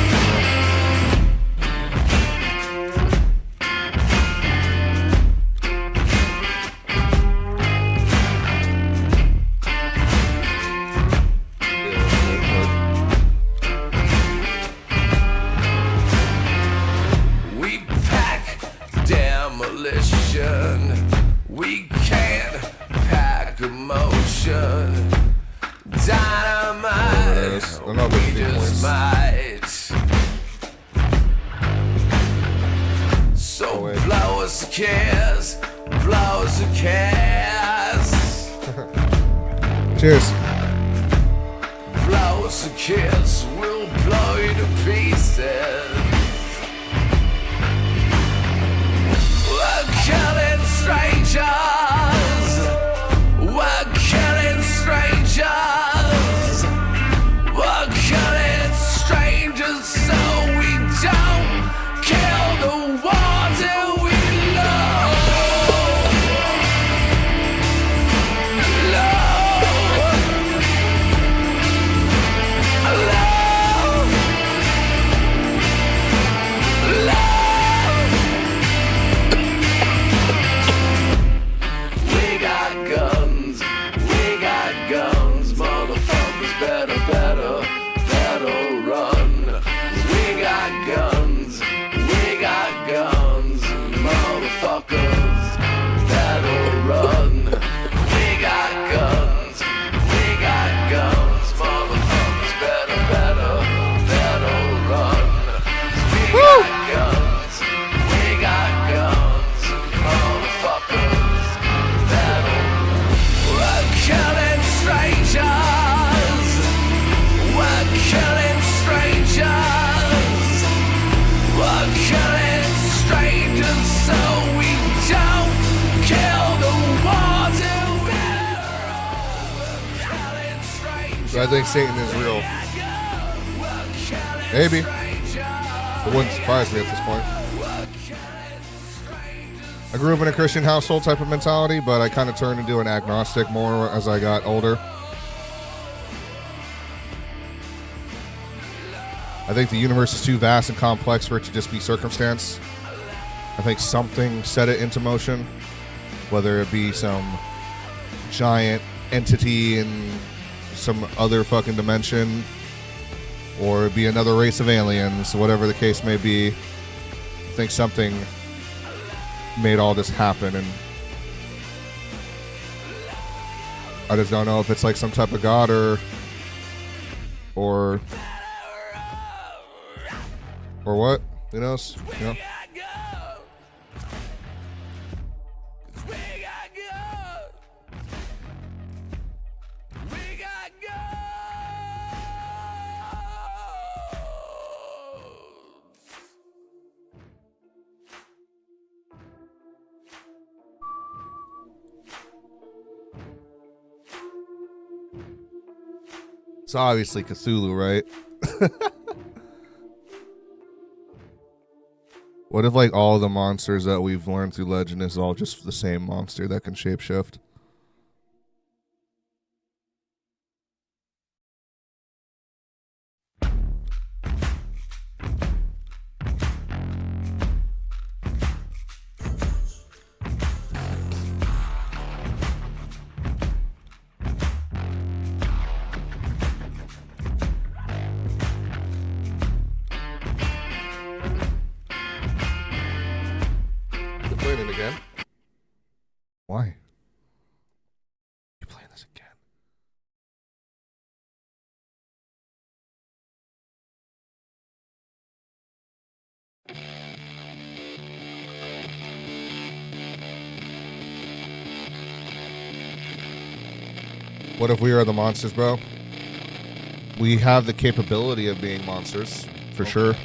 We pack demolition. We can't pack emotion. Dynamite. We just might. So blow us a kiss. Blow us a kiss. Cheers. Blow us a kiss. We'll blow you to pieces. We're killing strangers. We're killing strangers. We're killing strangers so we don't kill the ones that we love. We got guns, motherfuckers better run. We got guns, motherfuckers better run. We got guns, motherfuckers better run. We got guns, motherfuckers better. We're killing strangers. We're killing strangers. We're killing strangers so we don't kill the ones that we're So I think Satan is real. Maybe. It wouldn't surprise me at this point. I grew up in a Christian household type of mentality, but I kind of turned into an agnostic more as I got older. I think the universe is too vast and complex for it to just be circumstance. I think something set it into motion, whether it be some giant entity in some other fucking dimension, or it be another race of aliens, whatever the case may be. I think something made all this happen, and I just don't know if it's like some type of god or what. Who knows? You know? It's obviously Cthulhu, right? What if like all the monsters that we've learned through legend is all just the same monster that can shapeshift? playing it again. Why? You playing this again? What if we are the monsters, bro? We have the capability of being monsters, for sure.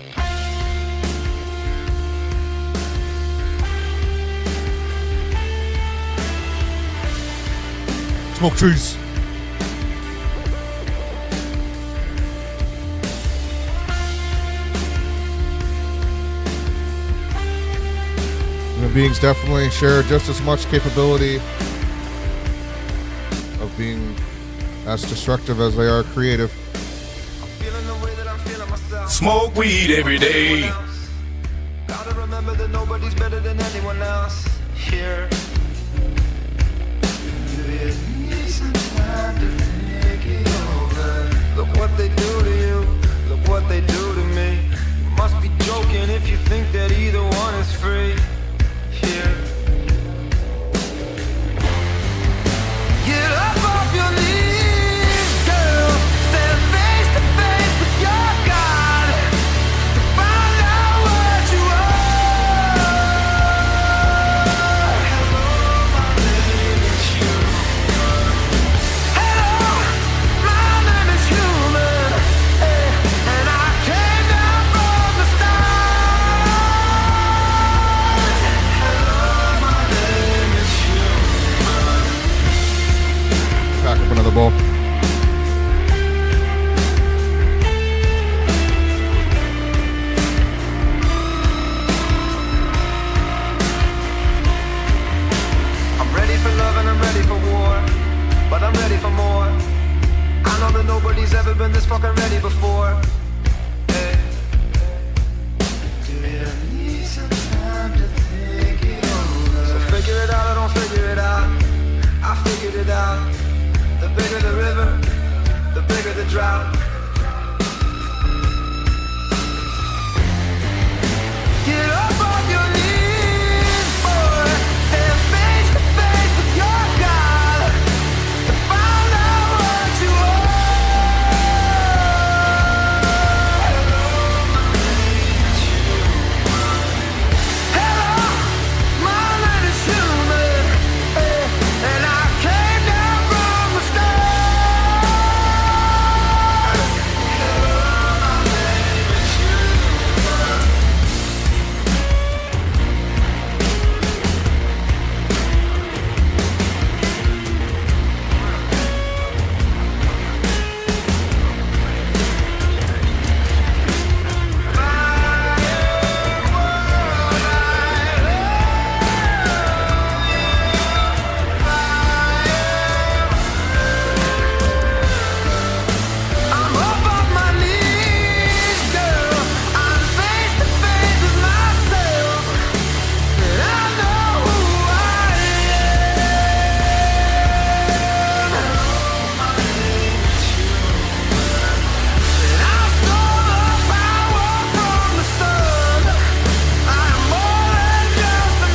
Smoke trees. Human beings definitely share just as much capability of being as destructive as they are creative. Smoke weed every day. Gotta remember that nobody's better than anyone else here. You need some time to think it over. Look what they do to you. Look what they do to me. You must be joking if you think that either one is free here. Get up off your knees, girl. Stand face to face with your God. Find out what you are. Hello, my name is human. Hello, my name is human. And I came down from the stars. Hello, my name is human. Pack up another bowl. I'm ready for love and I'm ready for war, but I'm ready for more. I know that nobody's ever been this fucking ready before. Hey. Do you need some time to think it over? So figure it out or don't figure it out. I figured it out. The bigger the river, the bigger the drought. Get up off your knees, boy. Stand face to face with your God. And find out what you are. Hello, my name is human. Hello, my name is human. And I came down from the stars. Hello, my name is human. I'm up on my knees, girl. I'm face to face with myself. And I know who I am. My name is human. And I stole the power from the sun. I'm more than just a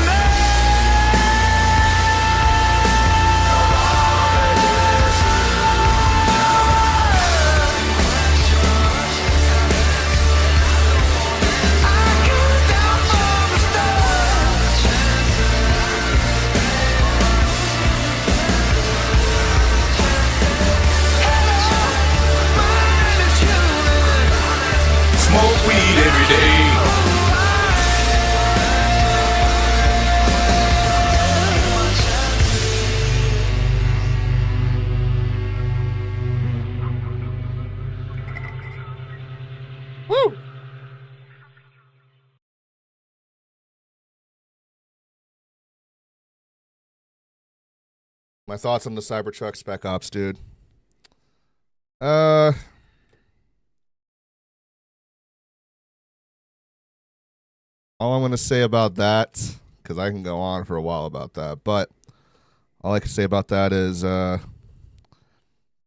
Smoke weed every day. Woo! My thoughts on the Cybertruck Spec Ops, dude. All I'm going to say about that, because I can go on for a while about that, but all I can say about that is if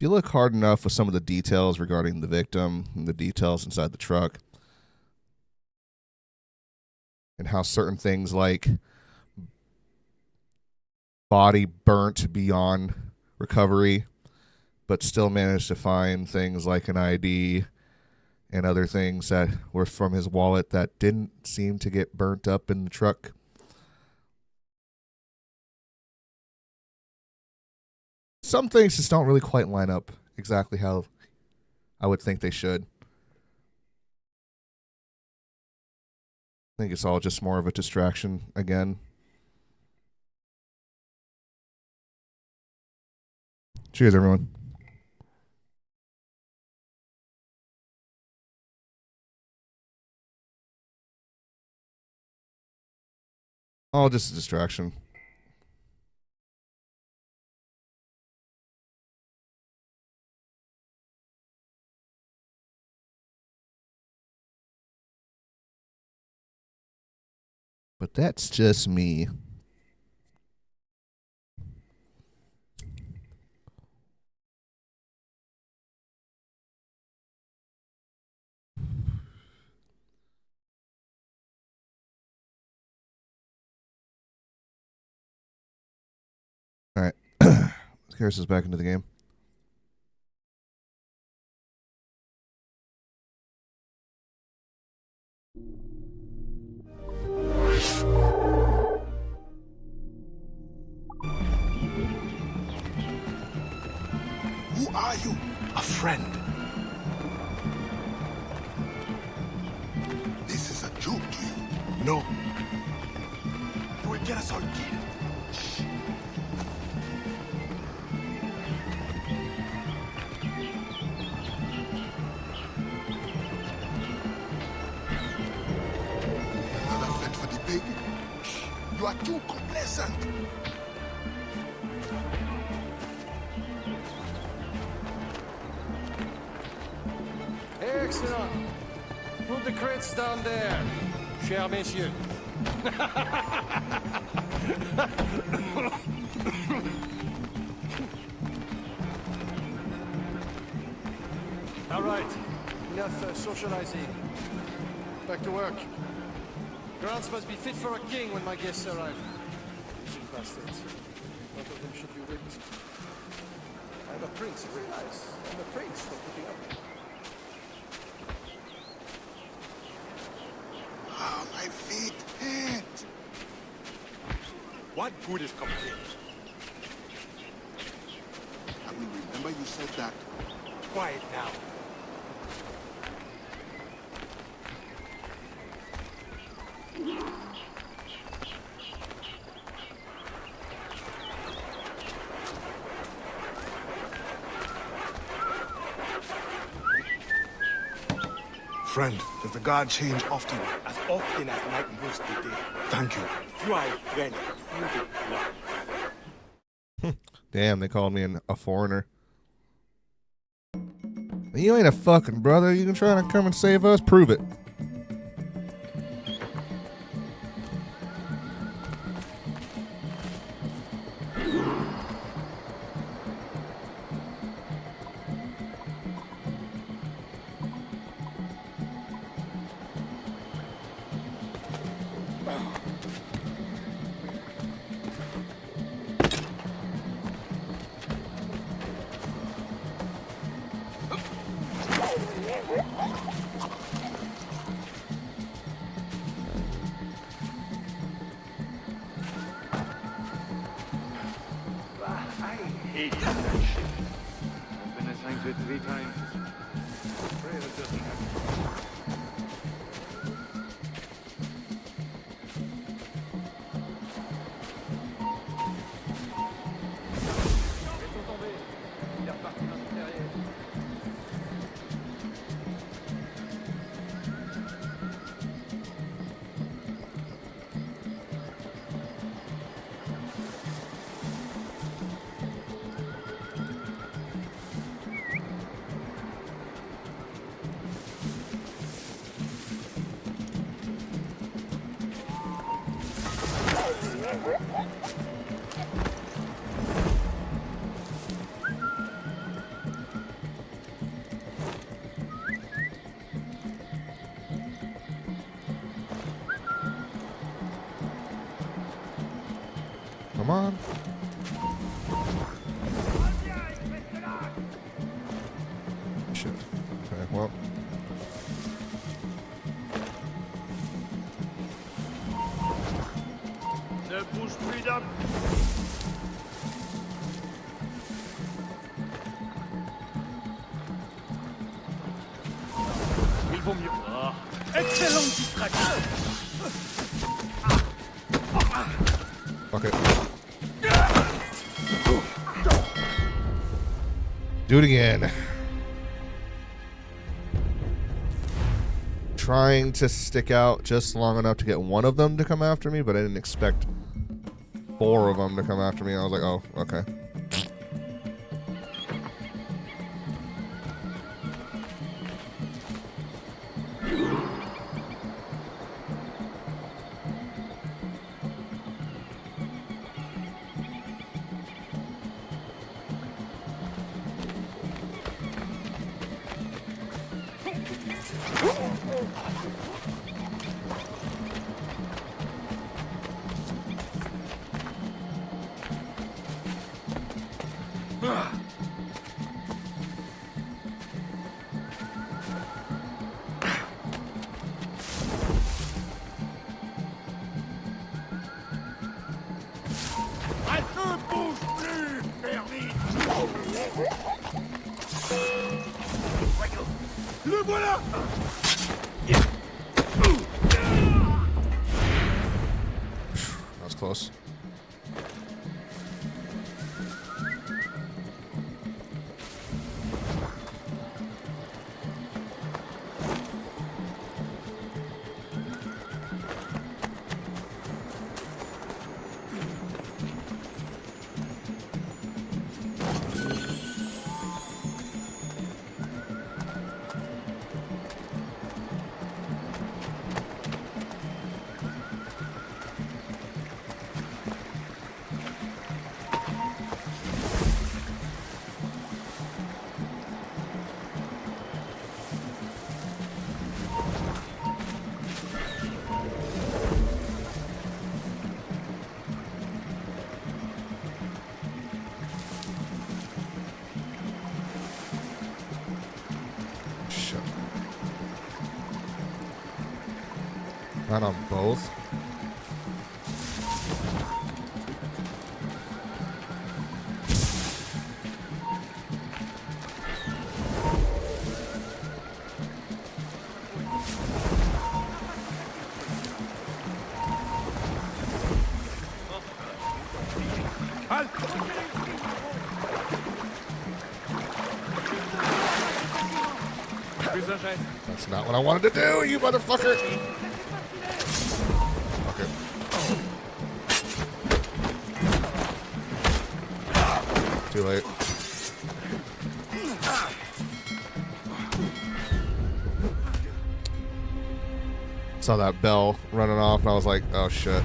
you look hard enough with some of the details regarding the victim and the details inside the truck and how certain things like body burnt beyond recovery, but still managed to find things like an ID and other things that were from his wallet that didn't seem to get burnt up in the truck. Some things just don't really quite line up exactly how I would think they should. I think it's all just more of a distraction again. Cheers, everyone. All just a distraction. But that's just me. All right. Karis is back into the game. Who are you? A friend. This is a joke to you. No. You will get us all killed. Shh. Another fete for the pig? You are too complacent. Excellent. Put the crates down there, chers messieurs. All right, enough socializing. Back to work. Grounds must be fit for a king when my guests arrive. Shit bastards. None of them should be whipped. I'm a prince, you realize? I'm a prince for putting up. Ah, my feet hurt. What good is complaining? I will remember you said that. Quiet now. Friend, does the guard change often? As often as night moves the day. Thank you. You are a friend. Prove it now. Damn, they called me a foreigner. You ain't a fucking brother. You can try to come and save us. Prove it. I hate that shit. I've been assigned to it 3 times. Pray that doesn't happen. Come on. freedom. Il vaut mieux. Ah, excellente distraction. Fuck it. Do it again. Trying to stick out just long enough to get one of them to come after me, but I didn't expect 4 of them to come after me. I was like, oh, okay. Un ne bouge plus, Bernie. Voyons. Le voilà. That was close. Not on both. That's not what I wanted to do, you motherfucker! Okay. Too late. Saw that bell running off and I was like, oh shit.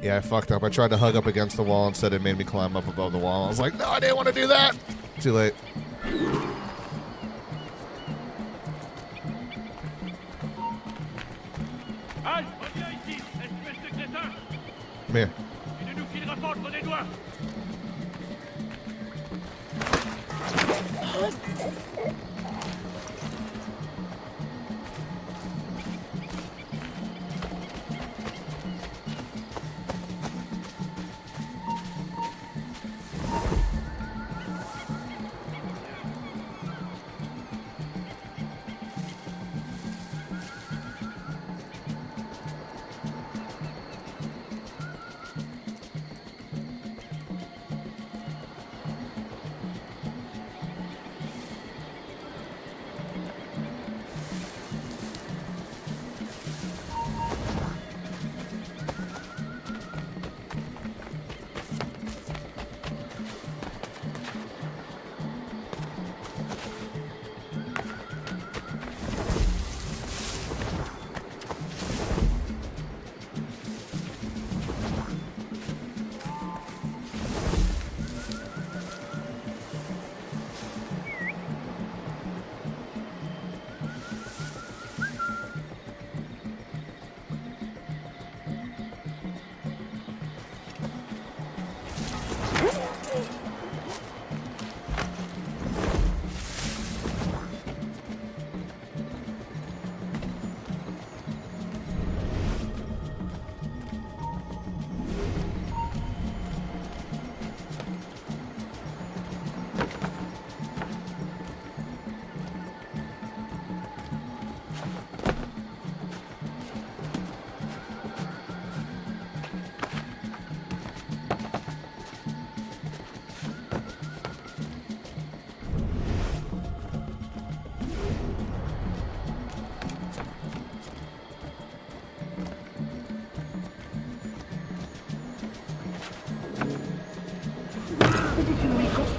Yeah, I fucked up. I tried to hug up against the wall. Instead, it made me climb up above the wall. I was like, no, I didn't want to do that. Too late. Come here.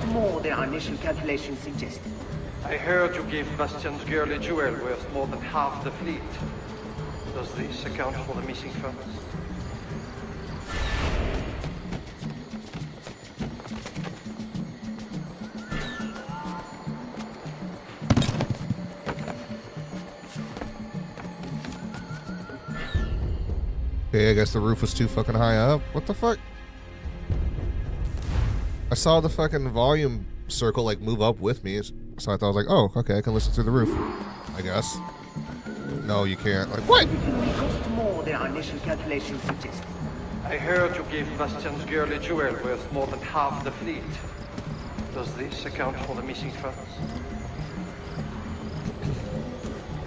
more than our initial calculations suggested. I heard you gave Bastian's girl a jewel worth more than half the fleet. Does this account for the missing funds? Okay, I guess the roof was too fucking high up. What the fuck? I saw the fucking volume circle like move up with me, so I thought I was like, oh, okay, I can listen through the roof. I guess. No, you can't. Like, what? It cost more than our initial calculations suggested. I heard you gave Bastian's girl a jewel worth more than half the fleet. Does this account for the missing funds?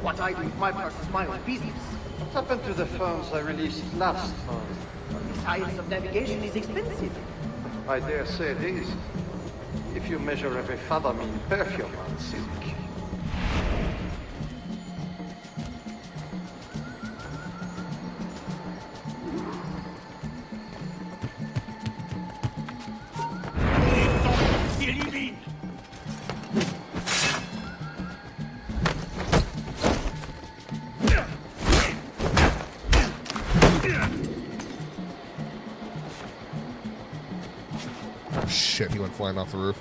What I do with my purse is my own business. What happened to the funds I released last month? The science of navigation is expensive. I dare say it is. If you measure every fathom in perfume and silk. Shit, he went flying off the roof.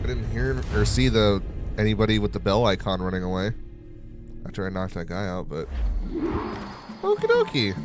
I didn't hear or see anybody with the bell icon running away after I knocked that guy out, but okie dokie.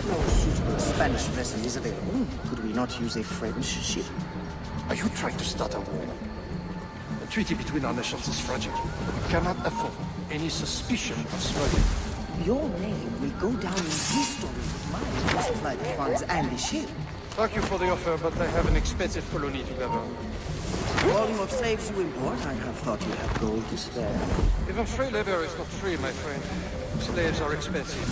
No suitable Spanish vessel is available. Could we not use a French ship? Are you trying to start a war? The treaty between our nations is fragile. We cannot afford any suspicion of smuggling. Your name will go down in history with mine to supply the funds and the ship. Thank you for the offer, but I have an expensive colony to govern. Volume of slaves you import, I have thought you had gold to spare. Even free labor is not free, my friend. Slaves are expensive.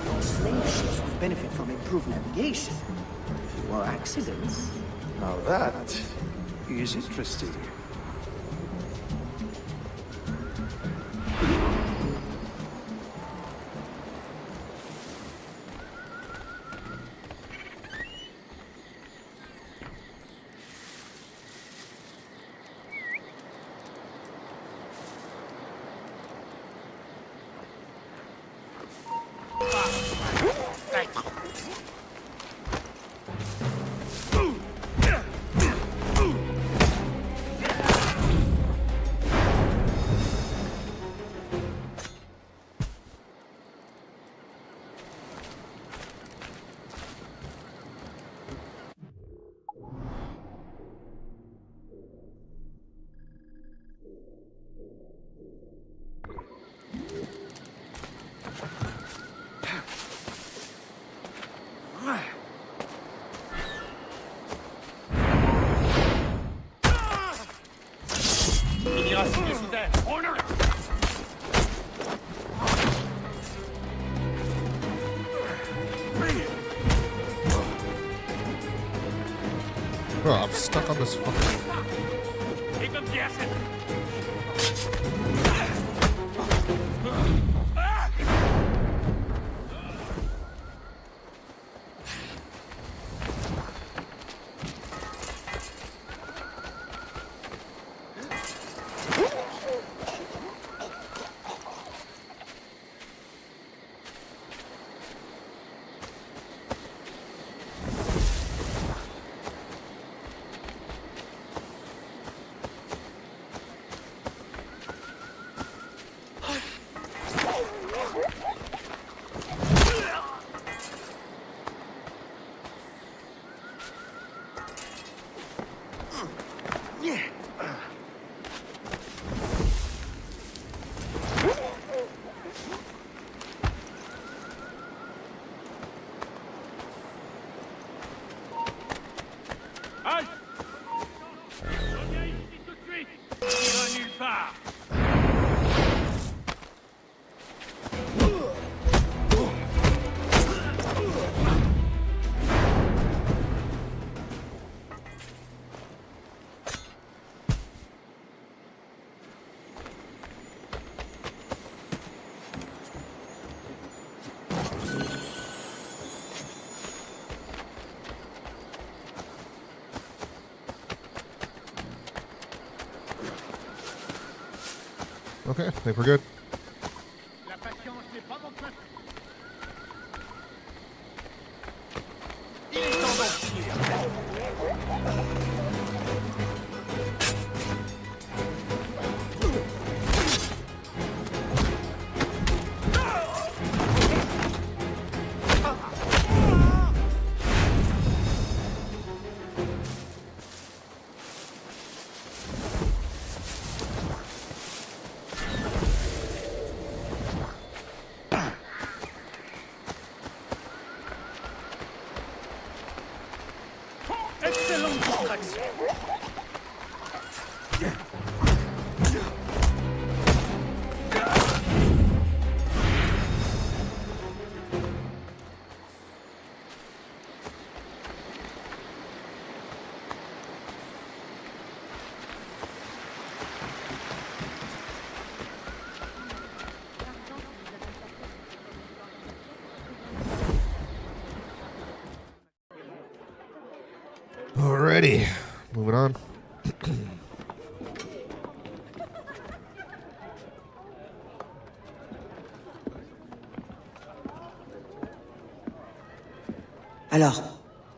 Your slave ships would benefit from improved navigation. Fewer accidents. Now that is interesting. Bro, I'm stuck on this fucking... Okay, I think we're good. Alrighty, moving on. Alors,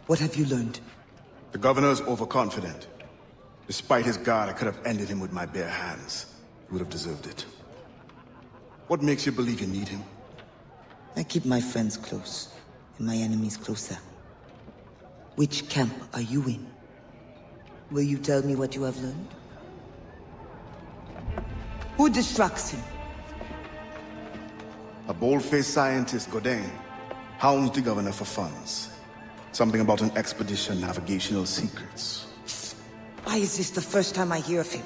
what have you learned? The governor's overconfident. Despite his guard, I could have ended him with my bare hands. He would have deserved it. What makes you believe you need him? I keep my friends close, and my enemies closer. Which camp are you in? Will you tell me what you have learned? Who distracts him? A bold-faced scientist, Godin, hounds the governor for funds. Something about an expedition, navigational secrets. Why is this the first time I hear of him?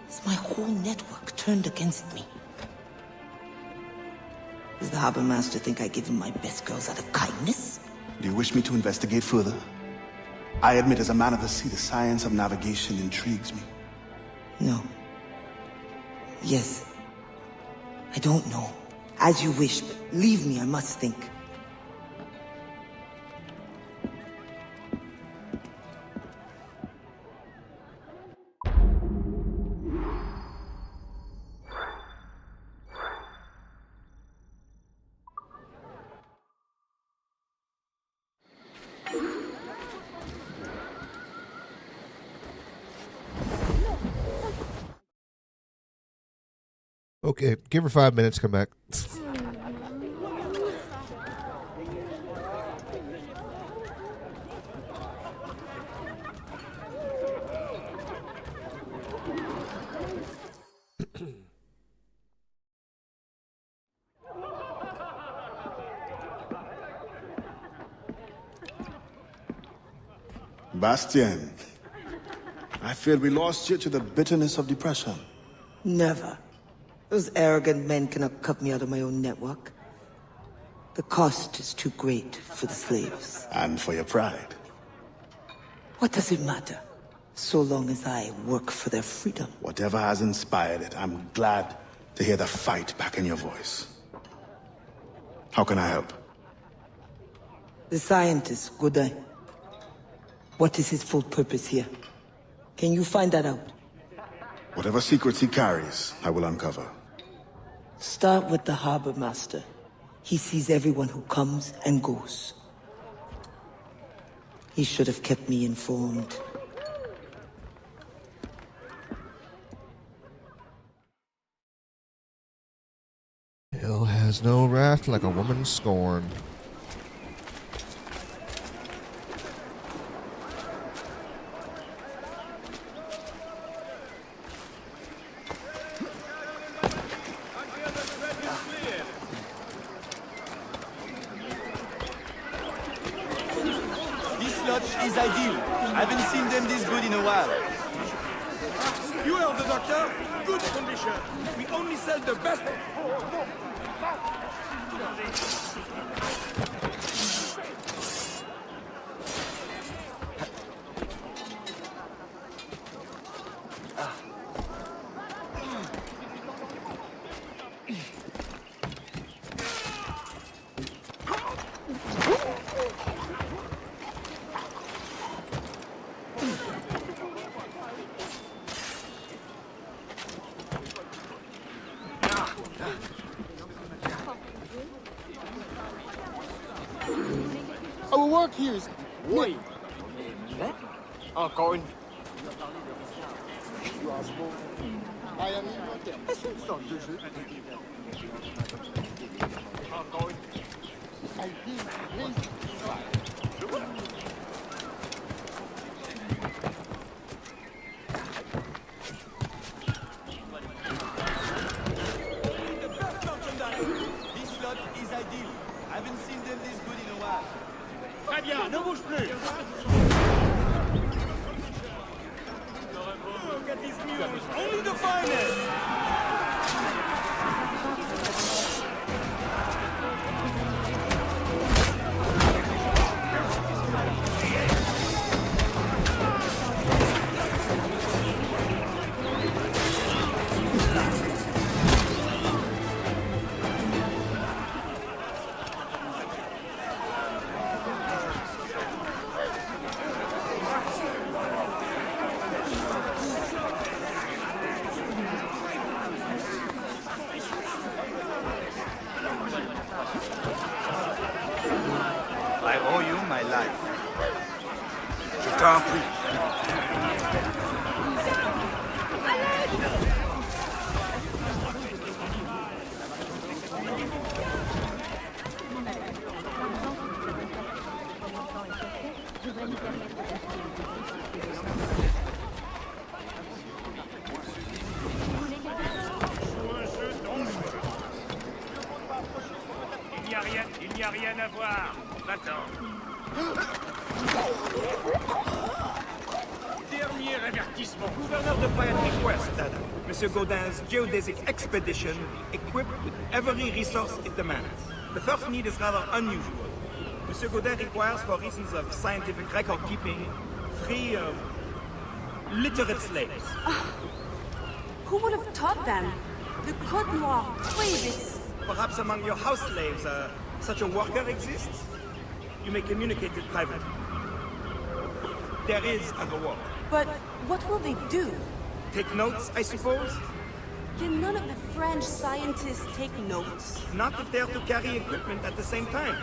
Is my whole network turned against me? Does the harbor master think I give him my best girls out of kindness? Do you wish me to investigate further? I admit, as a man of the sea, the science of navigation intrigues me. No. Yes. I don't know. As you wish, but leave me, I must think. Okay, give her 5 minutes, come back. Bastien, I feared we lost you to the bitterness of depression. Never. Those arrogant men cannot cut me out of my own network. The cost is too great for the slaves. And for your pride. What does it matter? So long as I work for their freedom. Whatever has inspired it, I'm glad to hear the fight back in your voice. How can I help? The scientist, Godin. What is his full purpose here? Can you find that out? Whatever secrets he carries, I will uncover. Start with the harbor master. He sees everyone who comes and goes. He should have kept me informed. Hell has no wrath like a woman's scorn. Is ideal. I haven't seen them this good in a while. You heard the doctor? Good condition. We only sell the best. Our work here is... Oui. Encore une... I am imhotep. Est-ce une sorte de jeu? Encore une... I feel crazy. This lot is ideal. I haven't seen them this good in a while. Très bien, ne bouge plus. Look at these mules, only the finest. I owe you my life. Je t'en prie. Il n'y a rien à voir. Va-t'en. Dernier avertissement. Gouverneur de Fayette request that Monsieur Godin's geodesic expedition equipped with every resource it demands. The first need is rather unusual. Monsieur Godin requires, for reasons of scientific record keeping, 3 literate slaves. Who would have taught them? The Code Noir, Quavis. Perhaps among your house slaves, such a worker exists? You may communicate it privately. There is a reward. But what will they do? Take notes, I suppose? Can none of the French scientists take notes? Not if they're to carry equipment at the same time.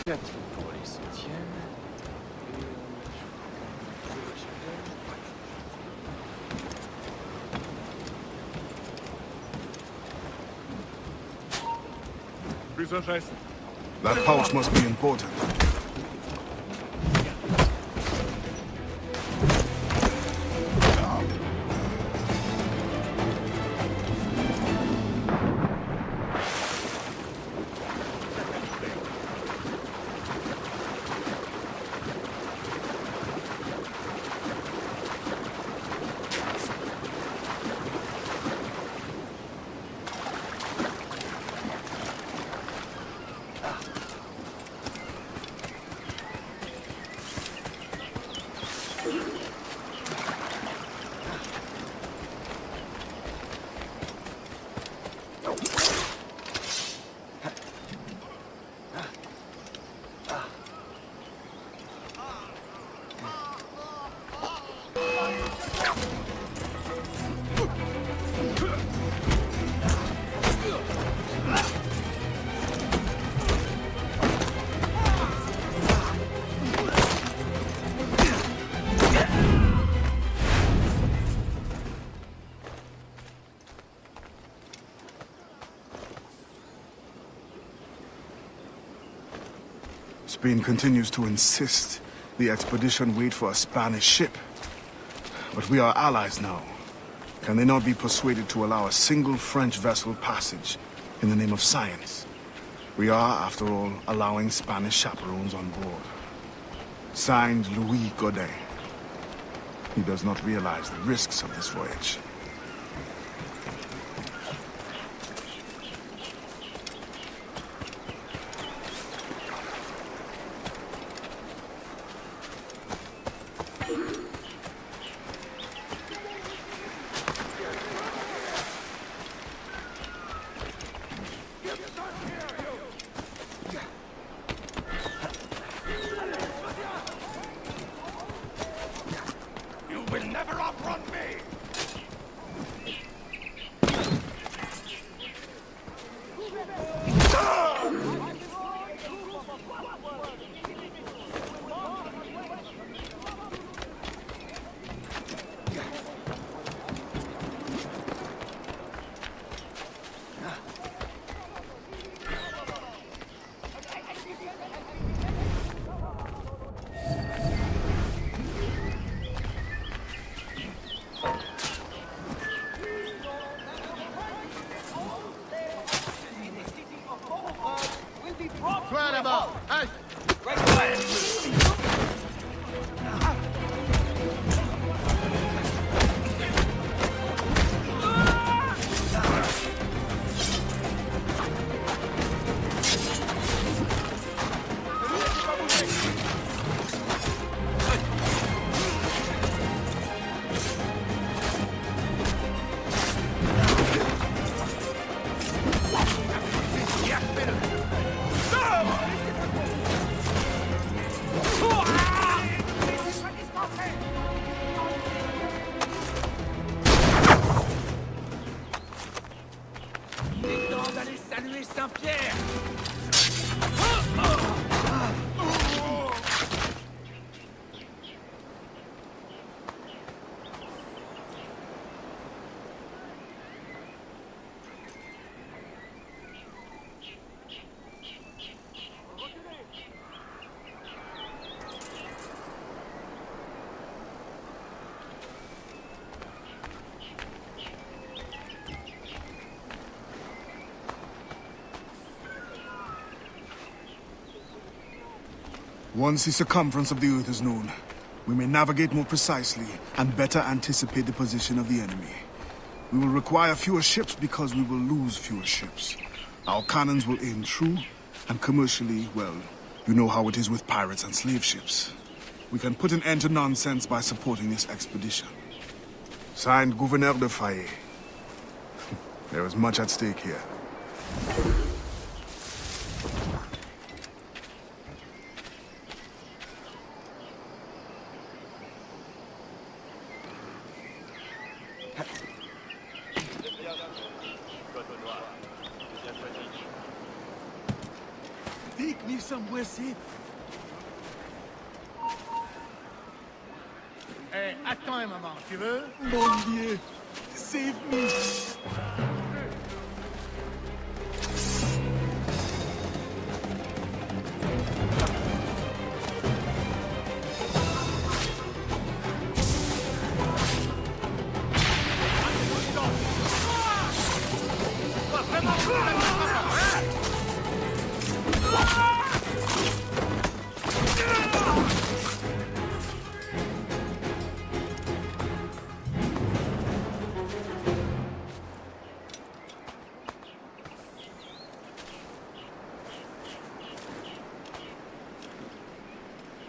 Pour les 7e. That pouch must be important. Spain continues to insist the expedition wait for a Spanish ship. But we are allies now. Can they not be persuaded to allow a single French vessel passage in the name of science? We are, after all, allowing Spanish chaperones on board. Signed, Louis Godin. He does not realize the risks of this voyage. Once the circumference of the Earth is known, we may navigate more precisely and better anticipate the position of the enemy. We will require fewer ships because we will lose fewer ships. Our cannons will aim true, and commercially, well, you know how it is with pirates and slave ships. We can put an end to nonsense by supporting this expedition. Signed, Gouverneur de Fayet. There is much at stake here. Take me somewhere safe. Eh, attends un moment, tu veux? Mon Dieu, save me.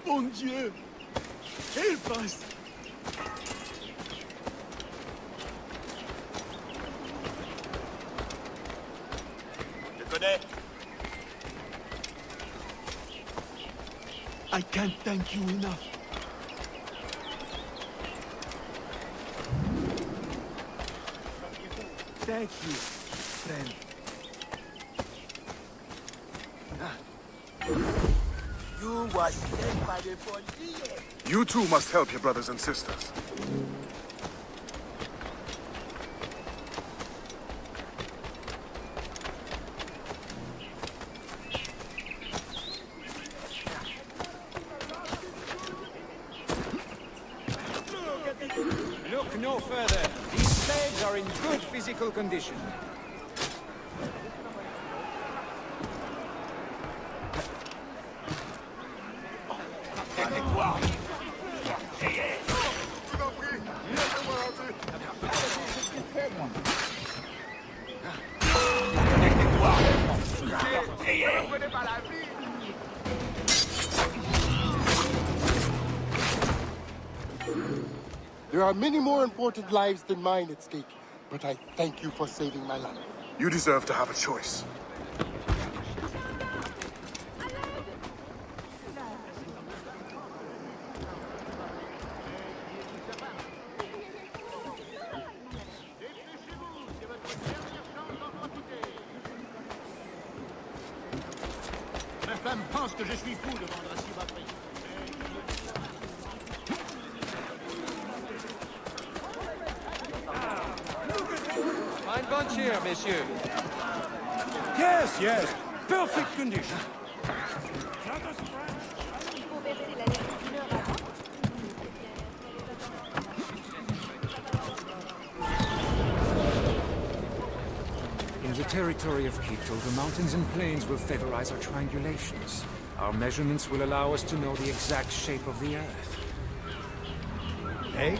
Mon Dieu, help us. Je connais. I can't thank you enough. Thank you, friend. You was sent by the police. You too must help your brothers and sisters. Look no further. These slaves are in good physical condition. There are many more important lives than mine at stake, but I thank you for saving my life. You deserve to have a choice. Ma femme pense que je suis fou de vendre un si bas prix. Fine bunch here, messieurs. Yes, yes, perfect condition. In the territory of Quito, the mountains and plains will favorize our triangulations. Our measurements will allow us to know the exact shape of the Earth. Egg,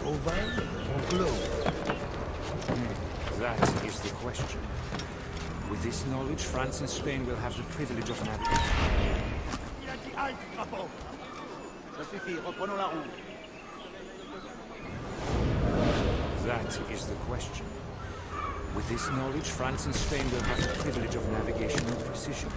ovine, or globe? That is the question. With this knowledge, France and Spain will have the privilege of navigation. Il a dit halte, drapeau. Ça suffit, reprenons la route. That is the question. With this knowledge, France and Spain will have the privilege of navigation with precision.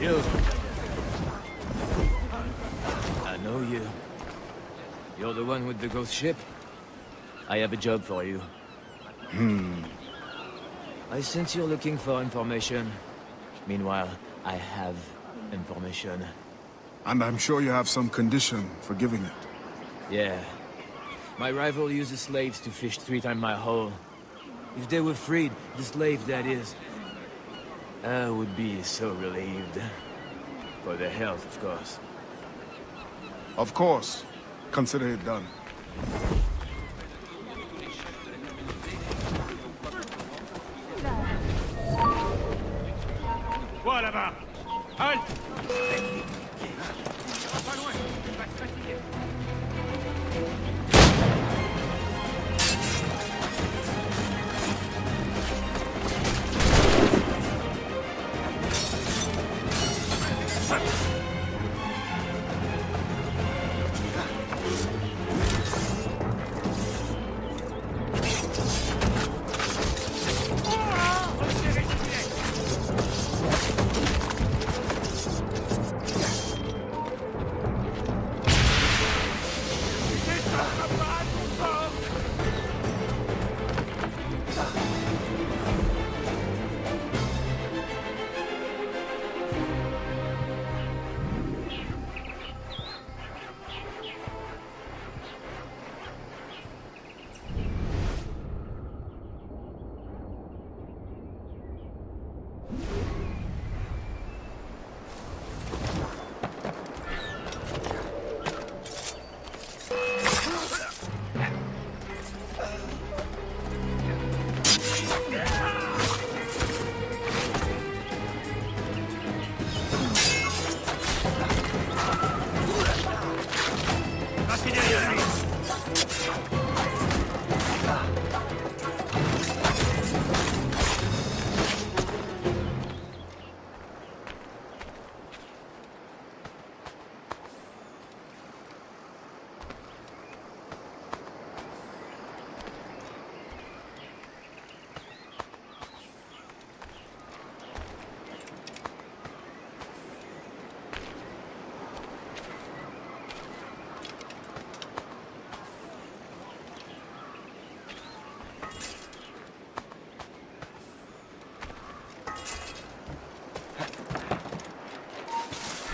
You. I know you. You're the one with the ghost ship? I have a job for you. I sense you're looking for information. Meanwhile, I have information. And I'm sure you have some condition for giving it. Yeah. My rival uses slaves to fish 3 times my haul. If they were freed, the slave that is, I would be so relieved. For their health, of course. Of course. Consider it done. Quoi là-bas? Halte! Pas loin, il va se fatiguer.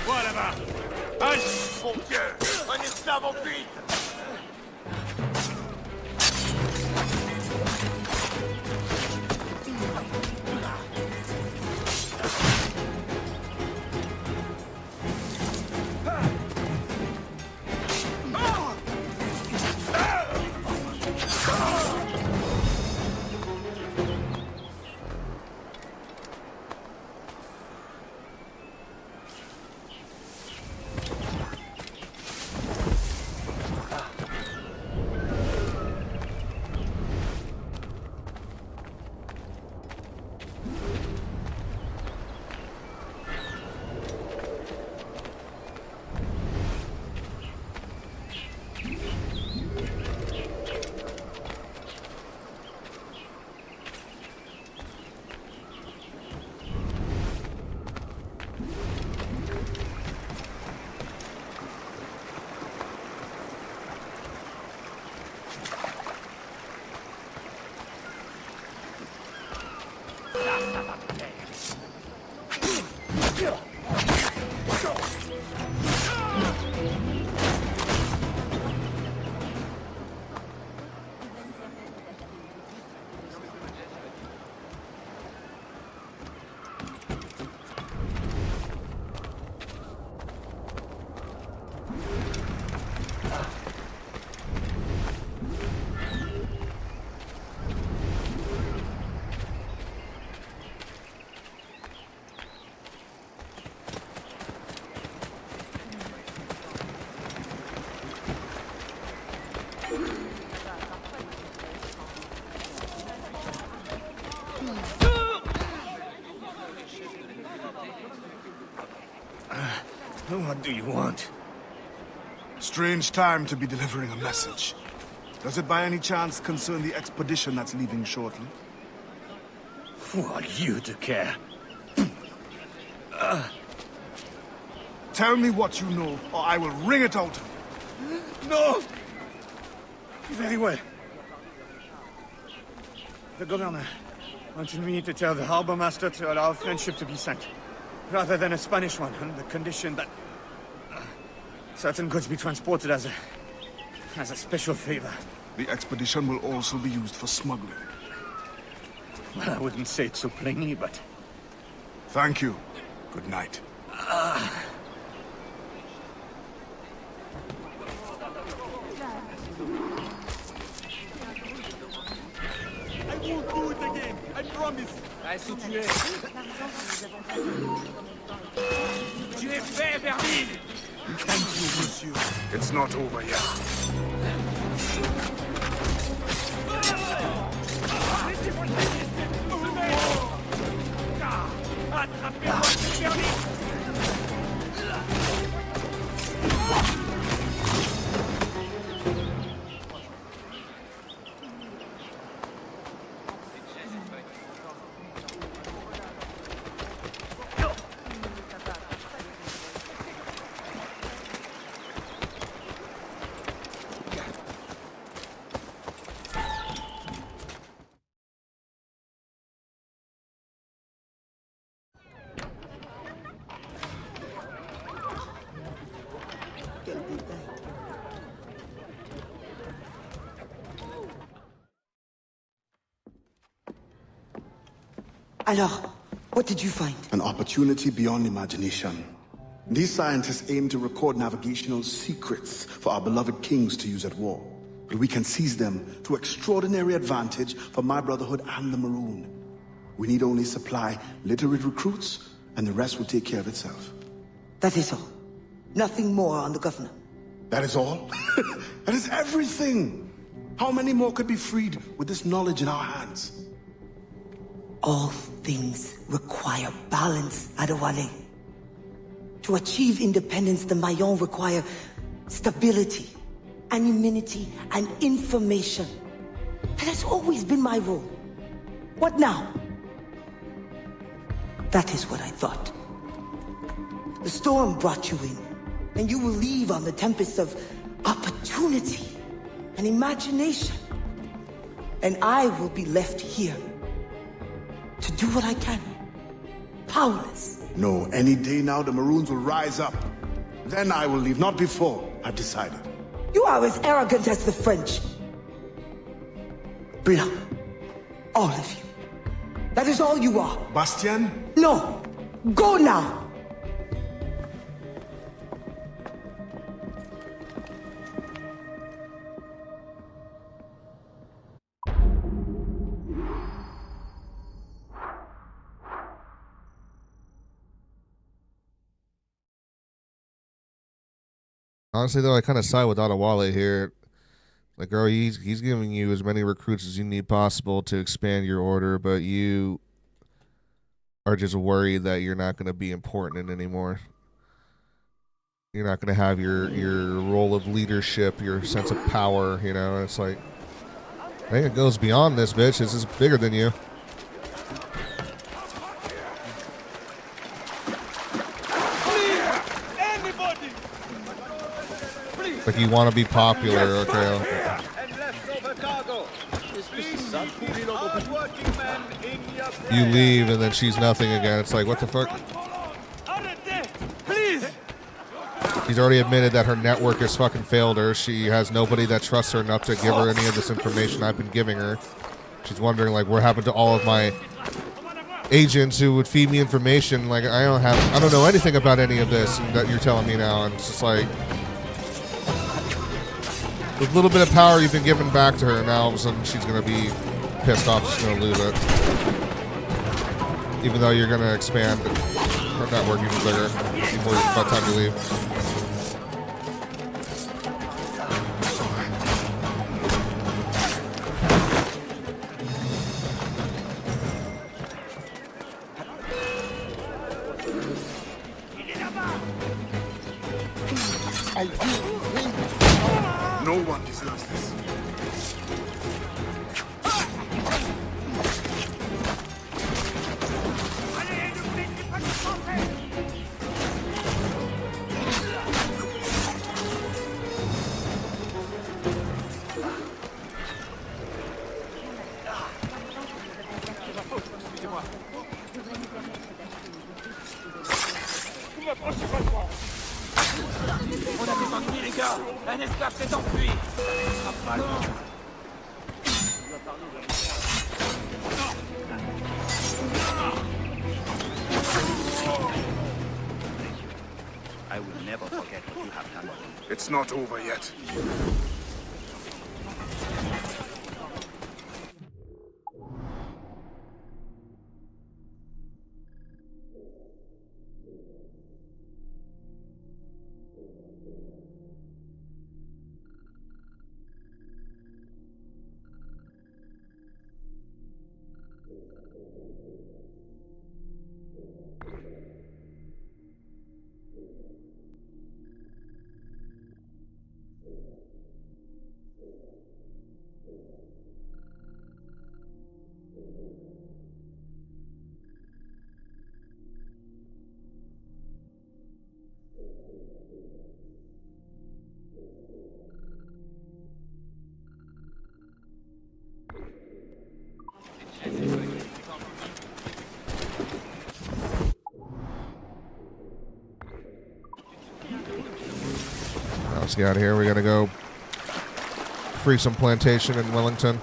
Quoi là-bas? Halte! Mon Dieu! Un esclave en fuite! What do you want? Strange time to be delivering a message. Does it by any chance concern the expedition that's leaving shortly? Who are you to care? Tell me what you know, or I will wring it out of you. No! Very well. The governor wanted me to tell the harbor master to allow a French ship to be sent, rather than a Spanish one, on the condition that certain goods be transported as a special favor. The expedition will also be used for smuggling. Well, I wouldn't say it so plainly, but... Thank you. Good night. I won't do it again, I promise. Reste où tu es. Tu es fait, Vermine. Thank you, monsieur. It's not over yet. Attrapez-moi, c'est Vermine. Alors, what did you find? An opportunity beyond imagination. These scientists aim to record navigational secrets for our beloved kings to use at war. We can seize them to extraordinary advantage for my brotherhood and the Maroon. We need only supply literate recruits, and the rest will take care of itself. That is all. Nothing more on the governor. That is all? That is everything! How many more could be freed with this knowledge in our hands? All things require balance, Adewale. To achieve independence, the Mayon require stability, anonymity, and information. That has always been my role. What now? That is what I thought. The storm brought you in, and you will leave on the tempest of opportunity and imagination. And I will be left here to do what I can. Powerless. No, any day now the Maroons will rise up. Then I will leave, not before. I've decided. You are as arrogant as the French. Bria, all of you. That is all you are. Bastien? No! Go now! Honestly, though, I kind of side with Adewale here. Like, girl, he's giving you as many recruits as you need possible to expand your order, but you are just worried that you're not going to be important anymore. You're not going to have your role of leadership, your sense of power, you know? It's like, I think it goes beyond this, bitch. This is bigger than you. Like, you want to be popular, okay? You leave, and then she's nothing again. It's like, what the fuck? She's already admitted that her network has fucking failed her. She has nobody that trusts her enough to give her any of this information I've been giving her. She's wondering, like, what happened to all of my agents who would feed me information? Like, I don't know anything about any of this that you're telling me now. And it's just like, with a little bit of power you've been giving back to her, now all of a sudden she's going to be pissed off, she's going to lose it. Even though you're going to expand her network even bigger before it's about time to leave. Un esclave s'est enfui. I will never forget what you have done. It's not over yet. Let's get out of here. We gotta go free some plantation in Wellington.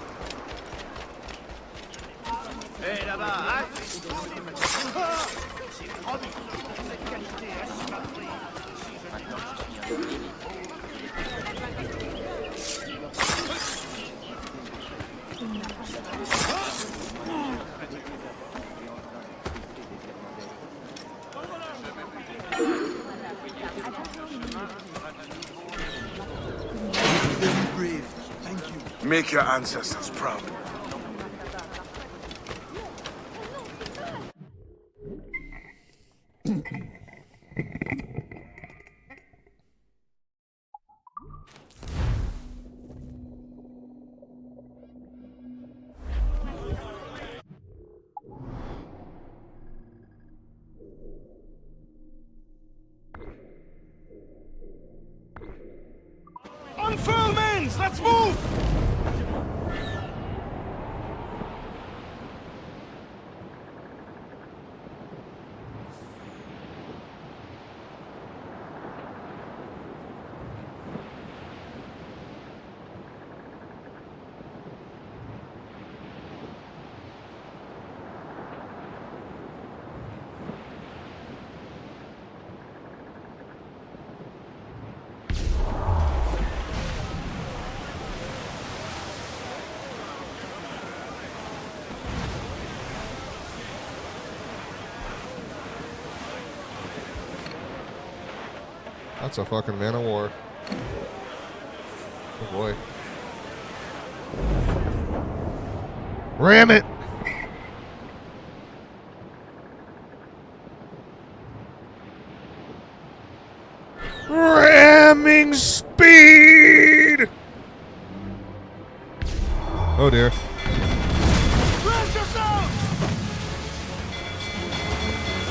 Make your ancestors proud. Unfurl mains! Let's move! That's a fucking man of war. Oh boy. Ram it! Ramming speed! Oh dear.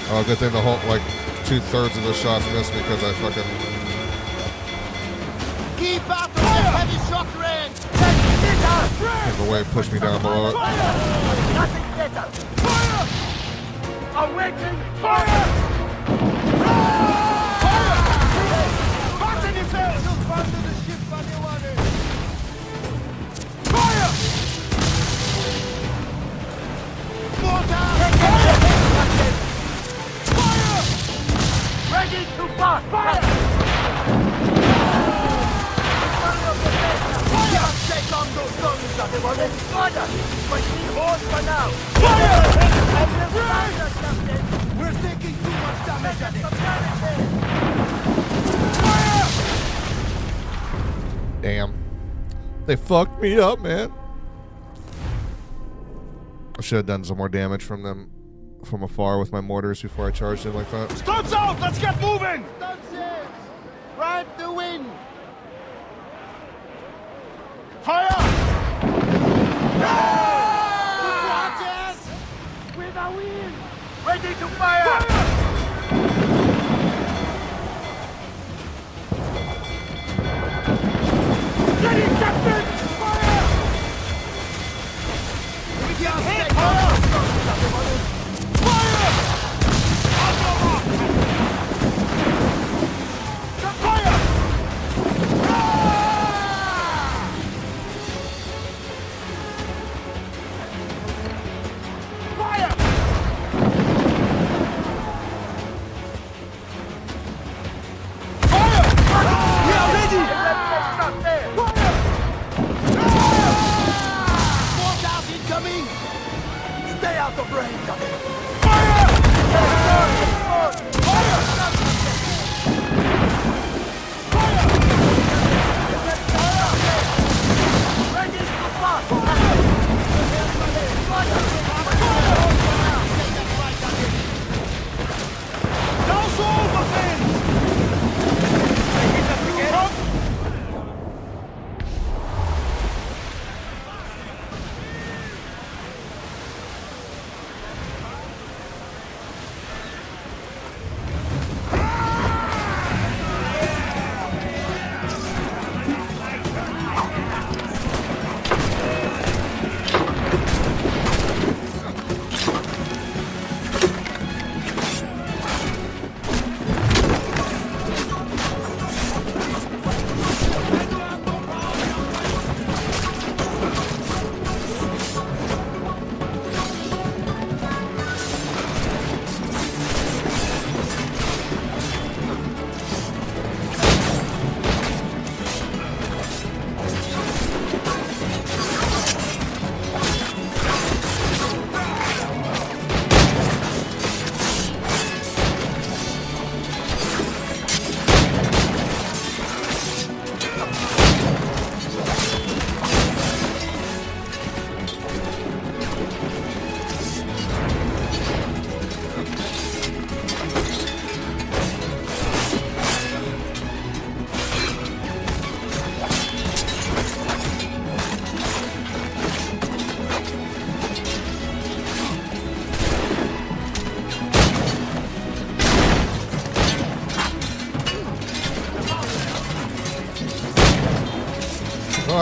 Oh, good thing the whole, like, 2/3 of the shots missed me because I fucking... Keep up with the heavy shot range! Came away and pushed me down below it. Nothing better! Fire! Awaken! Fire! Fire! Fasten yourselves! You'll fall to the ship on your water! Fire! Mortar! Fire! Ready to pass! Fire! Take on those guns that they were discarded, but we hold for now. Fire! We're taking too much damage at it. Fire! Damn. They fucked me up, man. I should have done some more damage from them from afar with my mortars before I charged in like that. Studs out! Let's get moving! Studs in! Ride the wind! Fire! Ah! With a wind! Ready to fire! Ready, Captain! Fire! We can hit! Fire! Fire! Fire!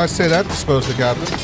I say that disposed the captain.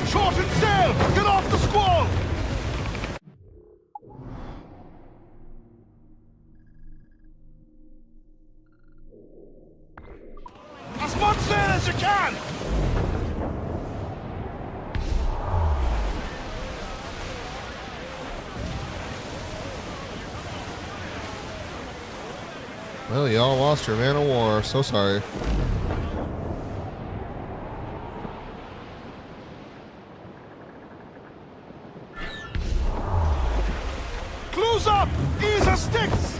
Shorten sail! Get off the squall! As much sail as you can! Well, y'all lost your man of war. So sorry. Close up! Ease the sticks!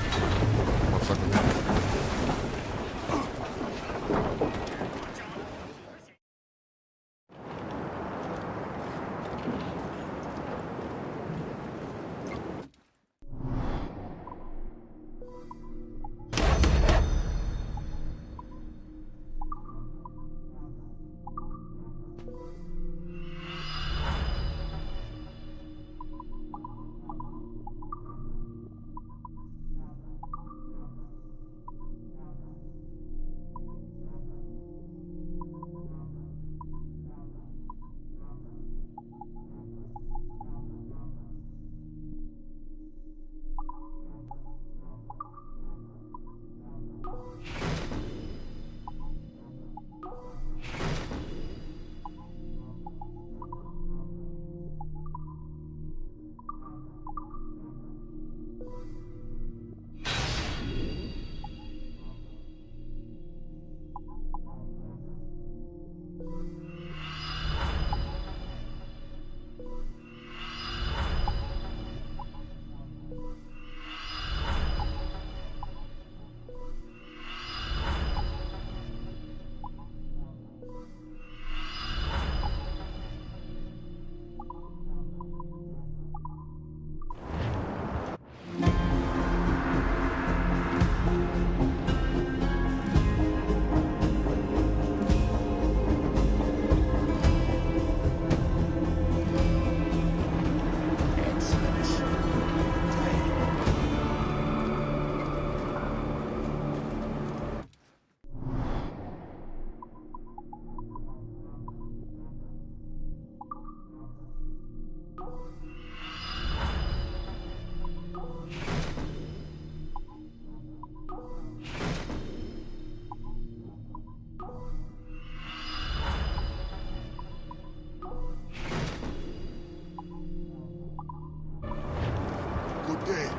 Good day,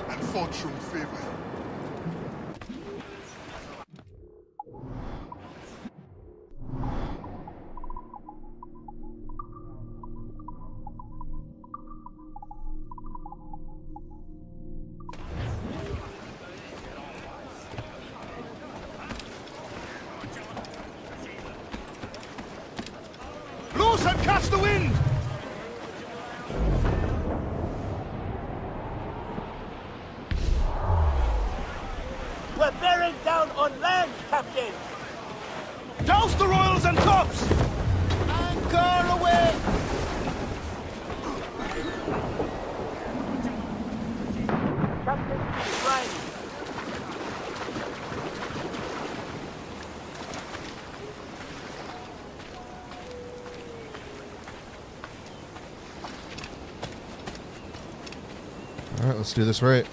and fortune favor you. Loose and catch the wind! We're bearing down on land, Captain! Douse the royals and tops! Anchor away! Captain, right. All right, let's do this right.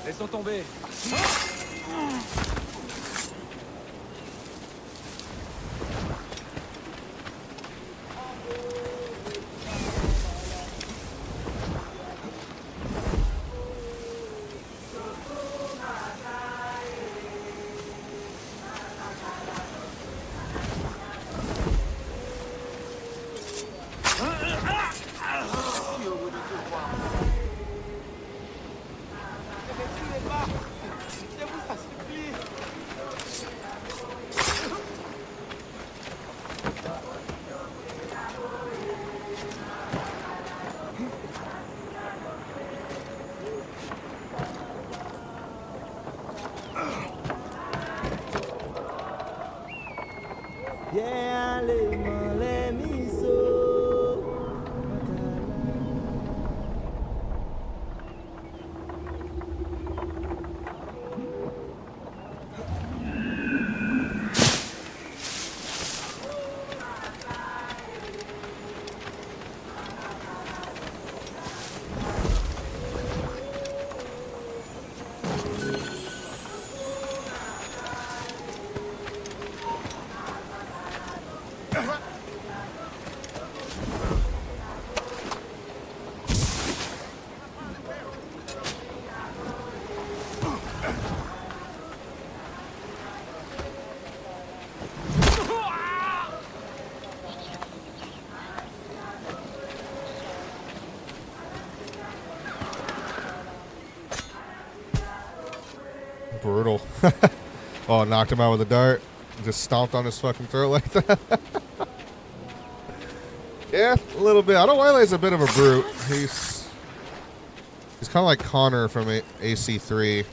Laissons tomber. Yeah, let me so. Brutal. Oh, knocked him out with a dart. Just stomped on his fucking throat like that. Yeah, a little bit. Adewale's a bit of a brute. He's kind of like Connor from AC3.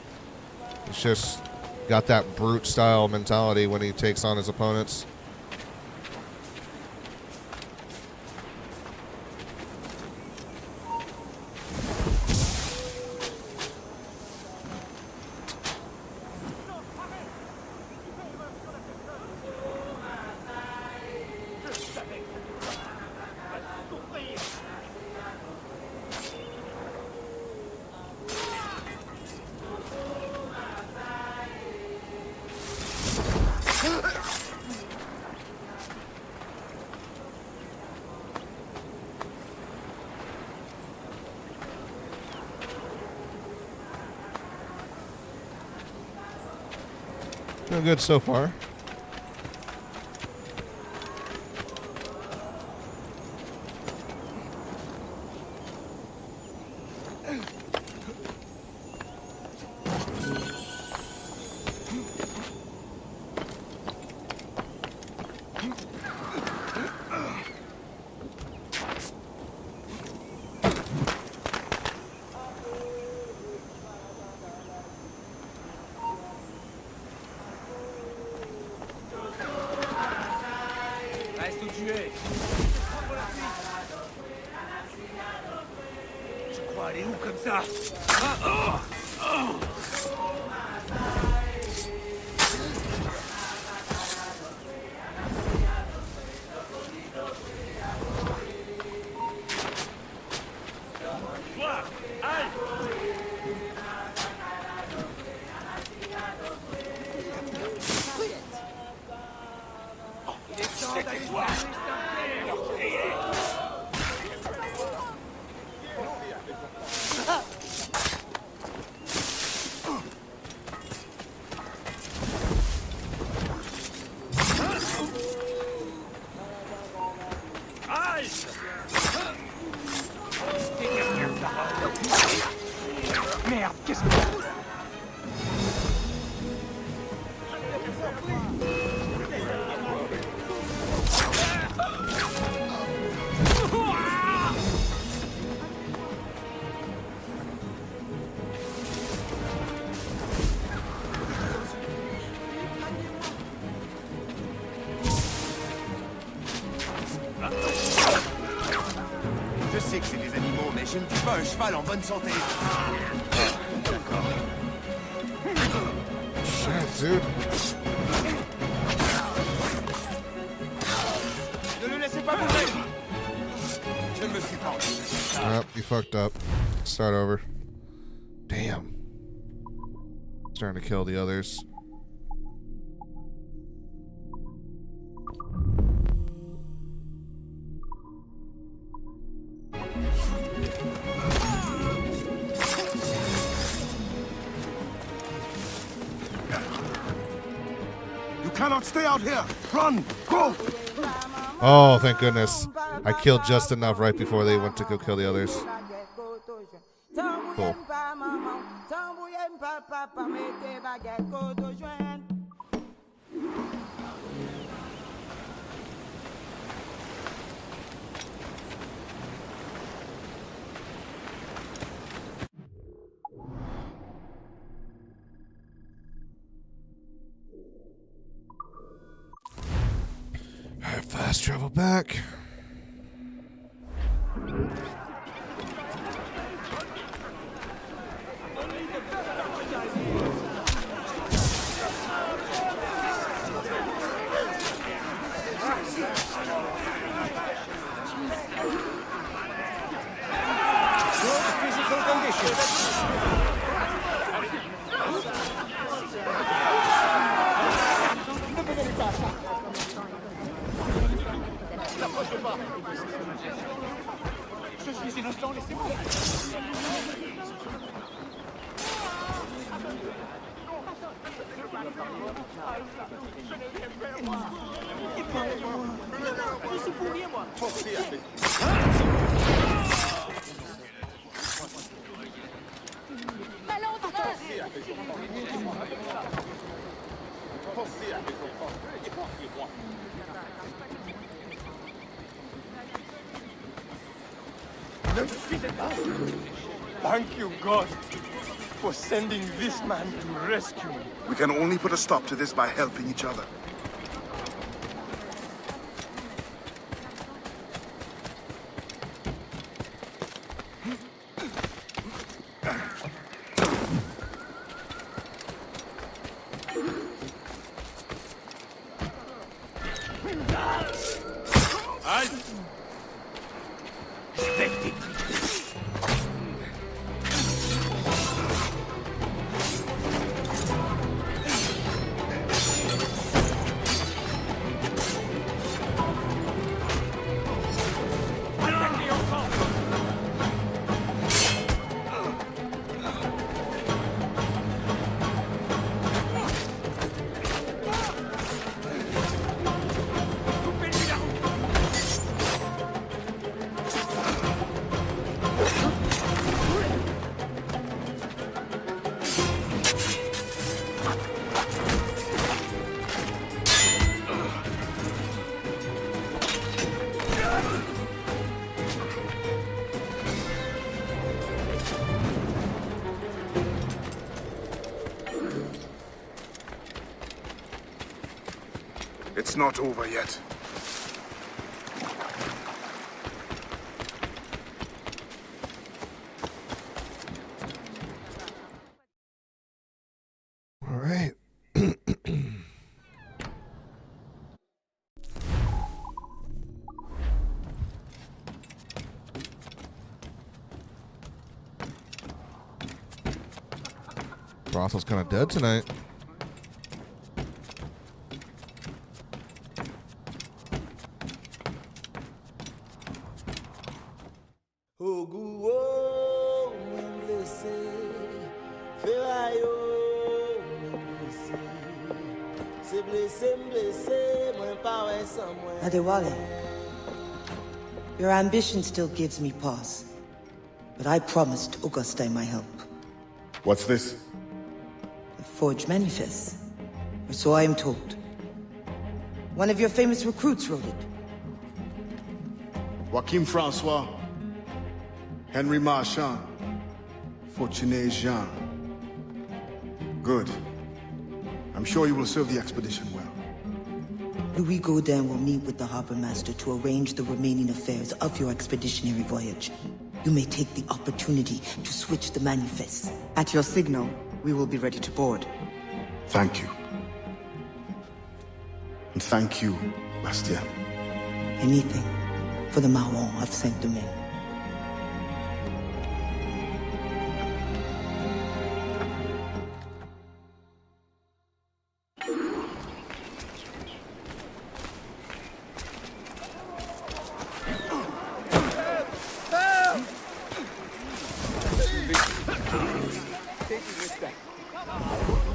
He's just got that brute style mentality when he takes on his opponents. Doing good so far. Je crois aller où comme ça? merde, qu'est-ce que... Je sais que c'est des animaux, mais je ne tue pas un cheval en bonne santé. D'accord. Shit, dude. Ne le laissez pas bouger. Je ne me suis pas empêché. Yep, you fucked up. Start over. Damn. Starting to kill the others. You cannot stay out here. Run! Go! Oh, thank goodness. I killed just enough right before they went to go kill the others. Cool. Alright, fast travel back. Physical conditions. Je suis innocent, laissez-moi. Je suis pourri, moi. Thank you, God, for sending this man to rescue me. We can only put a stop to this by helping each other. It's not over yet. All right. Brothel's kind of dead tonight. Adewale, your ambition still gives me pause, but I promised Auguste my help. What's this? The forged manifest. Or so I am told. One of your famous recruits wrote it. Joachim Francois, Henry Marchand, Fortuné Jean. Good. I'm sure you will serve the expedition well. Louis Gaudin will meet with the harbor master to arrange the remaining affairs of your expeditionary voyage. You may take the opportunity to switch the manifest. At your signal, we will be ready to board. Thank you. And thank you, Bastien. Anything for the Maron of Saint-Domingue.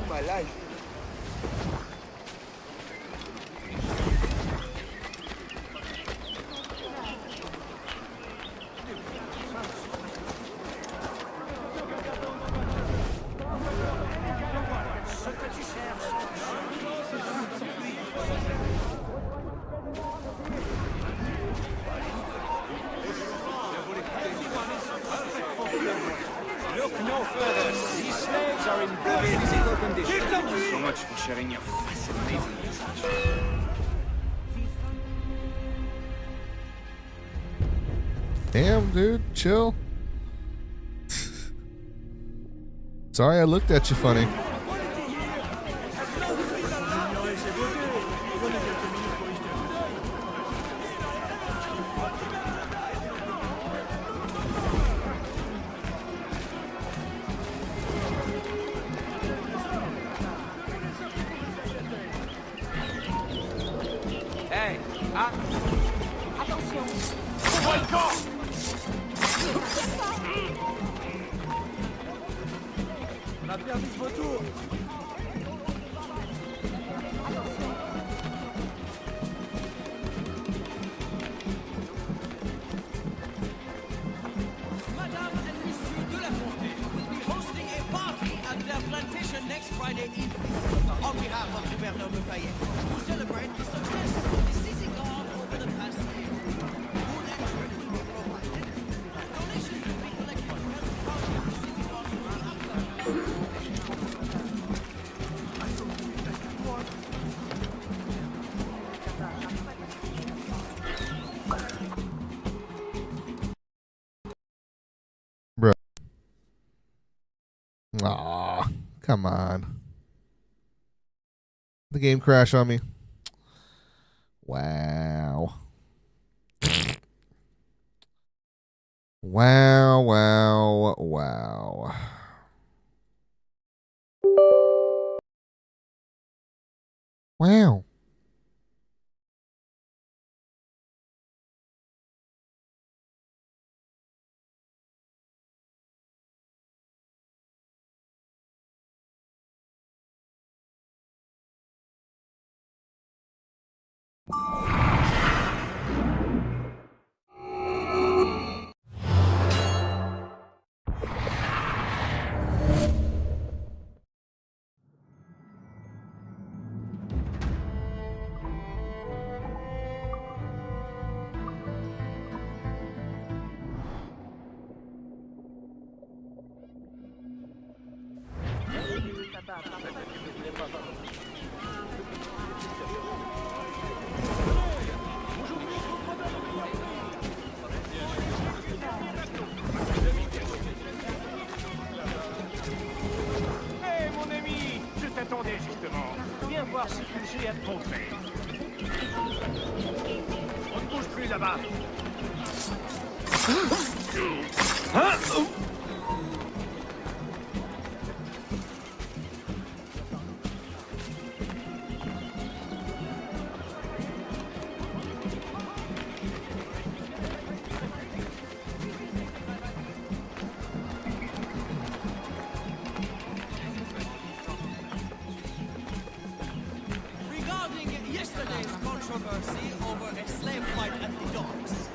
My life. Look no further. These slaves are in very physical condition. So much for sharing your fascinating research. Damn, dude, chill. Sorry I looked at you funny. Hey, attention. Oh my God! On a perdu ce retour. Madame and Monsieur de la Fontaine will be hosting a party at their plantation next Friday evening. On behalf of Gouverneur Lafayette, to celebrate the success of the seizing guard over the past year. Food and drink will be provided. Donations will be collected to help the party of the seizing guard. Bro. Aw, come on. The game crashed on me. Wow. Wow, wow, wow. Wow. Hé, mon ami, je t'attendais justement. Viens voir ce que j'ai à te montrer. On ne bouge plus là-bas. Hein? Regarding yesterday's controversy over a slave fight at the docks,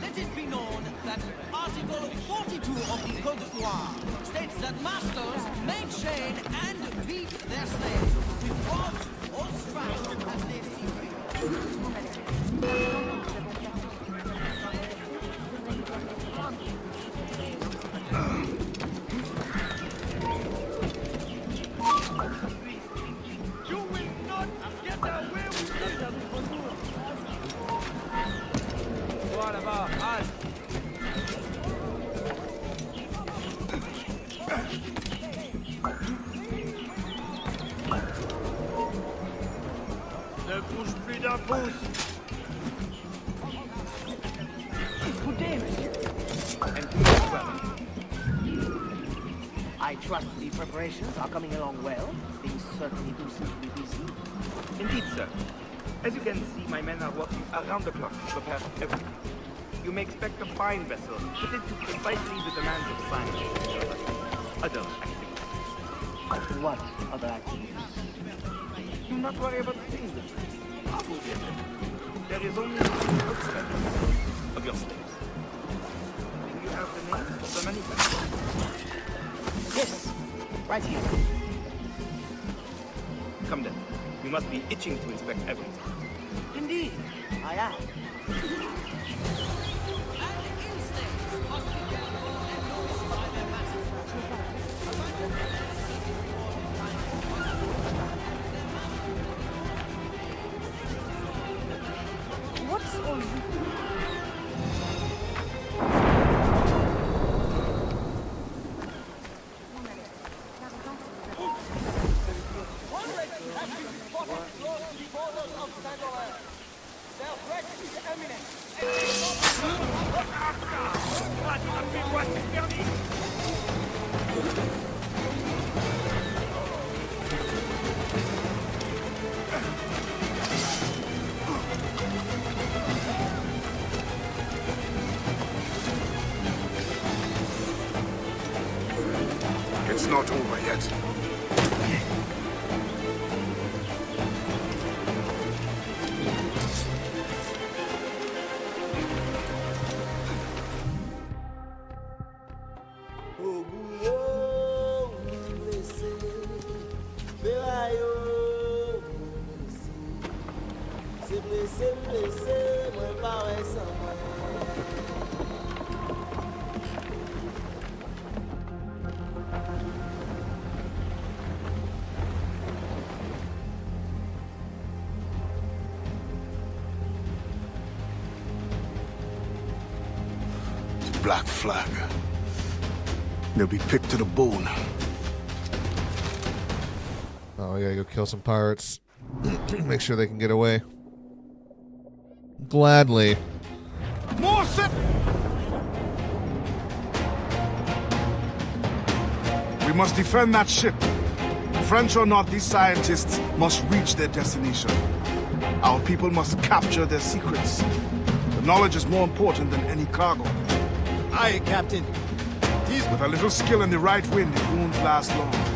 let it be known that Article 42 of the Code Noir states that masters make chain and beat their slaves. With rods or straps as they see fit. You will not get away with it! What about us? Ne bouge plus d'un pouce! Écoutez, monsieur. And please welcome. I trust the preparations are coming along well. Things certainly do seem to be busy. Indeed, sir. As you can see, my men are working around the clock to prepare everything. You may expect a fine vessel, fitted to precisely the demands of science. Other activities. What other activities? Do not worry about things. I will get them. There is only a specimen of your slaves. Do you have the name of the manufacturer? Yes, right here. Come then. You must be itching to inspect everything. Indeed, I am. What's all this? It's not over yet. Black Flag. They'll be picked to the bone. Oh, we gotta go kill some pirates. Make sure they can get away. Gladly. More We must defend that ship. French or not, these scientists must reach their destination. Our people must capture their secrets. The knowledge is more important than any cargo. Aye, Captain. With a little skill in the right wind, it won't last long.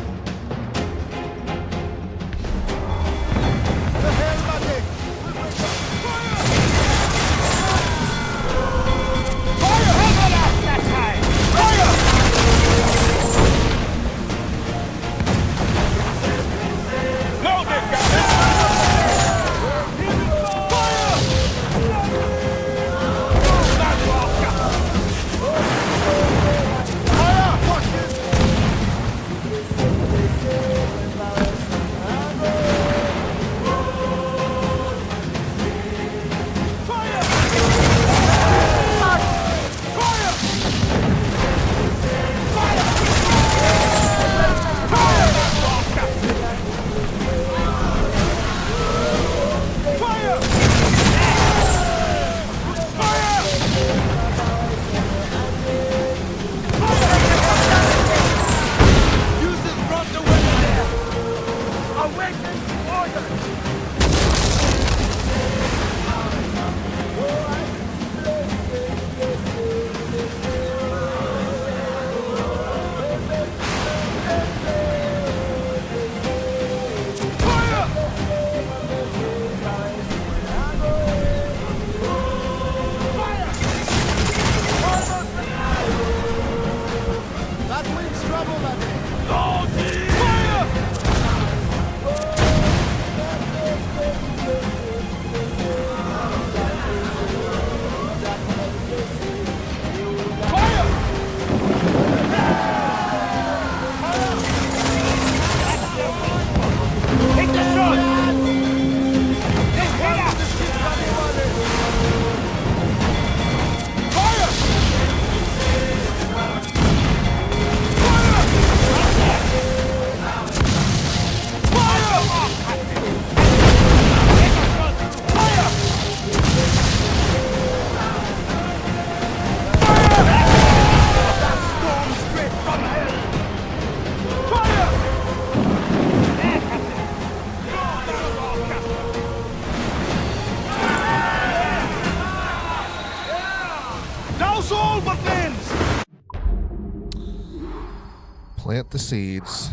Plant the seeds.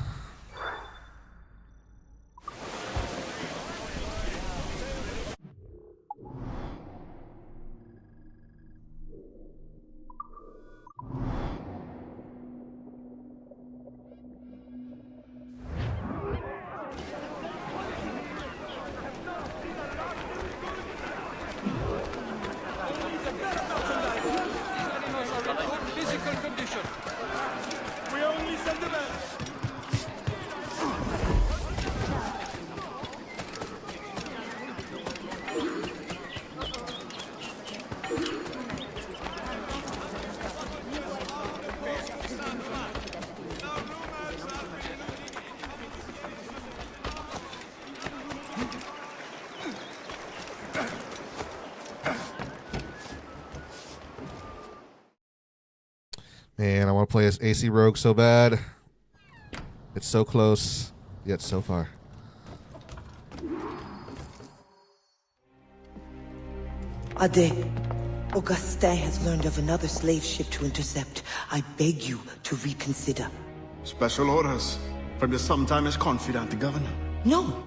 Physical condition. We only send the best. Man, I want to play as AC Rogue so bad. It's so close, yet so far. Ade, Augustin has learned of another slave ship to intercept. I beg you to reconsider. Special orders from your sometimes confidant governor. No,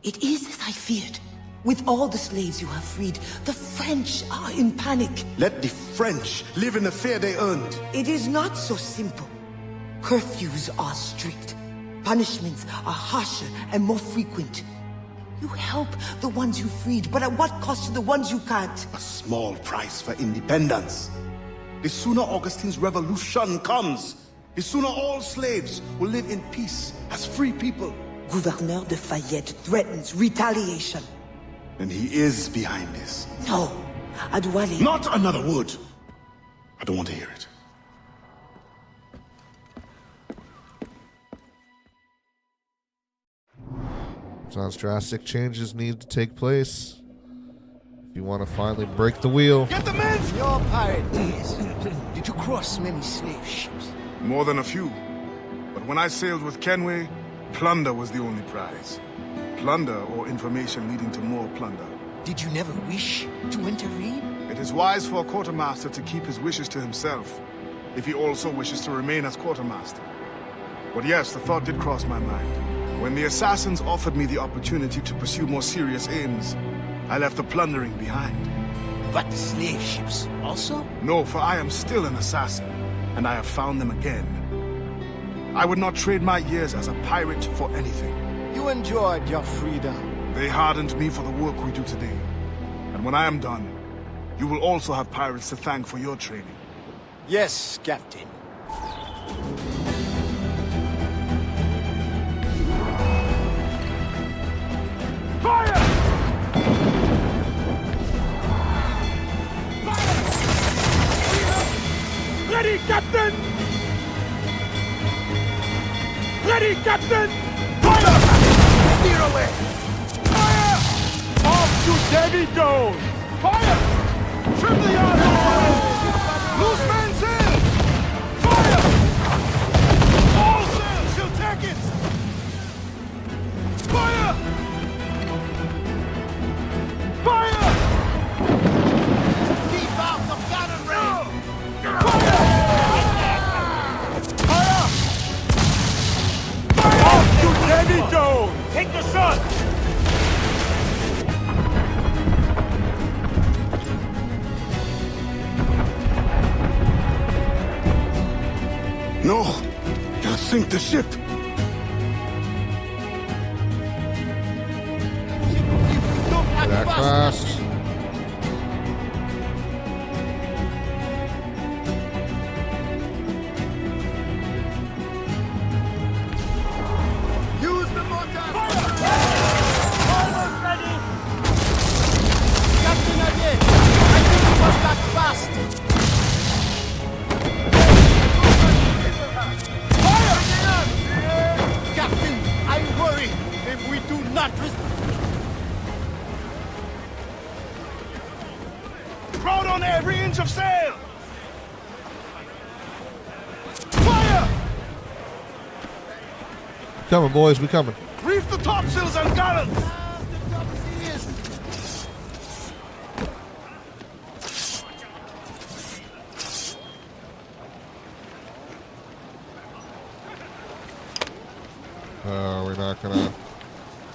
it is as I feared. With all the slaves you have freed, the French are in panic. Let the French live in the fear they earned. It is not so simple. Curfews are strict. Punishments are harsher and more frequent. You help the ones you freed, but at what cost to the ones you can't? A small price for independence. The sooner Augustine's revolution comes, the sooner all slaves will live in peace as free people. Gouverneur de Fayette threatens retaliation. And he is behind this. No, Adwale. Not another word. I don't want to hear it. Sounds drastic changes need to take place if you want to finally break the wheel. Get the men! Your pirate days. Did you cross many slave ships? More than a few. But when I sailed with Kenway, plunder was the only prize. Plunder or information leading to more plunder. Did you never wish to intervene? It is wise for a quartermaster to keep his wishes to himself, if he also wishes to remain as quartermaster. But yes, the thought did cross my mind. When the assassins offered me the opportunity to pursue more serious aims, I left the plundering behind. But the slave ships also? No, for I am still an assassin, and I have found them again. I would not trade my years as a pirate for anything. You enjoyed your freedom. They hardened me for the work we do today. And when I am done, you will also have pirates to thank for your training. Yes, Captain. Fire! Ready, Captain! Ready, Captain! Fire! Steer away! Fire! Off to Davy Jones! Fire! Trim the yard! Loose man sails! Fire! All sails! She'll take it! Fire! Fire! Keep out the cannon range! Fire! Fire! Fire! Off to Davy Jones! Take the shot! No! You'll sink the ship! That fast. Use the mortar! Fire! Almost ready! Captain Ade, I think you must act fast. Fire! Captain, I worry if we do not Crowd on every inch of sail! Fire! Coming, boys, we coming. Reef the topsails and gallants! We're not gonna.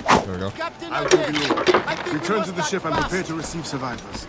There we go. I'll give you over. Return to the ship and prepare to receive survivors.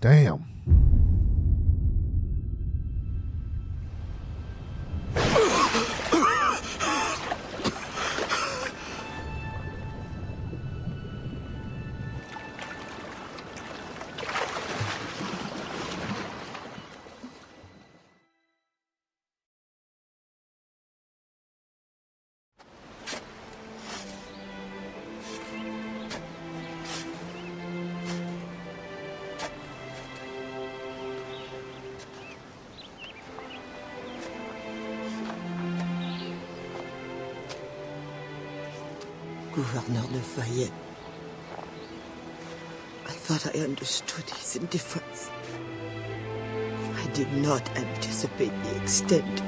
Damn. Gouverneur Lafayette. I thought I understood his indifference. I did not anticipate the extent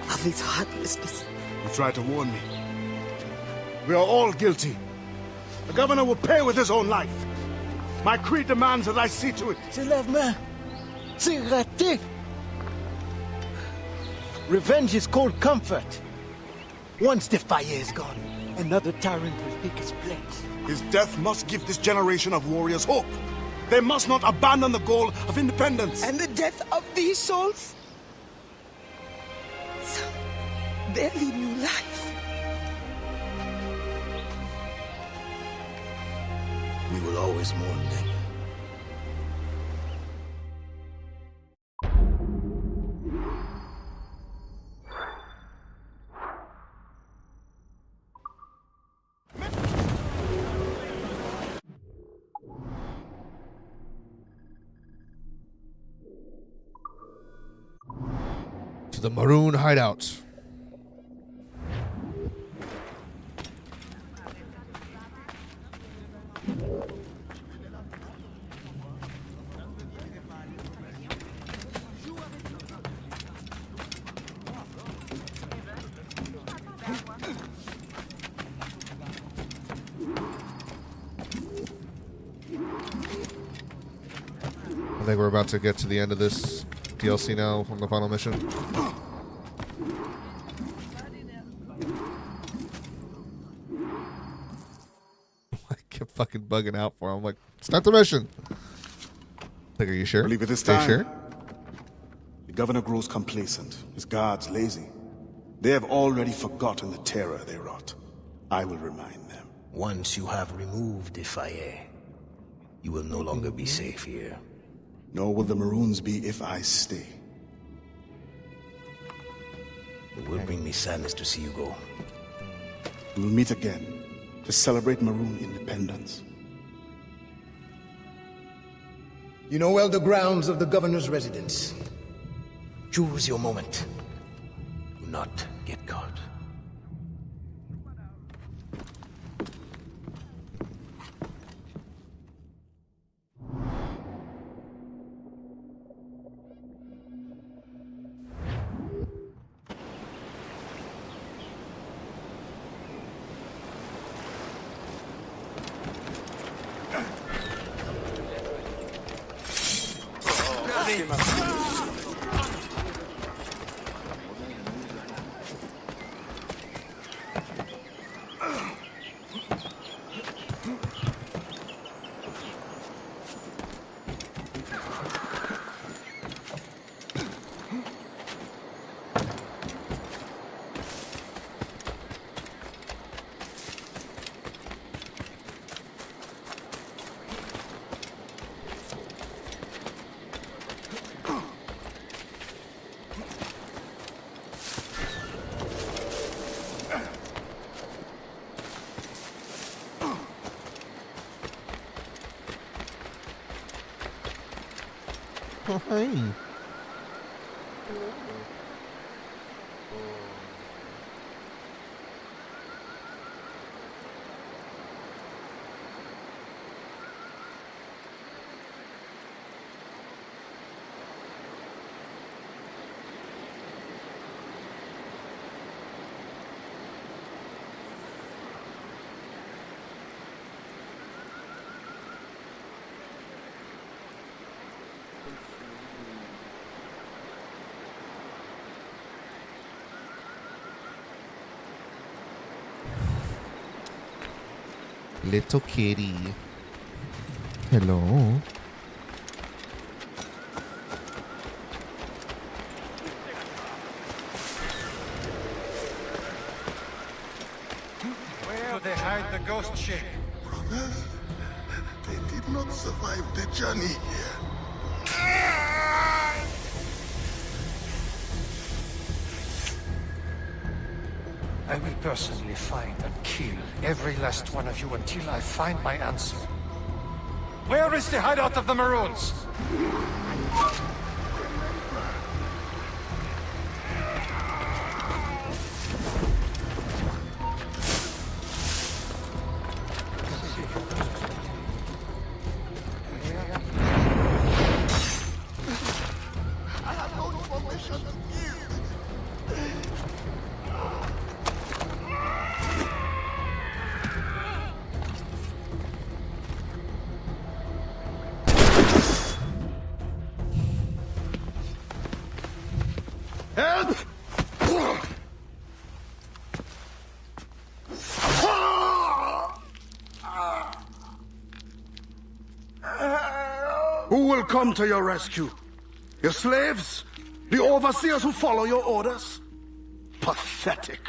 of his heartlessness. You tried to warn me. We are all guilty. The governor will pay with his own life. My creed demands that I see to it. C'est lave-main. C'est raté. Revenge is cold comfort. Once the fire is gone, another tyrant will take his place. His death must give this generation of warriors hope. They must not abandon the goal of independence. And the death of these souls? Some barely knew life. We will always mourn them. To the Maroon hideout. I think we're about to get to the end of this DLC now on the final mission. I kept fucking bugging out for him. I'm like, start the mission. Like, are you sure? Believe it this Are you time. sure? The governor grows complacent. His guards lazy. They have already forgotten the terror they wrought. I will remind them. Once you have removed the fire, you will no longer be safe here. Nor will the Maroons be if I stay. It will bring me sadness to see you go. We will meet again to celebrate Maroon independence. You know well the grounds of the governor's residence. Choose your moment. Do not get caught. Oh, hey. Little kitty. Hello. Where do they hide the ghost ship? Brothers, they did not survive the journey. I will personally find and kill every last one of you until I find my answer. Where is the hideout of the Maroons? I have no information to give. Who will come to your rescue? Your slaves? The overseers who follow your orders? Pathetic.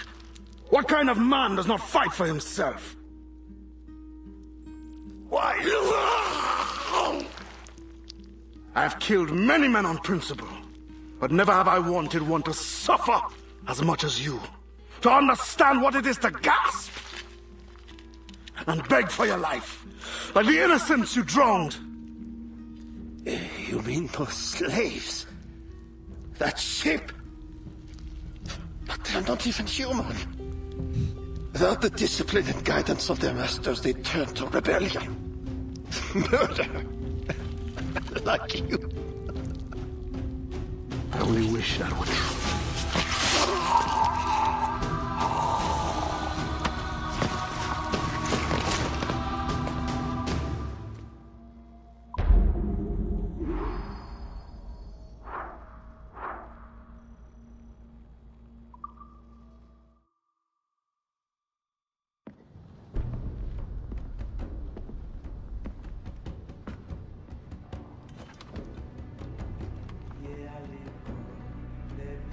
What kind of man does not fight for himself? Why? I have killed many men on principle, but never have I wanted one to suffer as much as you. To understand what it is to gasp and beg for your life, like the innocents you drowned. You mean those slaves? That ship? But they're not even human. Without the discipline and guidance of their masters, they turn to rebellion. Murder. Like you. I only wish that were true.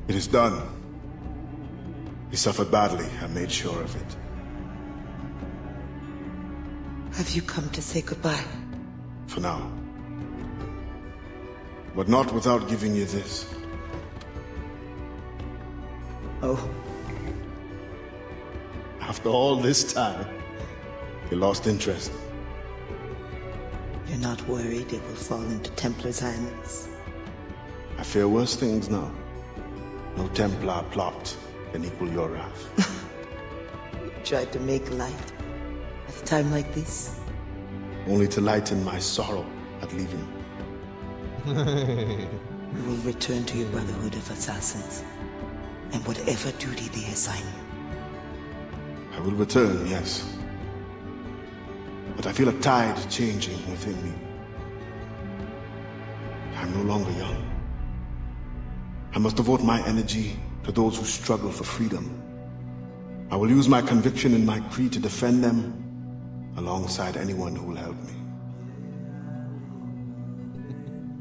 It is done. He suffered badly. I made sure of it. Have you come to say goodbye? For now. But not without giving you this. Oh. After all this time, you lost interest. You're not worried it will fall into Templar's hands? I fear worse things now. No Templar plot can equal your wrath. You tried to make light at a time like this? Only to lighten my sorrow at leaving. You will return to your Brotherhood of Assassins, and whatever duty they assign you. I will return, yes. But I feel a tide changing within me. I'm no longer young. I must devote my energy to those who struggle for freedom. I will use my conviction and my creed to defend them alongside anyone who will help me.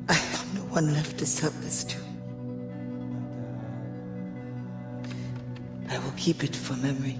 I have no one left to serve this to. I will keep it for memory.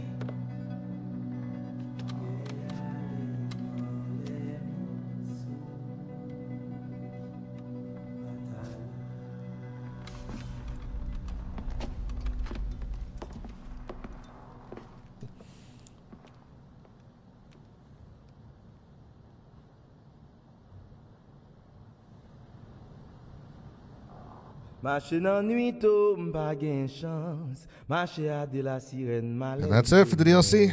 Marcher dans nuit tôt, m'pa gen chance. Marcher à de la sirène malais. And that's it for the DLC.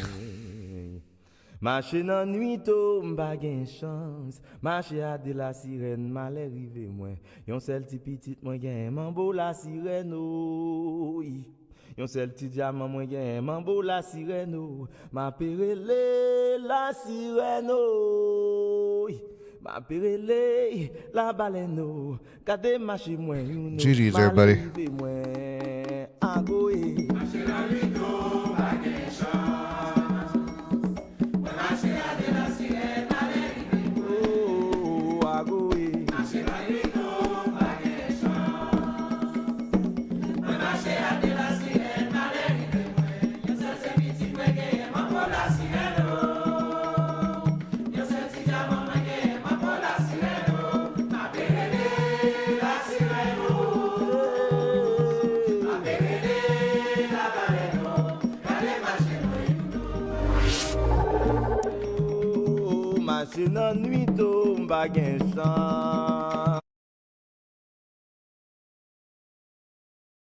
Marcher dans nuit tôt, m'pa gen chance. Marcher à de la sirène malais rive moi. Yon sel ti petit moi gen mambo la sirène oh. Yon sel ti diamant moi gen mambo la sirène oh. Ma perele la sirène oh. Ma perele la baleine oh. Kade marcher moi yon GG's everybody.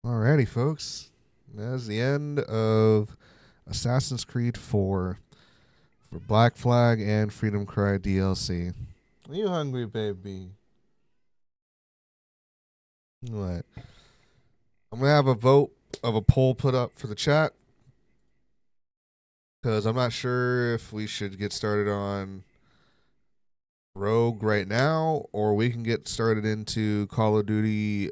Alrighty, folks. That's the end of Assassin's Creed 4 for Black Flag and Freedom Cry DLC. Are you hungry, baby? What? I'm going to have a vote of a poll put up for the chat, because I'm not sure if we should get started on Rogue right now, or we can get started into Call of Duty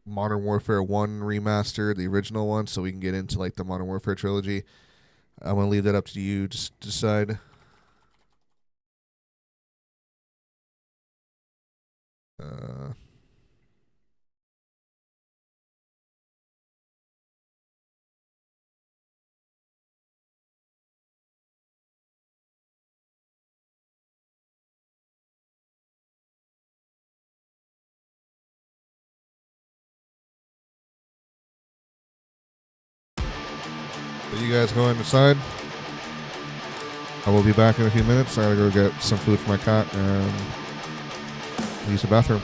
Modern Warfare 1 remaster, the original one, so we can get into like the Modern Warfare trilogy. I'm going to leave that up to you. Just decide. Are you guys going inside? I will be back in a few minutes. I gotta go get some food for my cat and use the bathroom.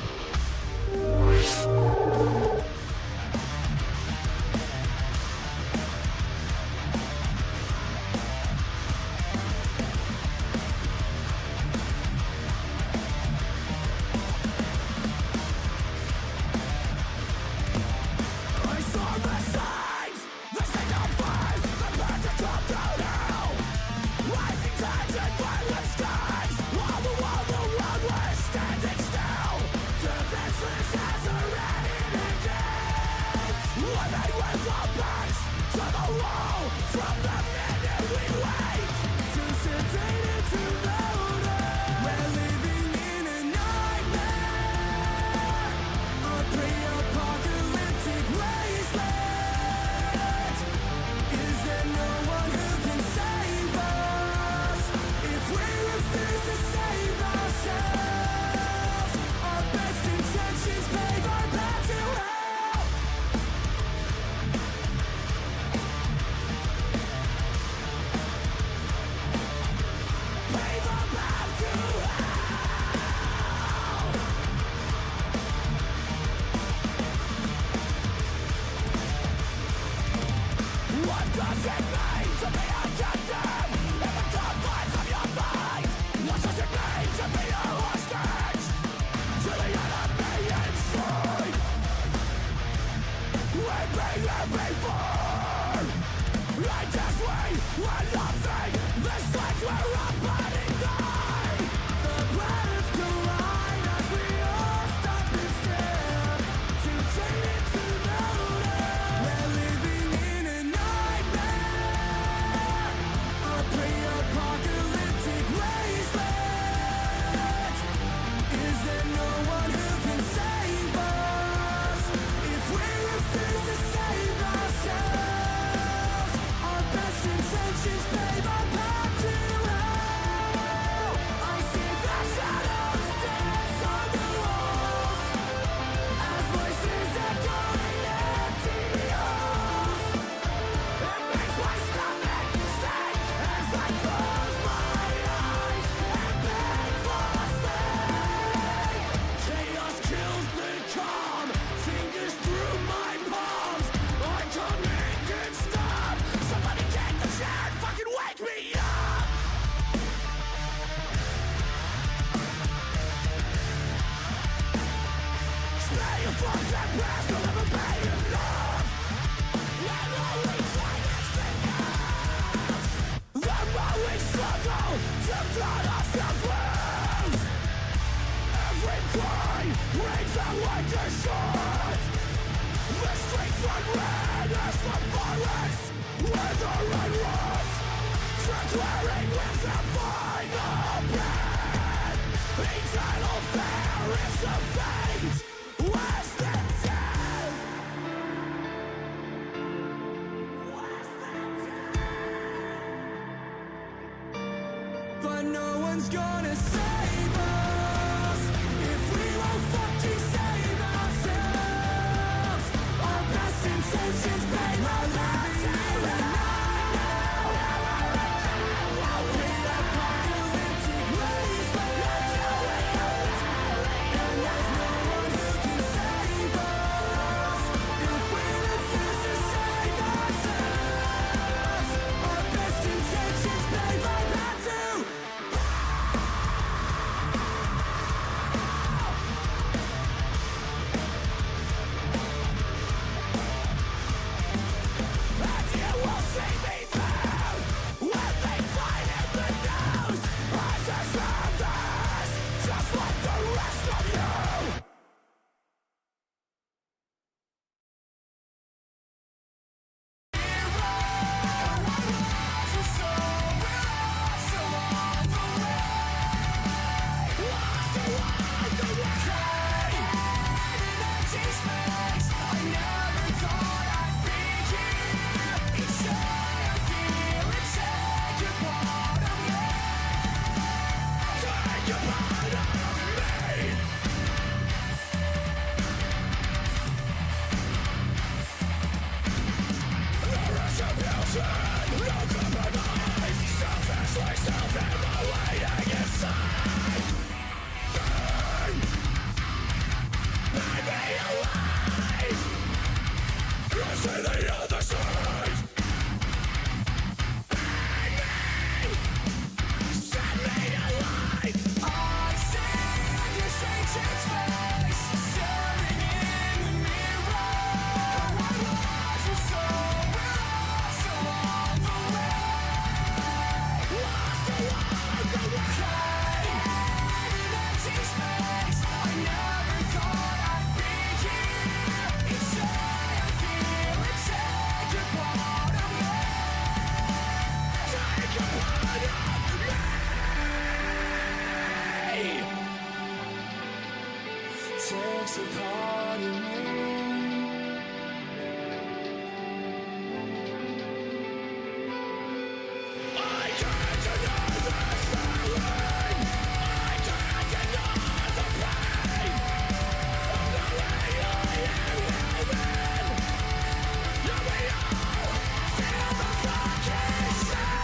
But no one's gonna save us if we won't fucking save ourselves. Our best intentions pay my life to I'll be apocalyptic wasteland. And there's no one who can save us if we refuse to save ourselves. Our best intentions pay my life to takes a part in me. I can't deny this feeling. I can't deny the pain of the way I am living. Yeah, we all feel the fucking same.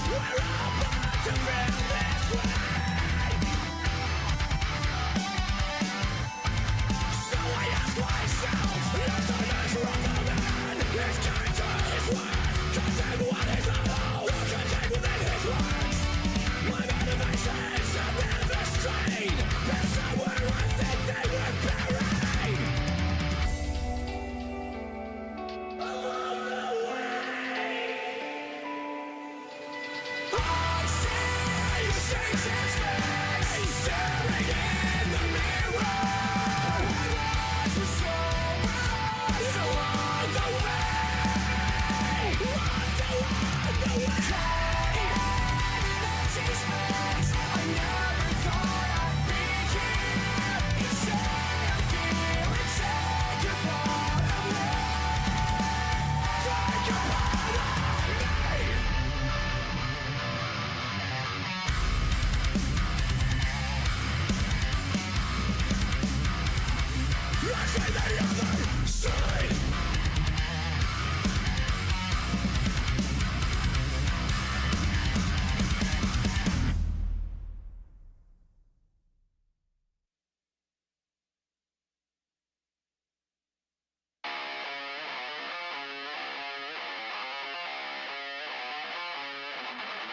We're all born to feel this way. So I ask myself, if the measure of a man is kind to his word, contain what is hollow, contain within his words. My motivations have never strayed, but somewhere I think they were buried. Along the way, I see you change his face, staring in the mirror. I was so lost along the way, lost along the way. In empty space, I never thought I'd be here. You say I feel it, take a part of me, take a part of me. I see the other side.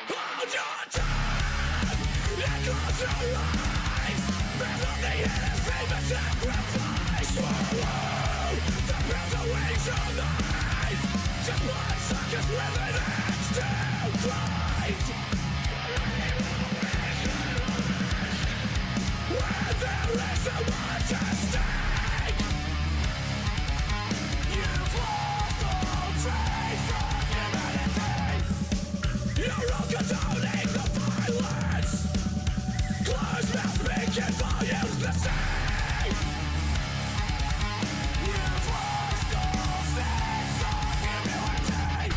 Hold your tongue and close your eyes. Feel the innocent but sacrifice. Swallow the privilege of life. Just bloodsuckers with an axe to grind. Where there is so much at stake, you've lost all trace of humanity. You're all condoning the violence. Closed mouth speaking volumes the same. You've lost all sense of humility.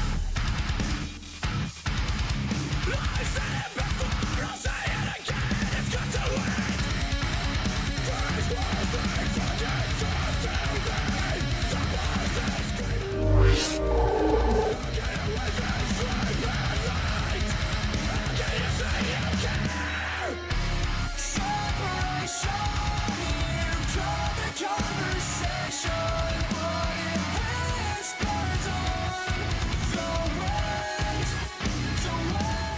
I said it before, I'll say it again. It's got to end. Praise was being forget to me. The worst is great. Get away from sleeping light. How can you say you care? Separation, you draw the conversation, but it whispers on the wind, the wind.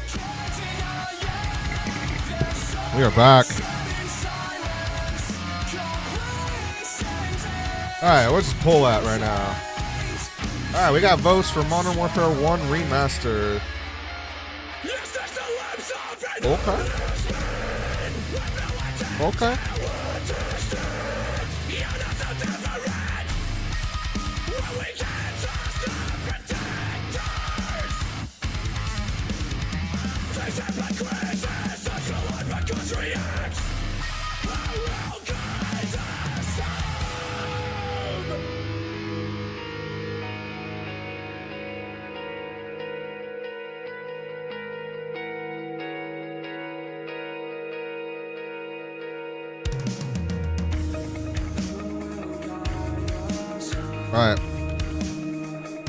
Can't deny it, there's so We are back. in silence, complacent. Alright, what's the poll at right now? Alright, we got votes for Modern Warfare 1 Remastered. Okay. Okay. Alright.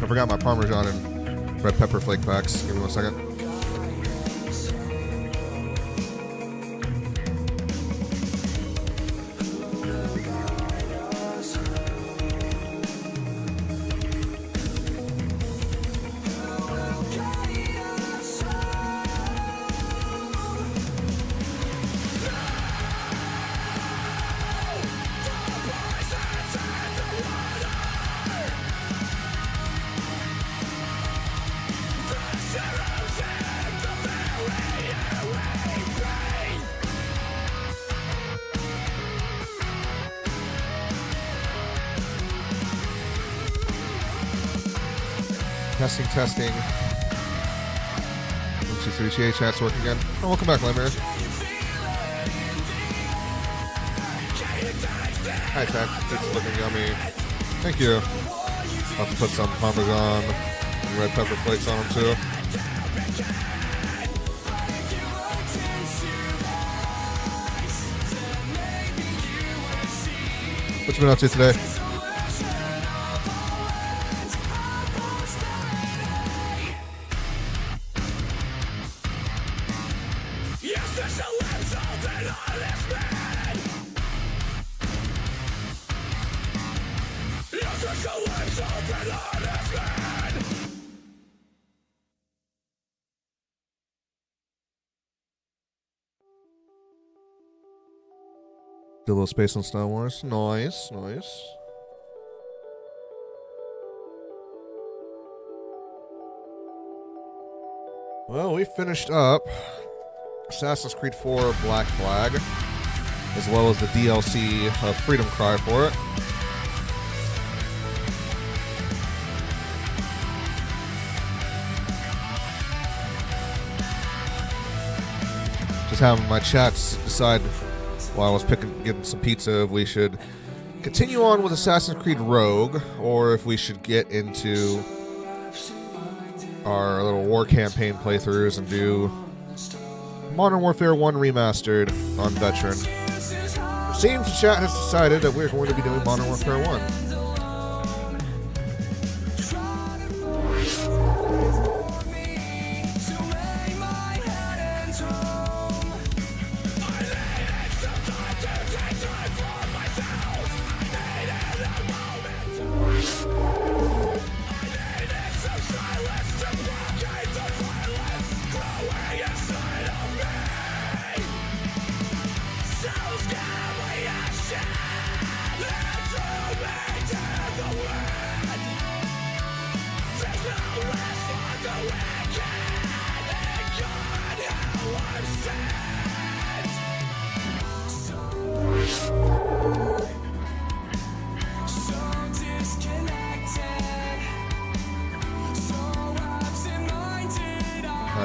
I forgot my Parmesan and red pepper flake packs. Give me 1 second. Testing. 123 TA chat's working again. Oh, welcome back, Lemire. Hi, Tech. It's looking yummy. Thank you. I'll have to put some Parmesan and red pepper flakes on them, too. What you been up to today? Did a little space on Star Wars. Nice, nice. Well, we finished up Assassin's Creed 4 Black Flag, as well as the DLC of Freedom Cry for it. Just having my chats decide while I was getting some pizza if we should continue on with Assassin's Creed Rogue or if we should get into our little war campaign playthroughs and do Modern Warfare 1 Remastered on Veteran. Seems the chat has decided that we're going to be doing Modern Warfare 1.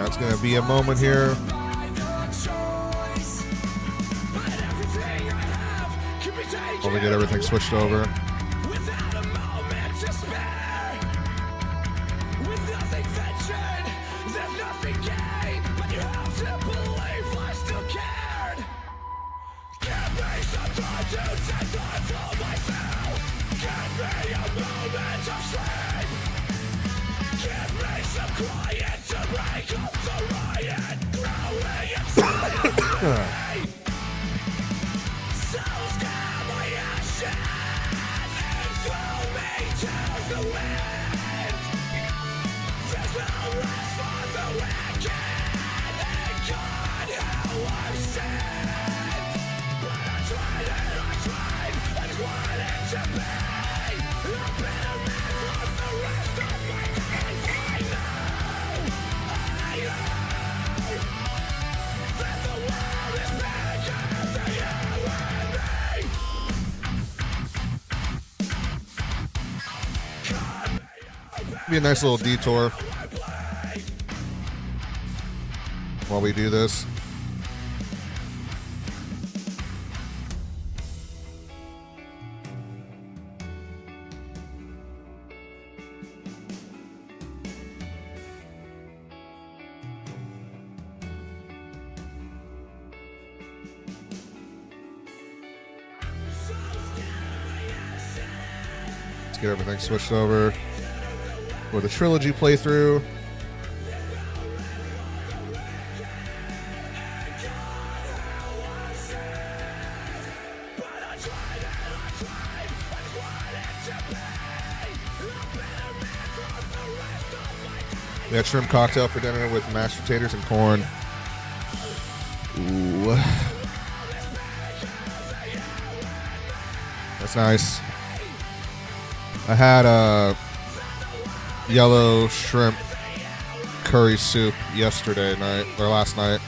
It's going to be a moment here. While we get everything switched over. Be a nice little detour while we do this. Let's get everything switched over. For the trilogy playthrough. We had shrimp cocktail for dinner with mashed potatoes and corn. Ooh. That's nice. I had a yellow shrimp curry soup yesterday night, or last night.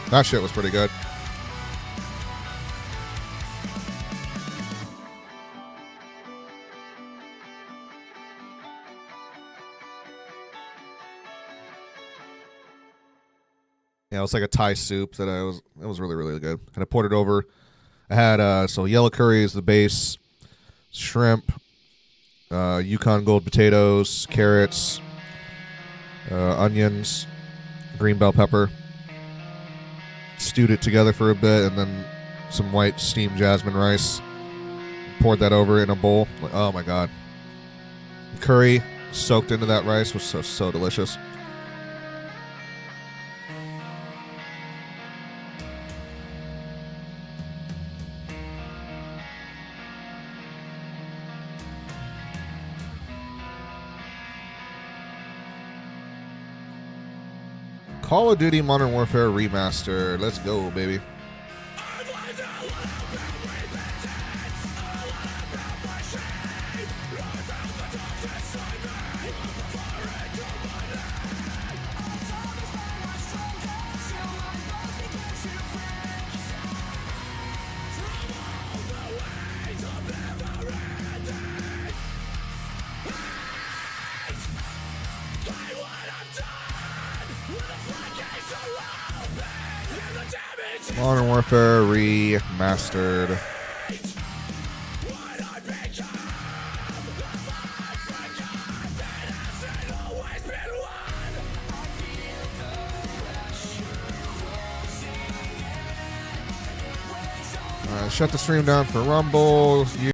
That shit was pretty good. Yeah, it was like a Thai soup that it was really, really good. And I poured it over. I had, so yellow curry is the base, shrimp, Yukon Gold potatoes, carrots, onions, green bell pepper. Stewed it together for a bit, and then some white steamed jasmine rice. Poured that over in a bowl. Oh my god. Curry soaked into that rice was so delicious. Call of Duty Modern Warfare Remastered. Let's go, baby. Modern Warfare Remastered. Shut the stream down for Rumble.